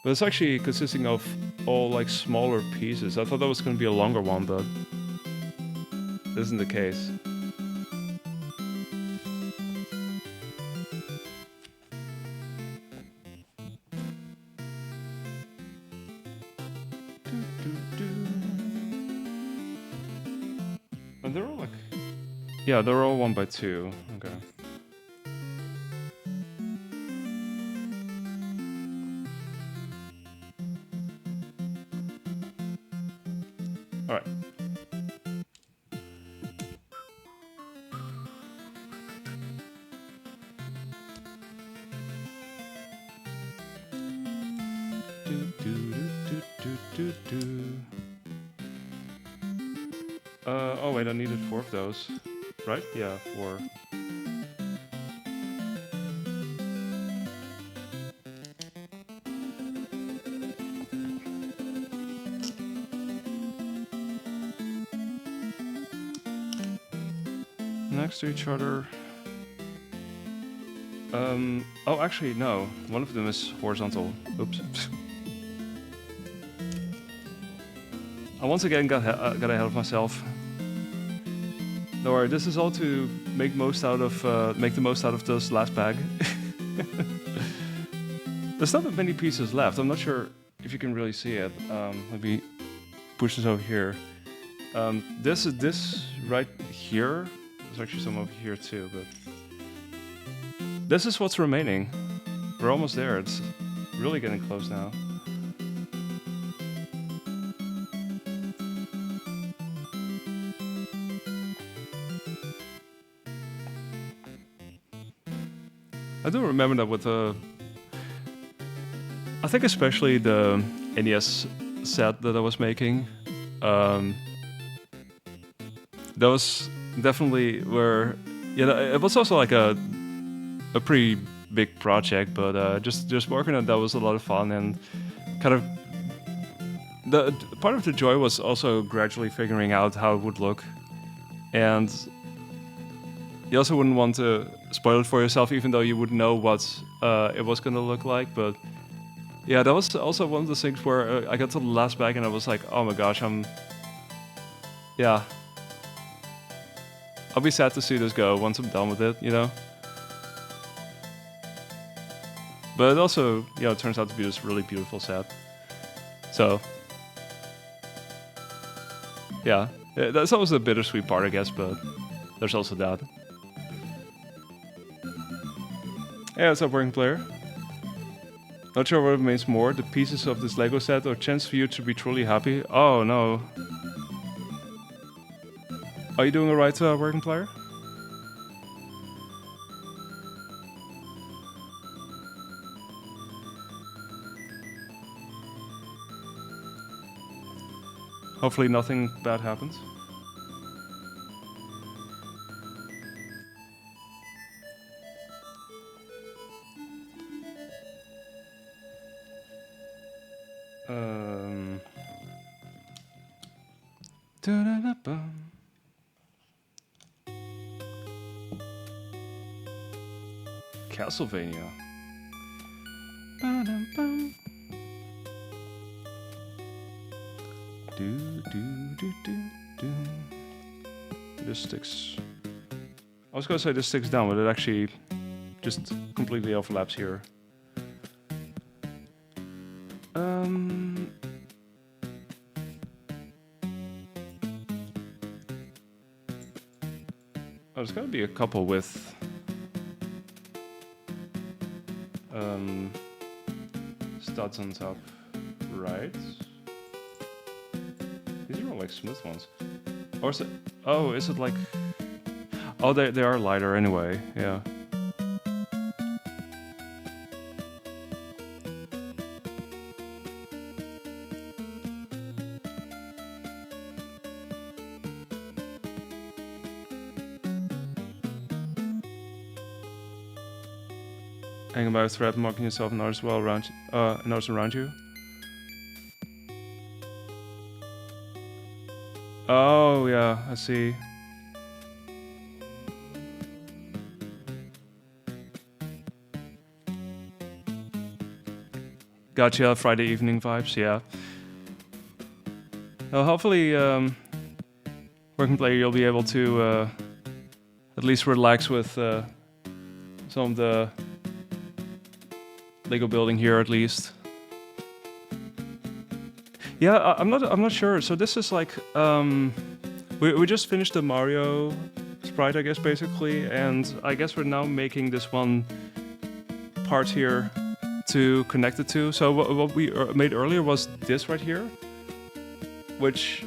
But it's actually consisting of all like smaller pieces. I thought that was going to be a longer one, but this isn't the case. And they're all like, yeah, they're all 1x2. Okay. All right. Oh wait, I needed 4 of those, right? Yeah, 4. Next to each other. Oh, actually, no. One of them is horizontal. Oops. I once again got ahead of myself. Don't worry, this is all to make the most out of this last bag. There's not that many pieces left. I'm not sure if you can really see it. Let me push this over here. This right here. There's actually some over here too, but this is what's remaining. We're almost there. It's really getting close now. I do remember that with the... I think especially the NES set that I was making. That was definitely where... You know, it was also like a pretty big project, but just working on that was a lot of fun, and kind of... The part of the joy was also gradually figuring out how it would look. And you also wouldn't want to spoil it for yourself, even though you would know what it was going to look like. But yeah, that was also one of the things where I got to the last bag and I was like, oh my gosh, yeah. I'll be sad to see this go once I'm done with it, you know? But it also, you know, it turns out to be this really beautiful set. So, yeah, that's always a bittersweet part, I guess, but there's also that. Hey, what's up, working player? Not sure what remains more, the pieces of this Lego set or chance for you to be truly happy? Oh, no. Are you doing alright, working player? Hopefully nothing bad happens. Castlevania. This sticks. I was gonna say this sticks down, but it actually just completely overlaps here. Oh, there's gotta be a couple with studs on top, right? These are all like smooth ones. Or is it? Oh, is it like? Oh, they are lighter anyway. Yeah. Hanging by a thread, marking yourself and others well around, and others around you. Oh yeah, I see. Gotcha, Friday evening vibes, yeah. Well, hopefully, Working Player, you'll be able to at least relax with some of the Lego building here, at least. Yeah, I'm not sure. So this is like we just finished the Mario sprite, I guess, basically, and I guess we're now making this one part here to connect it to. So what we made earlier was this right here, which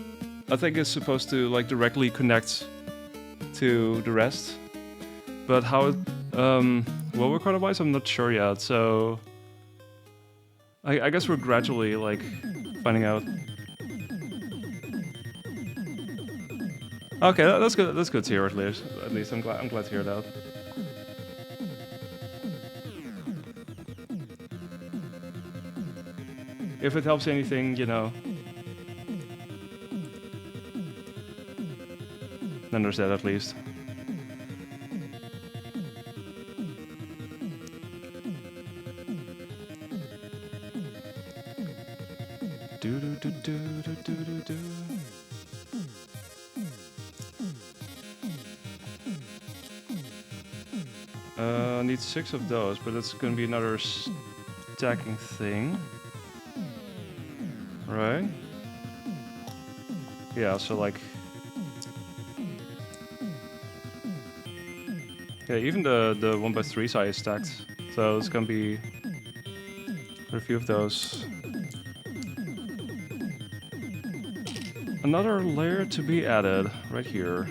I think is supposed to like directly connect to the rest. But how it, well, recorder-wise, I'm not sure yet. So I guess we're gradually like finding out. Okay, that's good. That's good to hear. At least I'm glad to hear that. If it helps anything, you know, then there's that at least. Do do do do do do do do. Need 6 of those, but that's gonna be another stacking thing. Right? Yeah, so like... Yeah, even the 1x3 size is stacked. So it's gonna be a few of those. Another layer to be added right here.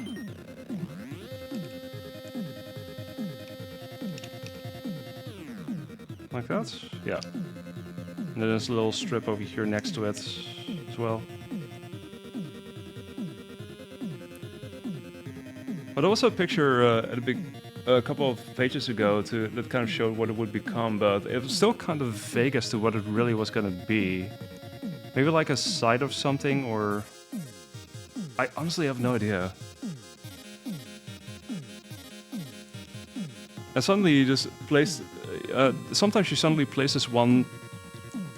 Like that? Yeah. And then there's a little strip over here next to it as well. But also a picture at a couple of pages ago that kind of showed what it would become, but it was still kind of vague as to what it really was going to be. Maybe like a side of something, or... I honestly have no idea. And suddenly you just place... sometimes you suddenly place this one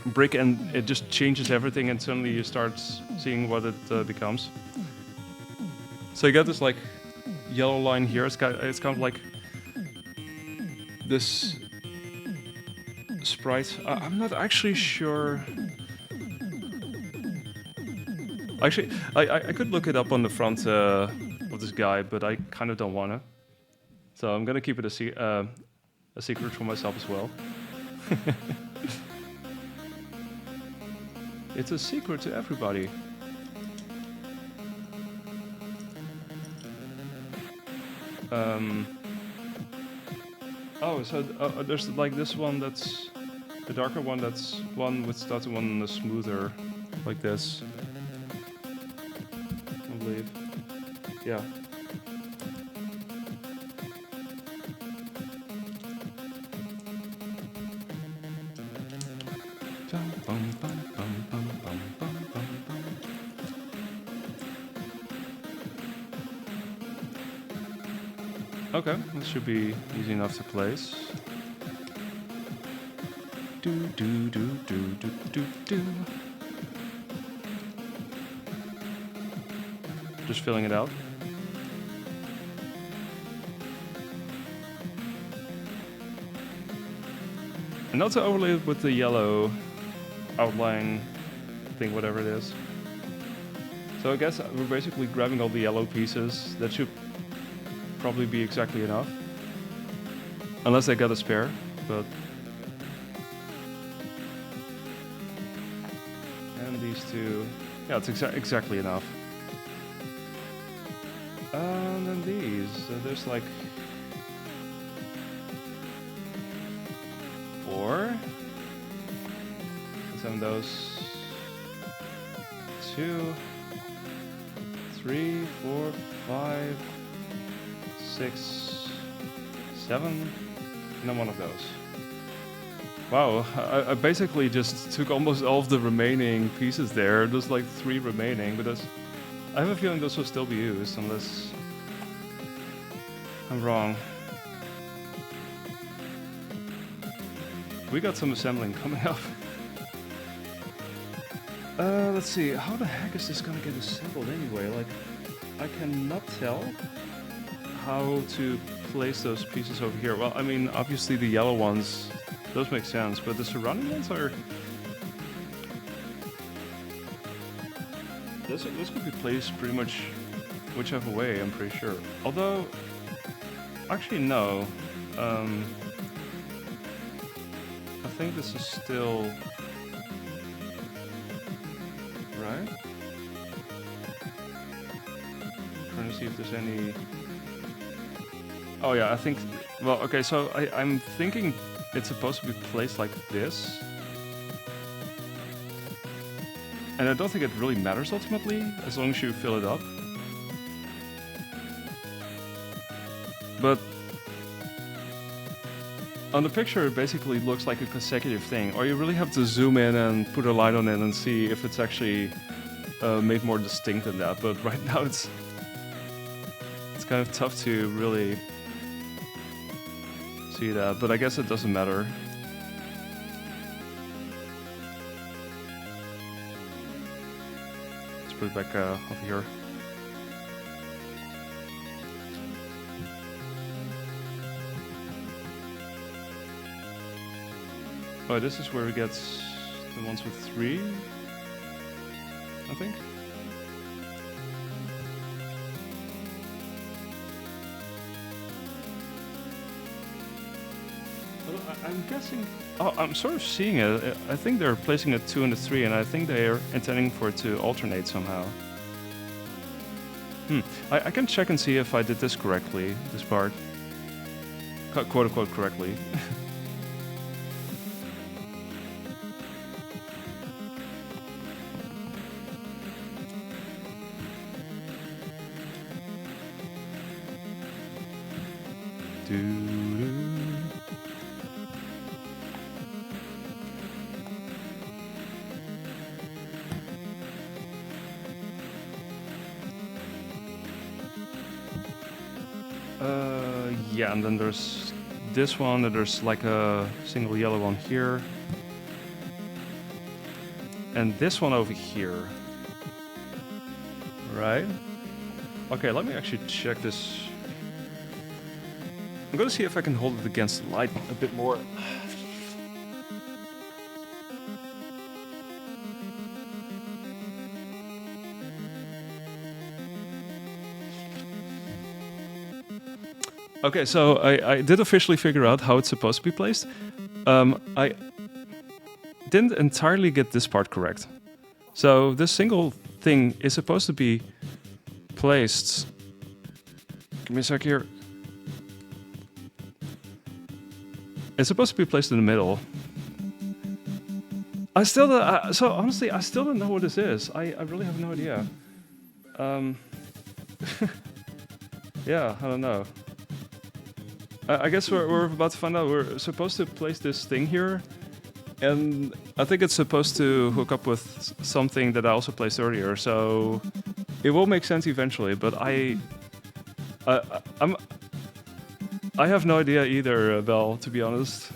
brick and it just changes everything, and suddenly you start seeing what it becomes. So you got this like yellow line here. It's kind of like this sprite. I'm not actually sure. Actually, I could look it up on the front of this guy, but I kind of don't wanna. So I'm gonna keep it a secret for myself as well. It's a secret to everybody. Oh, so there's like this one that's the darker one. That's one with starting one smoother, like this. I believe. Yeah. Okay, this should be easy enough to place. Do do do do do do do. Just filling it out. And not to overlay it with the yellow outline thing, whatever it is. So I guess we're basically grabbing all the yellow pieces. That should probably be exactly enough. Unless I got a spare, but... And these two... Yeah, it's exactly enough. And then these, there's like... 4? Some of those... 2... 3, 4, 5... 6, 7, and then one of those. Wow, I basically just took almost all of the remaining pieces there. There's like 3 remaining, but I have a feeling those will still be used unless I'm wrong. We got some assembling coming up. Let's see. How the heck is this gonna get assembled anyway? Like, I cannot tell how to place those pieces over here. Well, I mean, obviously the yellow ones, those make sense, but the surrounding ones are... This could be placed pretty much whichever way, I'm pretty sure. Although, actually no. I think this is still... Right? Trying to see if there's any... Oh yeah, I think... Well, okay, so I'm thinking it's supposed to be placed like this. And I don't think it really matters ultimately, as long as you fill it up. But on the picture it basically looks like a consecutive thing, or you really have to zoom in and put a light on it and see if it's actually made more distinct than that. But right now it's kind of tough to really see that, but I guess it doesn't matter. Let's put it back over here. Oh, this is where it gets the ones with 3, I think. I'm guessing... Oh, I'm sort of seeing it. I think they're placing a 2 and a 3, and I think they're intending for it to alternate somehow. I can check and see if I did this correctly, this part. Quote-unquote correctly. Yeah, and then there's this one, and there's like a single yellow one here. And this one over here. Right? Okay, let me actually check this. I'm gonna see if I can hold it against the light a bit more. Okay, so I did officially figure out how it's supposed to be placed. I didn't entirely get this part correct. So this single thing is supposed to be placed... Give me a sec here. It's supposed to be placed in the middle. I still don't... so honestly, I still don't know what this is. I really have no idea. Yeah, I don't know. I guess we're about to find out. We're supposed to place this thing here, and I think it's supposed to hook up with something that I also placed earlier, so it will make sense eventually, but I have no idea either, Belle, to be honest.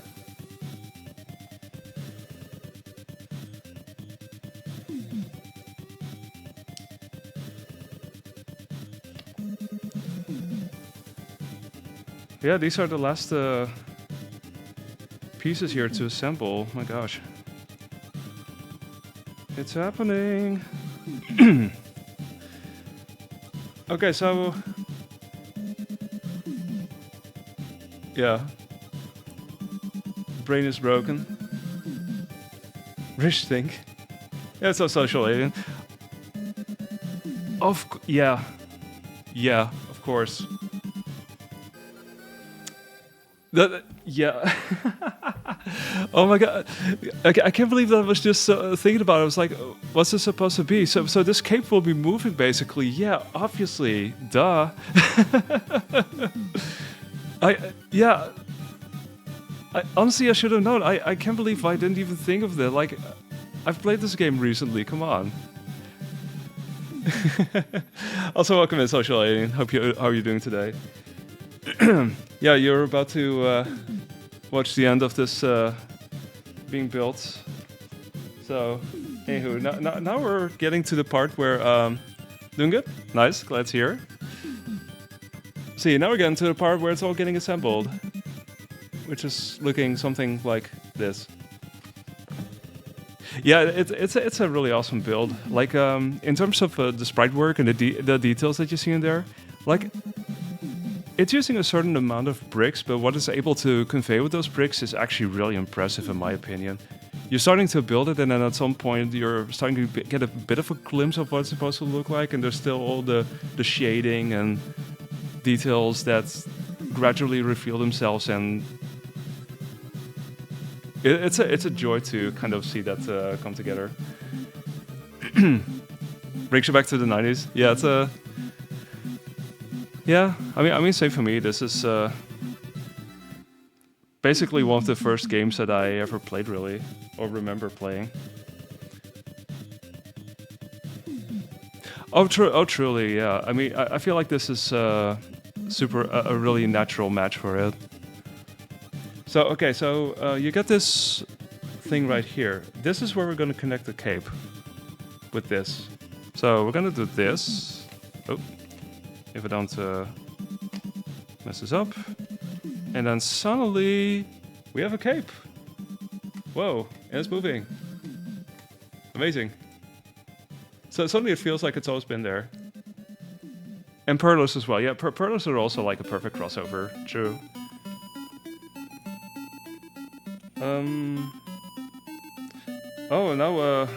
Yeah, these are the last pieces here to assemble. My gosh. It's happening. Okay, so... Yeah. Brain is broken. Rich think. Yeah, it's a social alien. Yeah. Yeah, of course. Yeah. Oh my god. I can't believe that I was just thinking about it. I was like, what's this supposed to be? So this cape will be moving basically. Yeah, obviously. Duh. Honestly, I should have known. I can't believe I didn't even think of that. Like, I've played this game recently. Come on. Also, welcome in, Social Alien. How are you doing today? Yeah, you're about to watch the end of this being built. So, anywho, now we're getting to the part where doing good. Nice, glad to hear. See, now we're getting to the part where it's all getting assembled, which is looking something like this. Yeah, it's a really awesome build. Like in terms of the sprite work and the details that you see in there, like it's using a certain amount of bricks, but what it's able to convey with those bricks is actually really impressive in my opinion. You're starting to build it, and then at some point you're starting to get a bit of a glimpse of what it's supposed to look like, and there's still all the shading and details that gradually reveal themselves, and it's a joy to kind of see that come together. Brings you back to the 90s. Yeah, it's a yeah. I mean, same for me. This is basically one of the first games that I ever played, really, or remember playing. Oh, truly, yeah. I mean, I feel like this is a really natural match for it. So, okay, so you got this thing right here. This is where we're going to connect the cape with this. So we're going to do this. Oh, if I don't mess this up. And then suddenly we have a cape. Whoa, and it's moving. Amazing. So suddenly it feels like it's always been there. And Perlos as well. Yeah, Perlos are also like a perfect crossover. True. Oh, now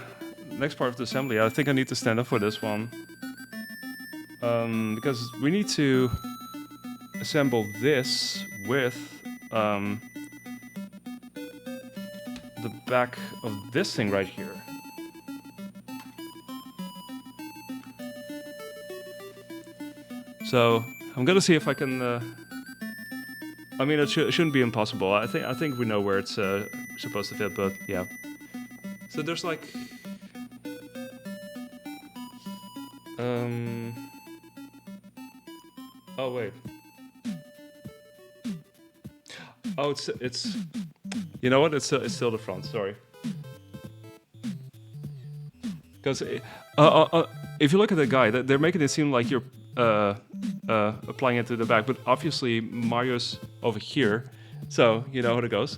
next part of the assembly. I think I need to stand up for this one. Because we need to assemble this with the back of this thing right here. So I'm gonna see if I can. I mean, it shouldn't be impossible. I think we know where it's supposed to fit, but yeah. So there's like. Oh wait. Oh, it's. You know what? It's still the front. Sorry. Because if you look at the guy, they're making it seem like you're applying it to the back, but obviously Mario's over here, so you know how it goes.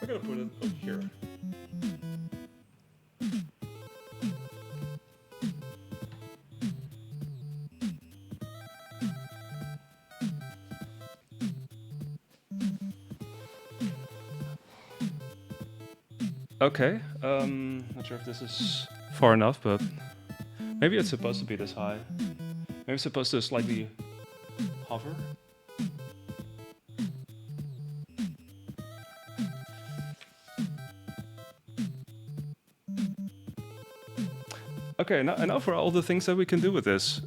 We're gonna put it over here. Okay, not sure if this is far enough, but maybe it's supposed to be this high. Maybe it's supposed to slightly hover. Okay, now for all the things that we can do with this.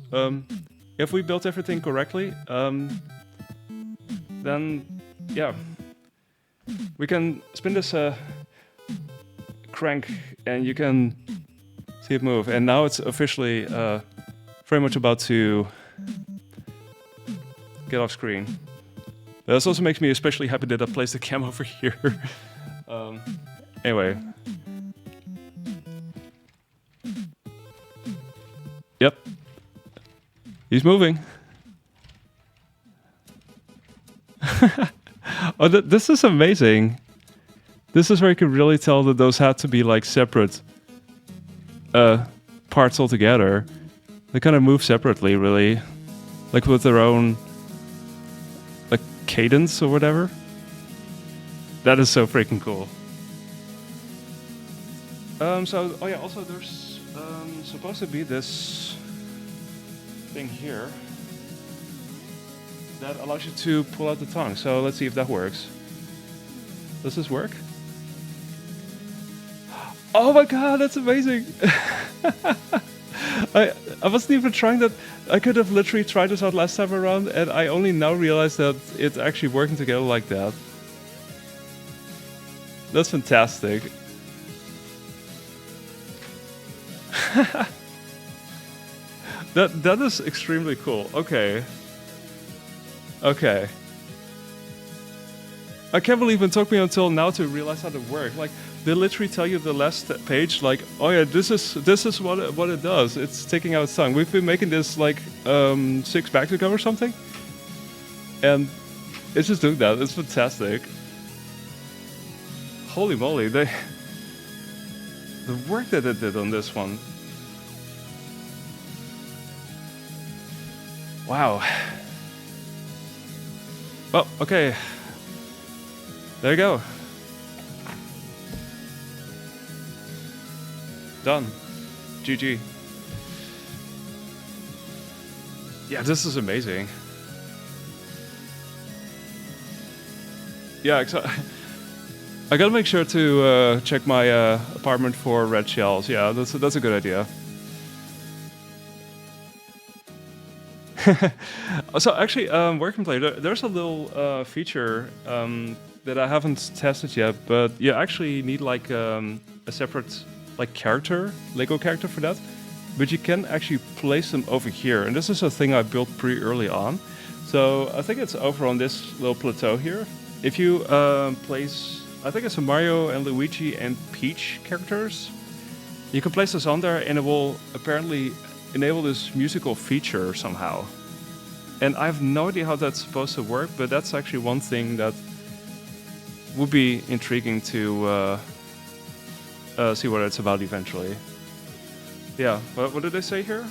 If we built everything correctly, then yeah, we can spin this crank and you can see it move. And now it's officially very much about to get off screen. This also makes me especially happy that I placed the cam over here. Anyway. Yep. He's moving. Oh, this is amazing. This is where you can really tell that those had to be like separate parts altogether. They kind of move separately, really, like with their own like cadence or whatever. That is so freaking cool. So oh yeah, also there's supposed to be this thing here that allows you to pull out the tongue. So let's see if that works. Does this work? Oh my god, that's amazing! I wasn't even trying that. I could have literally tried this out last time around, and I only now realized that it's actually working together like that. That's fantastic. That is extremely cool. Okay. Okay. I can't believe it took me until now to realize how to work. Like, they literally tell you the last page, like, oh yeah, this is what it does. It's taking out tongue. We've been making this like 6 back ago or something, and it's just doing that. It's fantastic. Holy moly, the work that they did on this one. Wow. Well, okay. There you go. Done. GG. Yeah, this is amazing. Yeah, I gotta make sure to check my apartment for red shells. Yeah, that's a good idea. So actually, Work and Play, there's a little feature that I haven't tested yet, but you actually need like a separate like character, Lego character for that. But you can actually place them over here, and this is a thing I built pretty early on. So I think it's over on this little plateau here. If you place, I think it's a Mario and Luigi and Peach characters, you can place this on there, and it will apparently enable this musical feature somehow. And I have no idea how that's supposed to work, but that's actually one thing that would be intriguing to see what it's about eventually. Yeah, what did they say here?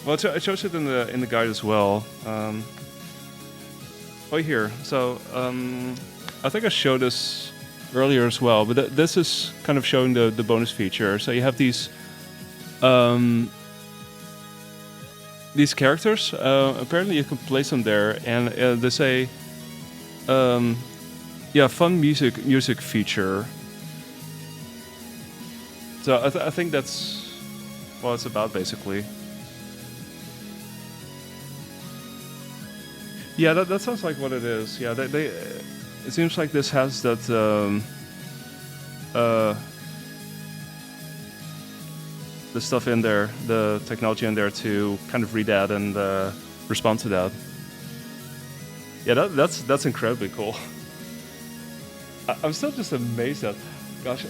Well, it shows it in the guide as well. Oh, here. So I think I showed this earlier as well, but this is kind of showing the bonus feature. So you have these characters. Apparently, you can place them there, and they say, yeah, fun music feature. So I think that's what it's about, basically. Yeah, that sounds like what it is. Yeah, they it seems like this has that the stuff in there, the technology in there to kind of read that and respond to that. Yeah, that's incredibly cool. I'm still just amazed at, gosh,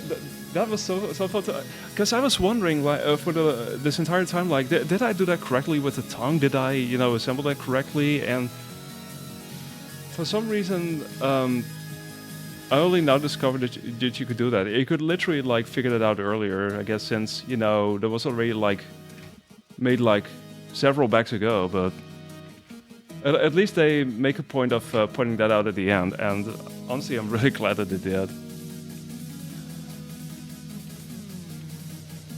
that was so fun. Because I was wondering, like, for this entire time, like, did I do that correctly with the tongue? Did I, assemble that correctly? And for some reason, I only now discovered that you could do that. You could literally like figure that out earlier, I guess, since there was already like made like several backs ago. But at least they make a point of pointing that out at the end. And honestly, I'm really glad that they did.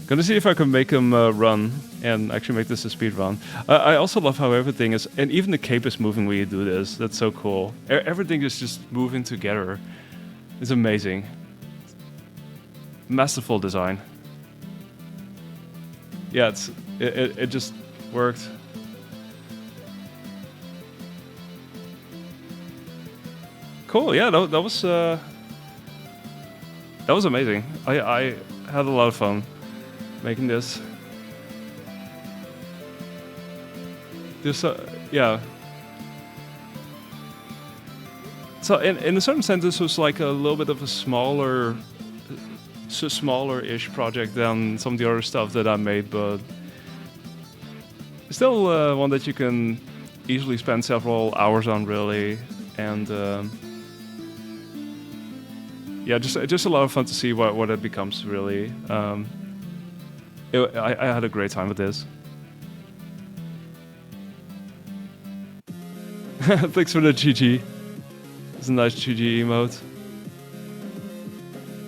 Gonna see if I can make them run and actually make this a speed run. I also love how everything is, and even the cape is moving when you do this. That's so cool. Everything is just moving together. It's amazing. Masterful design. Yeah, it just worked. Cool. Yeah, that was amazing. I had a lot of fun making this. Yeah. So in a certain sense, this was like a little bit of a smaller-ish project than some of the other stuff that I made, but still one that you can easily spend several hours on, really. And yeah, just a lot of fun to see what it becomes, really. I had a great time with this. Thanks for the GG. It's a nice GG emote.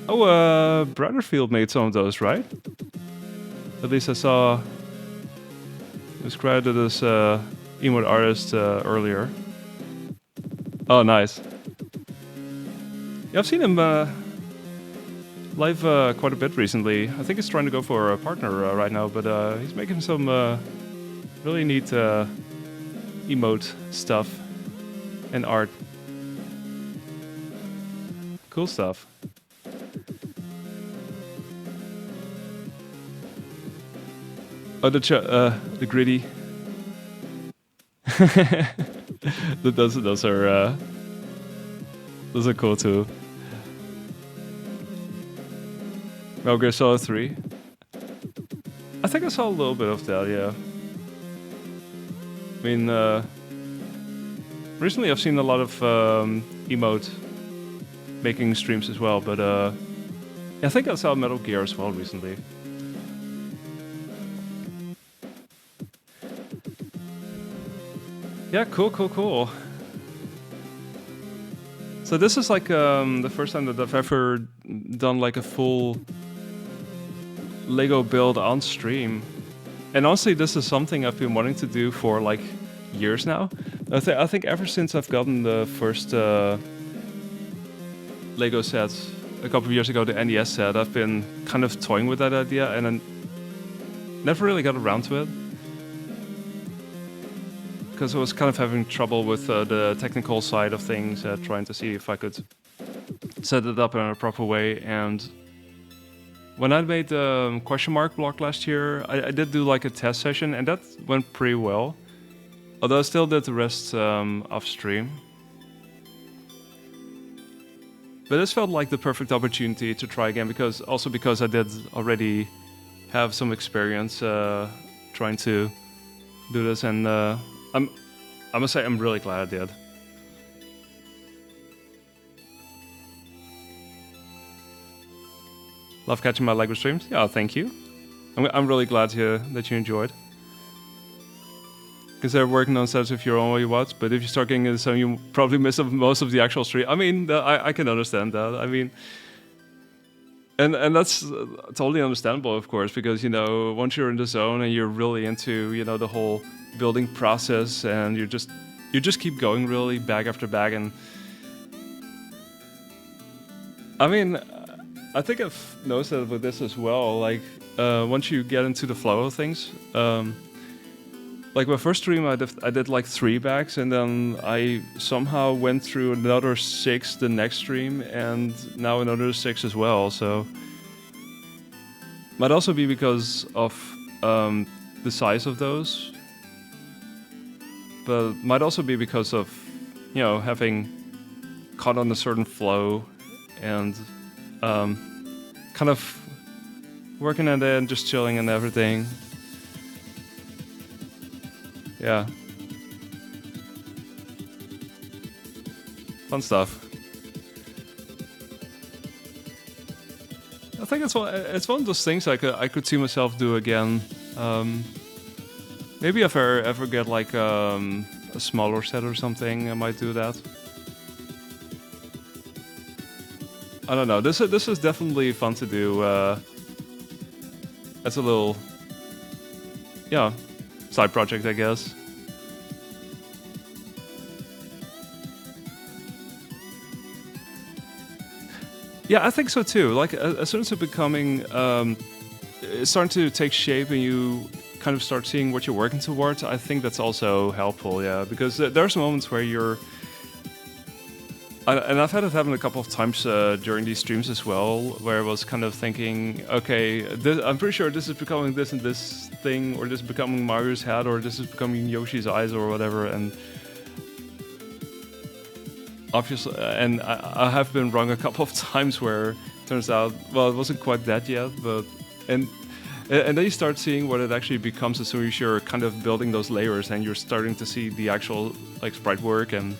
Oh, Brotherfield made some of those, right? At least I saw he was credited as emote artist earlier. Oh, nice. Yeah, I've seen him live quite a bit recently. I think he's trying to go for a partner right now, but he's making some really neat emote stuff and art. Cool stuff. Oh, the gritty. Those are Those are cool too. Metal Gear Solid 3. I think I saw a little bit of that, yeah. I mean, recently I've seen a lot of emote making streams as well, but I think I saw Metal Gear as well recently. Yeah, cool. So this is like the first time that I've ever done like a full Lego build on stream. And honestly, this is something I've been wanting to do for like years now. I think ever since I've gotten the first Lego set a couple of years ago, the NES set, I've been kind of toying with that idea and I never really got around to it. Because I was kind of having trouble with the technical side of things, trying to see if I could set it up in a proper way. And when I made the question mark block last year, I did do like a test session, and that went pretty well. Although I still did the rest off stream. But this felt like the perfect opportunity to try again, because I did already have some experience trying to do this, and I must say I'm really glad I did. Love catching my Lego streams. Yeah, thank you. I'm really glad that you enjoyed. Consider working on sets if you're only watch, but if you start getting into some, you probably miss most of the actual stream. I mean, I can understand that. I mean, and that's totally understandable, of course, because once you're in the zone and you're really into the whole building process, and you just keep going really bag after bag, and I mean, I think I've noticed that with this as well. Like once you get into the flow of things, like my first stream, I did like 3 bags, and then I somehow went through another 6 the next stream, and now another 6 as well. So might also be because of the size of those, but might also be because of having caught on a certain flow and kind of working at it and just chilling and everything. Yeah. Fun stuff. I think it's one of those things I could see myself do again. Maybe if I ever get like a smaller set or something, I might do that. I don't know. This is definitely fun to do. As a little, side project, I guess. Yeah, I think so too. Like as soon as it's it's starting to take shape, and you kind of start seeing what you're working towards, I think that's also helpful. Yeah, because there's moments where and I've had it happen a couple of times during these streams as well, where I was kind of thinking, okay, I'm pretty sure this is becoming this and this thing, or this is becoming Mario's head, or this is becoming Yoshi's eyes, or whatever, and obviously, and I have been wrong a couple of times where it turns out, well, it wasn't quite that yet, but and then you start seeing what it actually becomes as soon as you're kind of building those layers, and you're starting to see the actual like sprite work, and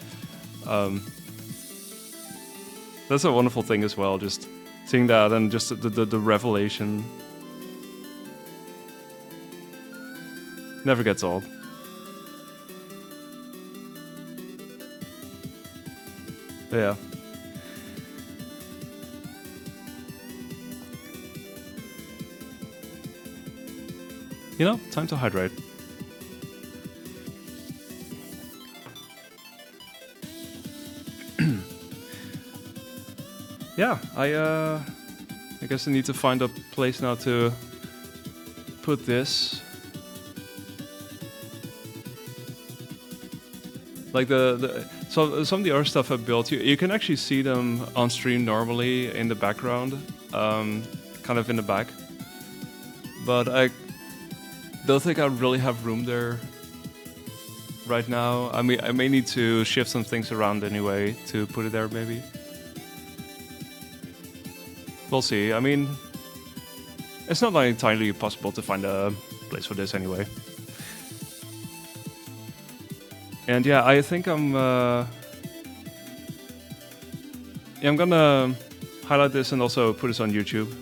that's a wonderful thing as well, just seeing that and just the revelation. Never gets old. But yeah. Time to hydrate. Yeah, I guess I need to find a place now to put this. Like so some of the other stuff I built, you can actually see them on stream normally in the background, kind of in the back. But I don't think I really have room there right now. I mean, I may need to shift some things around anyway to put it there, maybe. we'll see. I mean, it's not like entirely possible to find a place for this anyway. And yeah, I think I'm gonna highlight this and also put this on YouTube.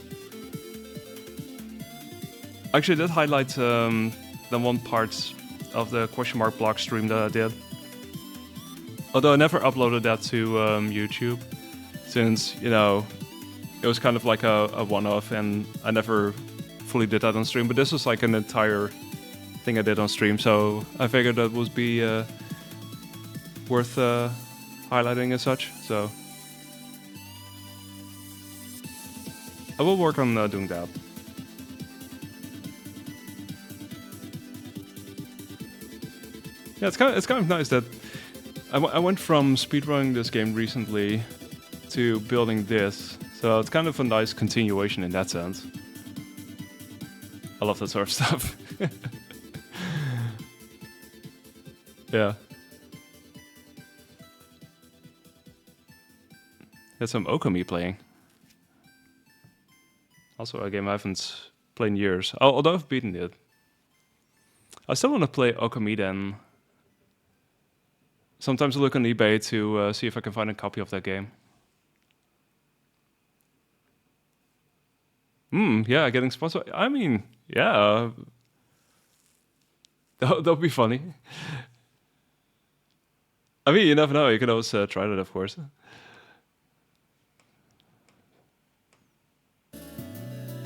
Actually, I did highlight the one part of the question mark block stream that I did. Although I never uploaded that to YouTube, since, you know, it was kind of like a one-off and I never fully did that on stream. But this was like an entire thing I did on stream, so I figured that would be worth highlighting as such. So I will work on doing that. Yeah, it's kind of nice that I went from speedrunning this game recently to building this, so it's kind of a nice continuation in that sense. I love that sort of stuff. Yeah. Got some Okami playing. Also a game I haven't played in years, although I've beaten it. I still want to play Okami then. Sometimes I look on eBay to see if I can find a copy of that game. Yeah, getting sponsored. I mean, yeah. That'll be funny. I mean, you never know. You can always try that, of course.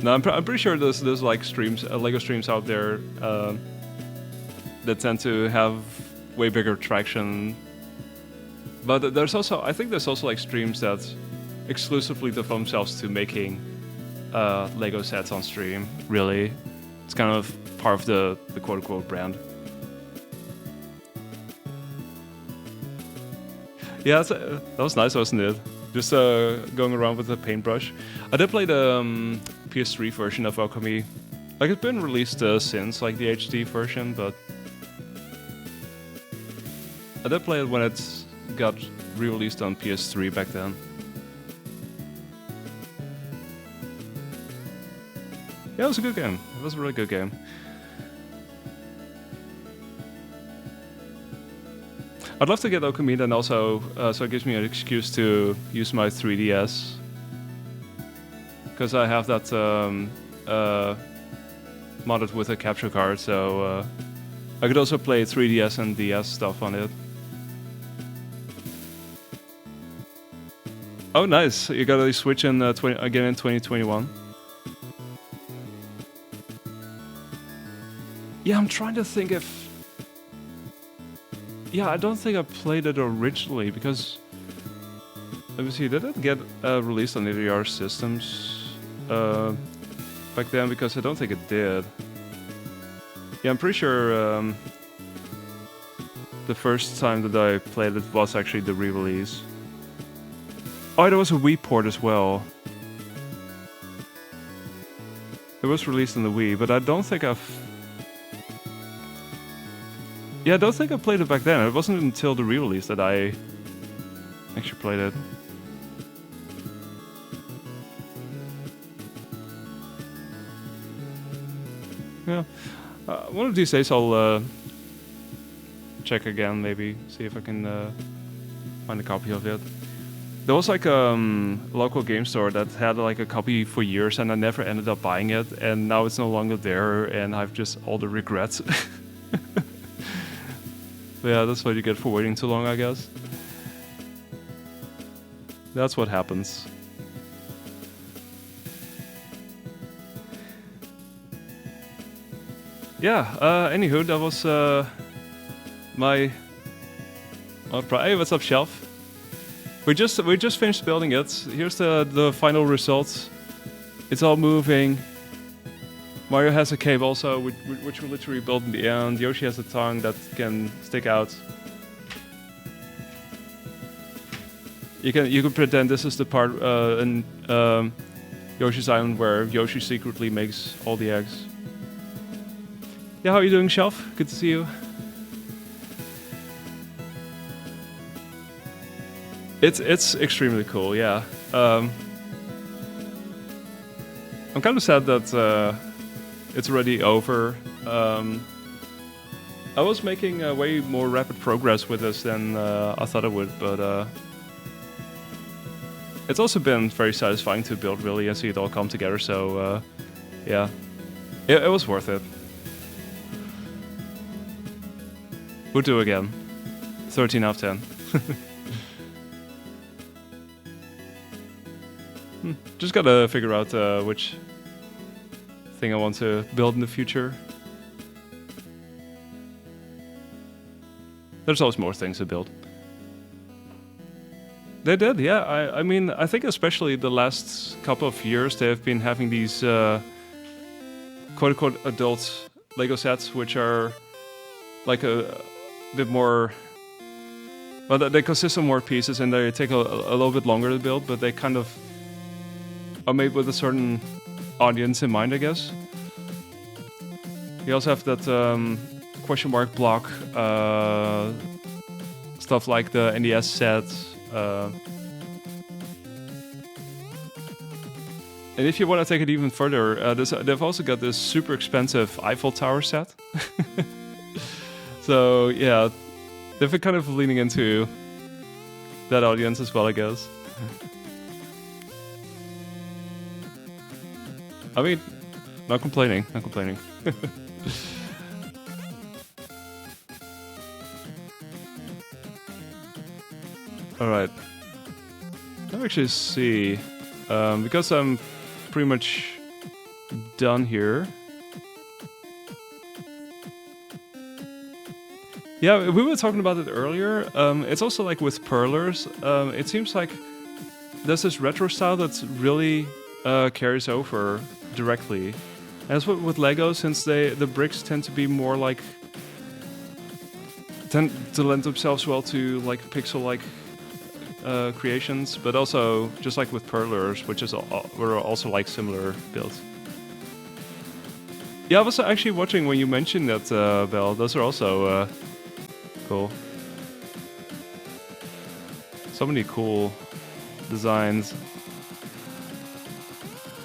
No, I'm pretty sure there's like streams, Lego streams out there that tend to have way bigger traction. But there's also, I think there's also like streams that exclusively devote themselves to making Lego sets on stream. Really, it's kind of part of the quote-unquote brand. Yeah, that was nice, wasn't it? Just going around with a paintbrush. I did play the PS3 version of Okami. Like, it's been released since, like, the HD version, but I did play it when it got re-released on PS3 back then. Yeah, it was a good game. It was a really good game. I'd love to get Okami then also, so it gives me an excuse to use my 3DS. Because I have that modded with a capture card, so I could also play 3DS and DS stuff on it. Oh, nice! You got a Switch in again in 2021. Yeah, I'm trying to think if. Yeah, I don't think I played it originally because. Let me see, did it get released on any of your systems back then? Because I don't think it did. Yeah, I'm pretty sure the first time that I played it was actually the re-release. Oh, there was a Wii port as well. It was released on the Wii, but I don't think I've... Yeah, I don't think I played it back then. It wasn't until the re-release that I actually played it. Yeah. One of these days I'll check again, maybe, see if I can find a copy of it. There was like a local game store that had like a copy for years and I never ended up buying it, and now it's no longer there and I've just all the regrets. But yeah, that's what you get for waiting too long, I guess. That's what happens. Yeah, anywho, that was my... Hey, what's up, Shelf? We just finished building it. Here's the final result. It's all moving. Mario has a cape also, which we literally built in the end. Yoshi has a tongue that can stick out. You can pretend this is the part in Yoshi's Island where Yoshi secretly makes all the eggs. Yeah, how are you doing, Shelf? Good to see you. It's extremely cool, yeah. I'm kind of sad that it's already over. I was making way more rapid progress with this than I thought I would, but it's also been very satisfying to build really and see it all come together. So yeah, it was worth it. Would do again. 13 out of 10. Just gotta figure out which thing I want to build in the future. There's always more things to build. They did, yeah. I mean, I think especially the last couple of years they have been having these quote-unquote adult Lego sets, which are like a bit more... Well, they consist of more pieces and they take a little bit longer to build, but they kind of are made with a certain audience in mind, I guess. You also have that question mark block stuff like the NES set. And if you want to take it even further, they've also got this super expensive Eiffel Tower set. So yeah, they've been kind of leaning into that audience as well, I guess. I mean, not complaining, not complaining. Alright. Let me actually see. Because I'm pretty much done here. Yeah, we were talking about it earlier. It's also like with purlers. It seems like there's this retro style that's really carries over directly. And that's what with Lego, since the bricks tend to be more like... tend to lend themselves well to like pixel-like creations, but also just like with purlers, which is were also like similar builds. Yeah, I was actually watching when you mentioned that, Belle. Those are also cool. So many cool designs.